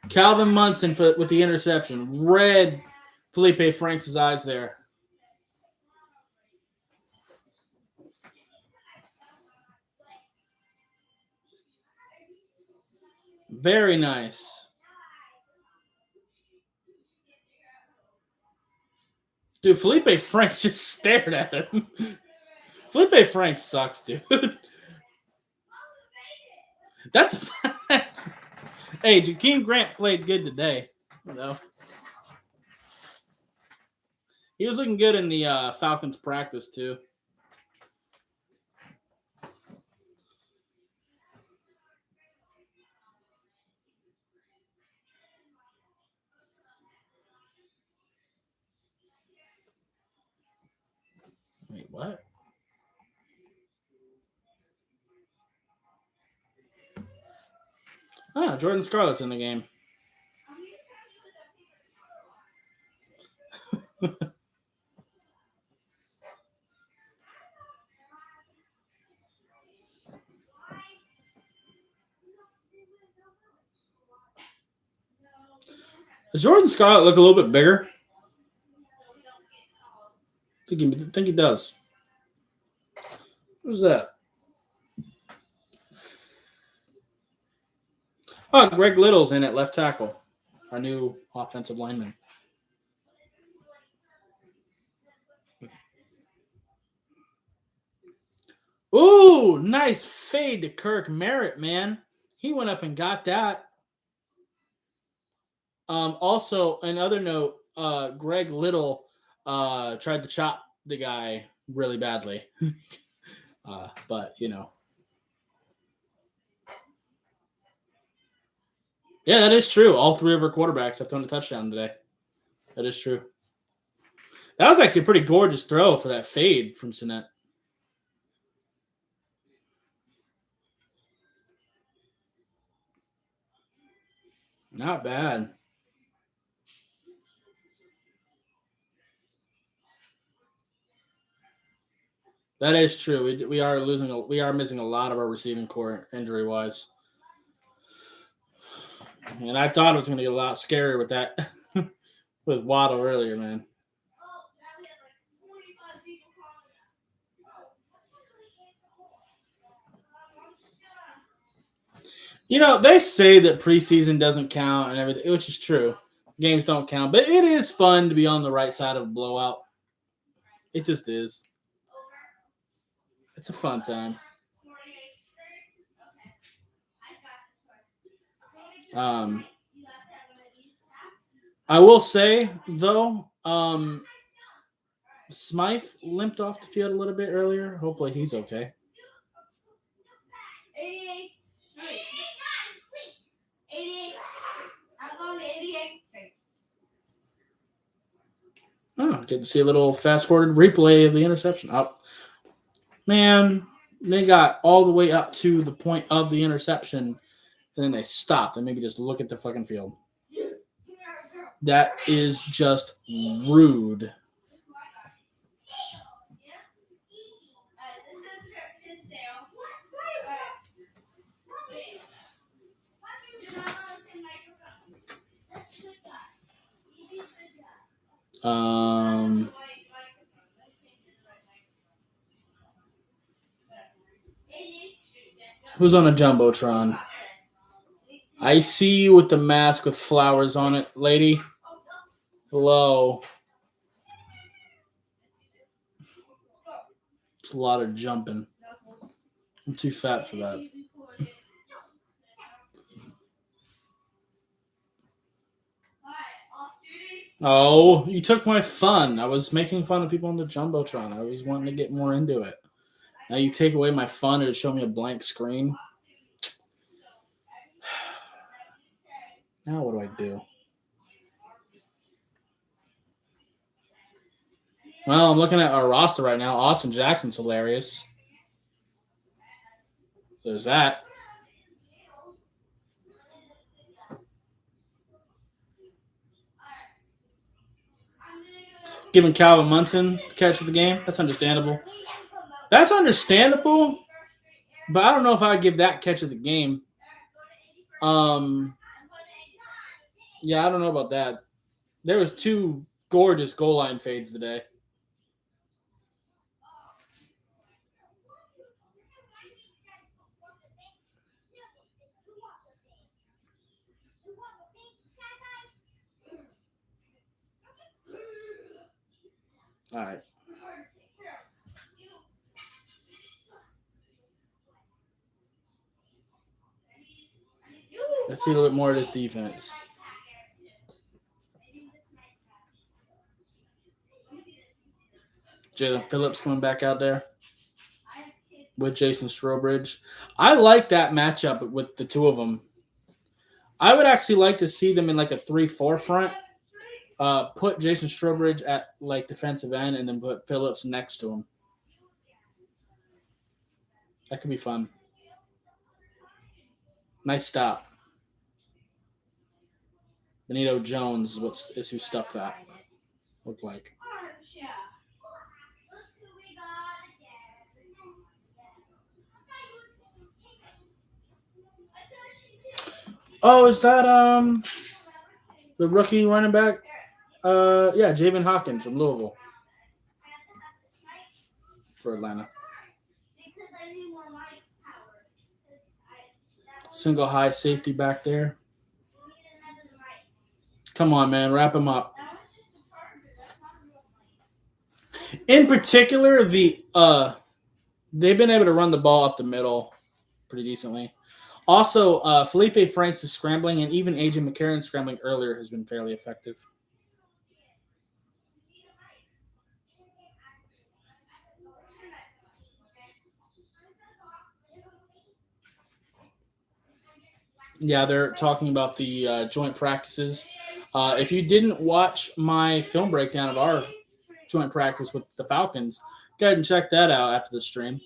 Calvin Munson with the interception. Read Felipe Franks' eyes there. Very nice. Dude, Felipe Franks just stared at him. Felipe Franks sucks, dude. That's a fact. Hey, Jakeem Grant played good today. You know, he was looking good in the Falcons practice too. Wait, what? Ah, Jordan Scarlett's in the game. Does Jordan Scarlett look a little bit bigger? I think he does. Who's that? Oh, Greg Little's in at left tackle. Our new offensive lineman. Ooh, nice fade to Kirk Merritt, man. He went up and got that. Also, another note, Greg Little tried to chop the guy really badly. But, you know. Yeah, that is true. All three of our quarterbacks have thrown a touchdown today. That is true. That was actually a pretty gorgeous throw for that fade from Sinet. Not bad. That is true. We are missing a lot of our receiving core injury wise. And I thought it was going to get a lot scarier with that with Waddle earlier, man. You know, they say that preseason doesn't count and everything, which is true. Games don't count, but it is fun to be on the right side of a blowout. It just is. It's a fun time. I will say though, Smythe limped off the field a little bit earlier. Hopefully, he's okay. 88. 88. I'm going to 88. Oh, good to see a little fast forward replay of the interception. Oh, man, they got all the way up to the point of the interception, and then they stopped and maybe just look at the fucking field. That is just rude. Who's on a jumbotron? I see you with the mask with flowers on it, lady. Hello. It's a lot of jumping. I'm too fat for that. Oh, you took my fun. I was making fun of people on the jumbotron. I was wanting to get more into it. Now you take away my fun and show me a blank screen. Now what do I do? Well, I'm looking at our roster right now. Austin Jackson's hilarious. There's that. Giving Calvin Munson the catch of the game. That's understandable. That's understandable, but I don't know if I would give that catch of the game. Yeah, I don't know about that. There was two gorgeous goal line fades today. All right. Let's see a little bit more of this defense. Jalen Phillips coming back out there with Jason Strobridge. I like that matchup with the two of them. I would actually like to see them in like a 3-4 front. Put Jason Strobridge at like defensive end and then put Phillips next to him. That could be fun. Nice stop. Benito Jones is who stuffed that. Looked like. Oh, is that the rookie running back? Yeah, Javen Hawkins from Louisville for Atlanta. Single high safety back there. Come on, man, wrap him up. In particular, they've been able to run the ball up the middle pretty decently. Also, Felipe Franks' scrambling and even AJ McCarron's scrambling earlier has been fairly effective. Yeah, they're talking about the joint practices. If you didn't watch my film breakdown of our joint practice with the Falcons, go ahead and check that out after the stream.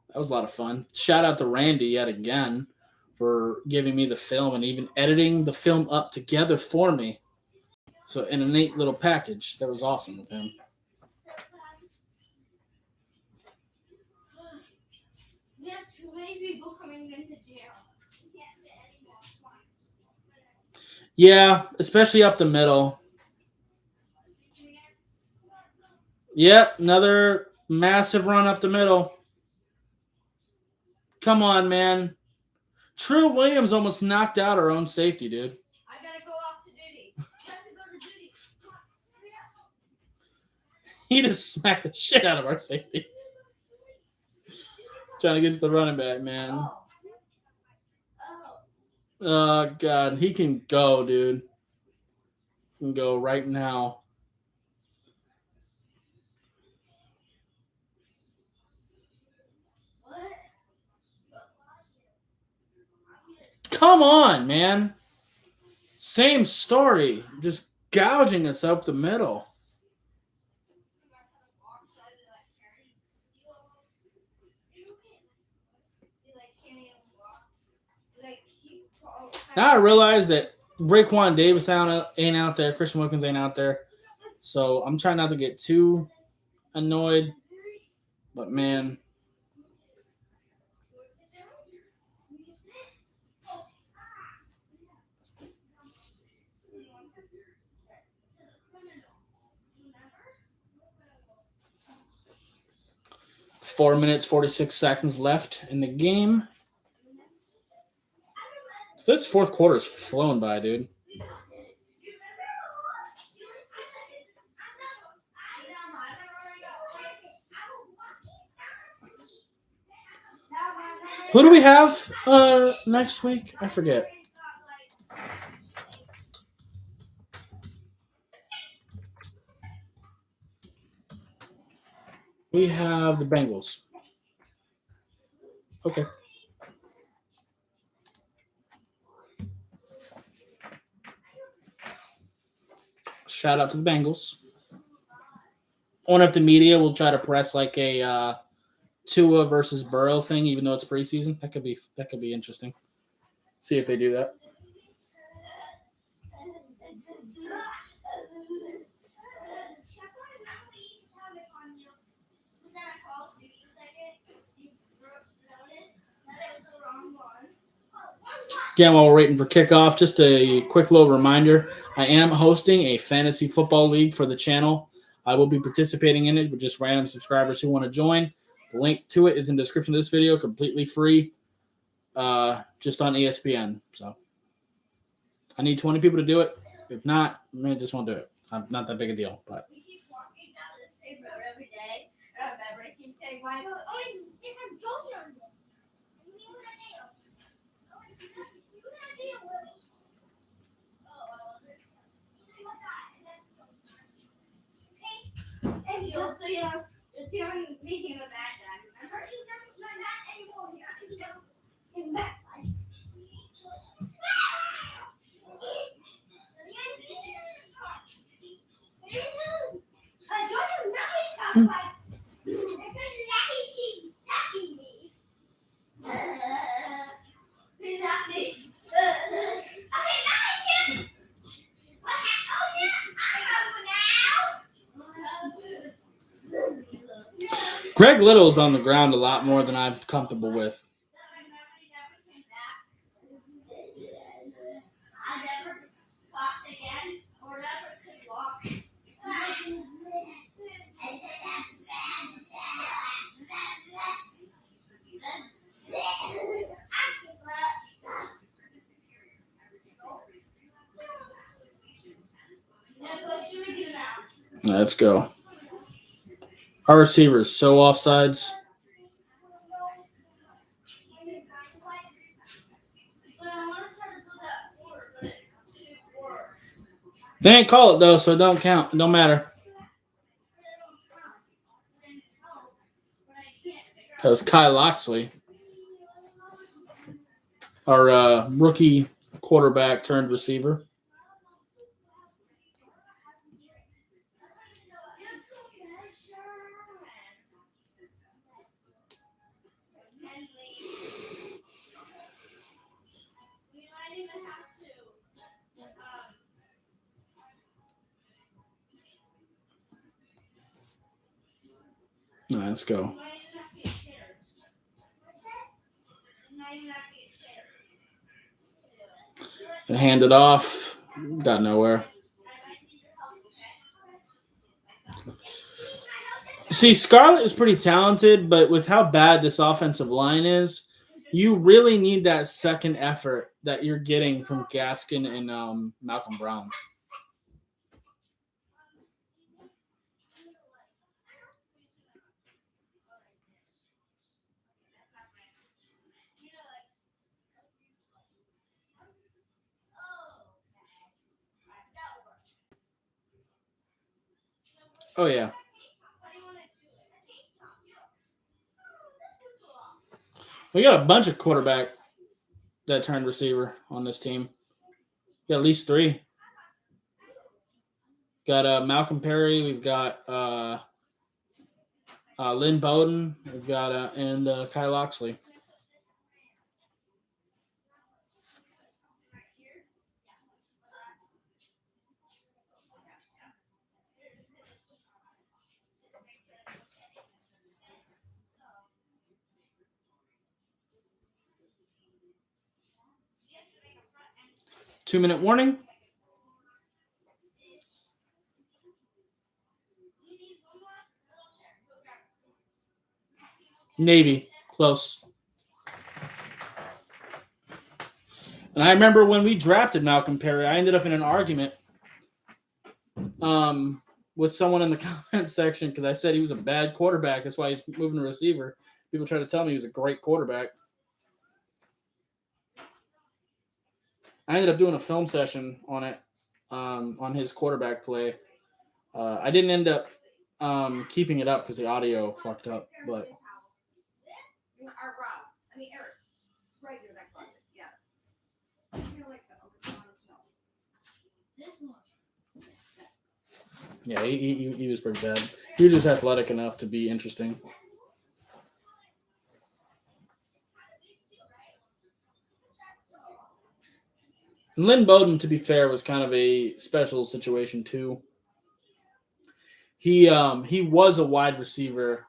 That was a lot of fun. Shout out to Randy yet again for giving me the film and even editing the film up together for me. So in a neat little package. That was awesome of him. We have too many people coming into jail. We can't fit any more points. Yeah, especially up the middle. Yep, another massive run up the middle. Come on, man. Trill Williams almost knocked out our own safety, dude. I gotta go off to duty. I have to go to duty. Come on, hurry up. He just smacked the shit out of our safety. Trying to get to the running back, man. Oh, God. He can go, dude. He can go right now. Come on, man. Same story. Just gouging us up the middle. Now I realize that Raekwon Davis ain't out there. Christian Wilkins ain't out there. So I'm trying not to get too annoyed. But, man. Four minutes, 46 seconds left in the game. This fourth quarter is flown by, dude. Who do we have next week? I forget. We have the Bengals. Okay. Shout out to the Bengals. I wonder if the media will try to press like a Tua versus Burrow thing, even though it's preseason. That could be interesting. See if they do that. Again, while we're waiting for kickoff, just a quick little reminder. I am hosting a fantasy football league for the channel. I will be participating in it with just random subscribers who want to join. The link to it is in the description of this video, completely free, just on ESPN. So I need 20 people to do it. If not, I just won't do it. not that big a deal. But We keep walking down the same road every day. And I remember I keep saying, why? Oh, they have Josie on this. And you and I do. Oh, you and I do. And you also, it's young making a bad guy. Remember? He's not anymore. He's in back. Greg Little's on the ground a lot more than I'm comfortable with. I never talked again or never could walk. Let's go. Our receiver is so offsides. They didn't call it though, so it don't count. It don't matter. That was Kyle Loxley, our rookie quarterback turned receiver. Let's go. And hand it off. Got nowhere. See, Scarlett is pretty talented, but with how bad this offensive line is, you really need that second effort that you're getting from Gaskin and Malcolm Brown. Oh, yeah. We got a bunch of quarterback that turned receiver on this team. Got at least 3. Got Malcolm Perry. We've got Lynn Bowden. We've got and Kyle Loxley. Two-minute warning. Navy. Close. And I remember when we drafted Malcolm Perry, I ended up in an argument with someone in the comment section because I said he was a bad quarterback. That's why he's moving to receiver. People try to tell me he was a great quarterback. I ended up doing a film session on it, on his quarterback play. I didn't end up keeping it up because the audio fucked up, but yeah, he was pretty bad. He was just athletic enough to be interesting. And Lynn Bowden, to be fair, was kind of a special situation too. He was a wide receiver,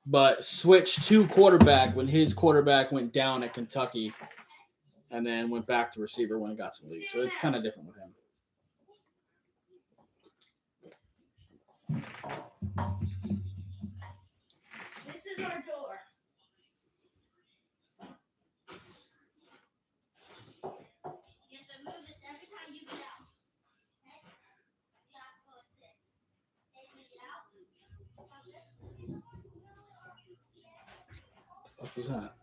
but switched to quarterback when his quarterback went down at Kentucky, and then went back to receiver when he got some league. So it's kind of different with him. This is our door. You have to move this every time you get out. Okay? Yeah. What was that?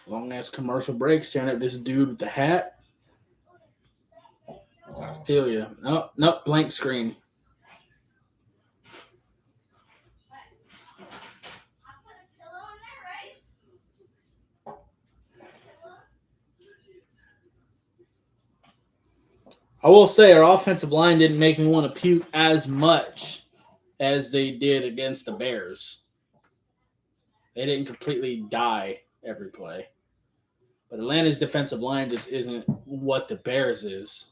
Long ass commercial break staring at this dude with the hat. I feel you. Nope, blank screen. I will say our offensive line didn't make me want to puke as much as they did against the Bears. They didn't completely die every play. But Atlanta's defensive line just isn't what the Bears is.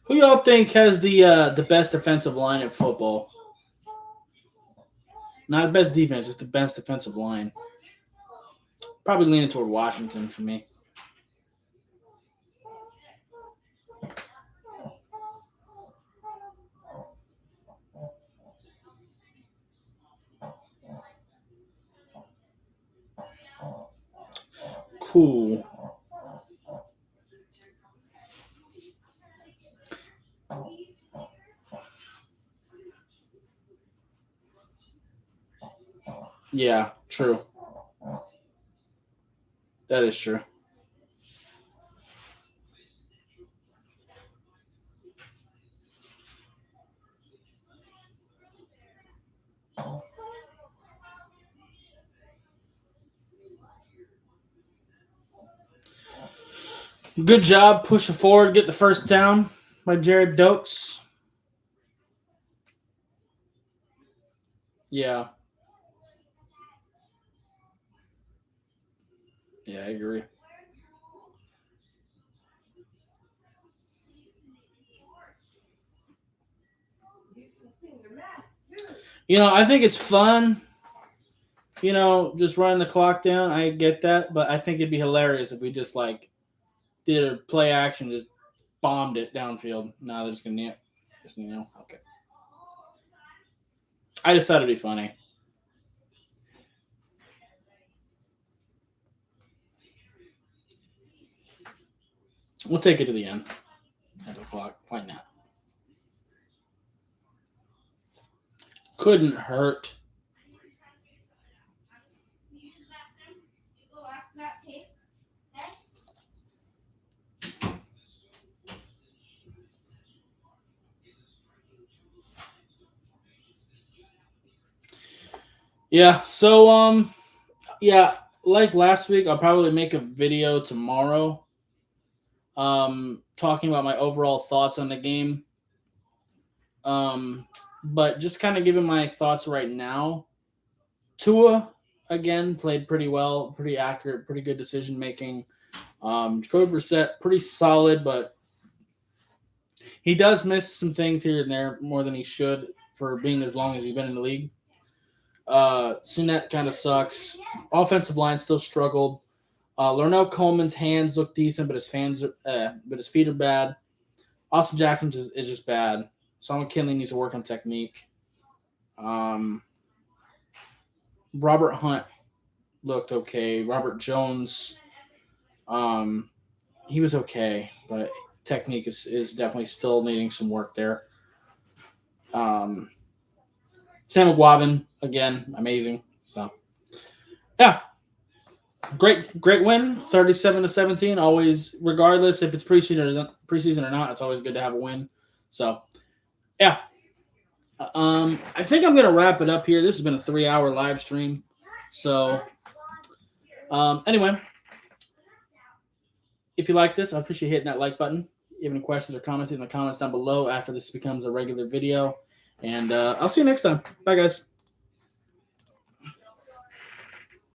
Who y'all think has the best defensive line in football? Not the best defense, just the best defensive line. Probably leaning toward Washington for me. Cool. Yeah, true. That is true. Good job pushing forward, get the first down by Jared Dokes. Yeah. Yeah, I agree. I think it's fun. Just running the clock down. I get that, but I think it'd be hilarious if we just did a play action, just bombed it downfield. No, they're just gonna okay. I just thought it'd be funny. We'll take it to the end. At the clock. Why not? Couldn't hurt. Yeah, so like last week, I'll probably make a video tomorrow talking about my overall thoughts on the game. But just kind of giving my thoughts right now. Tua again played pretty well, pretty accurate, pretty good decision making. Jacoby Brissett pretty solid, but he does miss some things here and there more than he should for being as long as he's been in the league. Sinet kind of sucks. Offensive line still struggled. Larnell Coleman's hands look decent, but his feet are bad. Austin Jackson is just bad. Solomon Kinley needs to work on technique. Robert Hunt looked okay. Robert Jones, he was okay, but technique is definitely still needing some work there. Sam McGuavin, again, amazing. So, yeah. Great win, 37-17. Always, regardless if it's preseason or not, it's always good to have a win. So, yeah. I think I'm gonna wrap it up here. This has been a 3-hour live stream. So, anyway, if you like this, I appreciate hitting that like button. If you have any questions or comments in the comments down below after this becomes a regular video. And I'll see you next time. Bye, guys.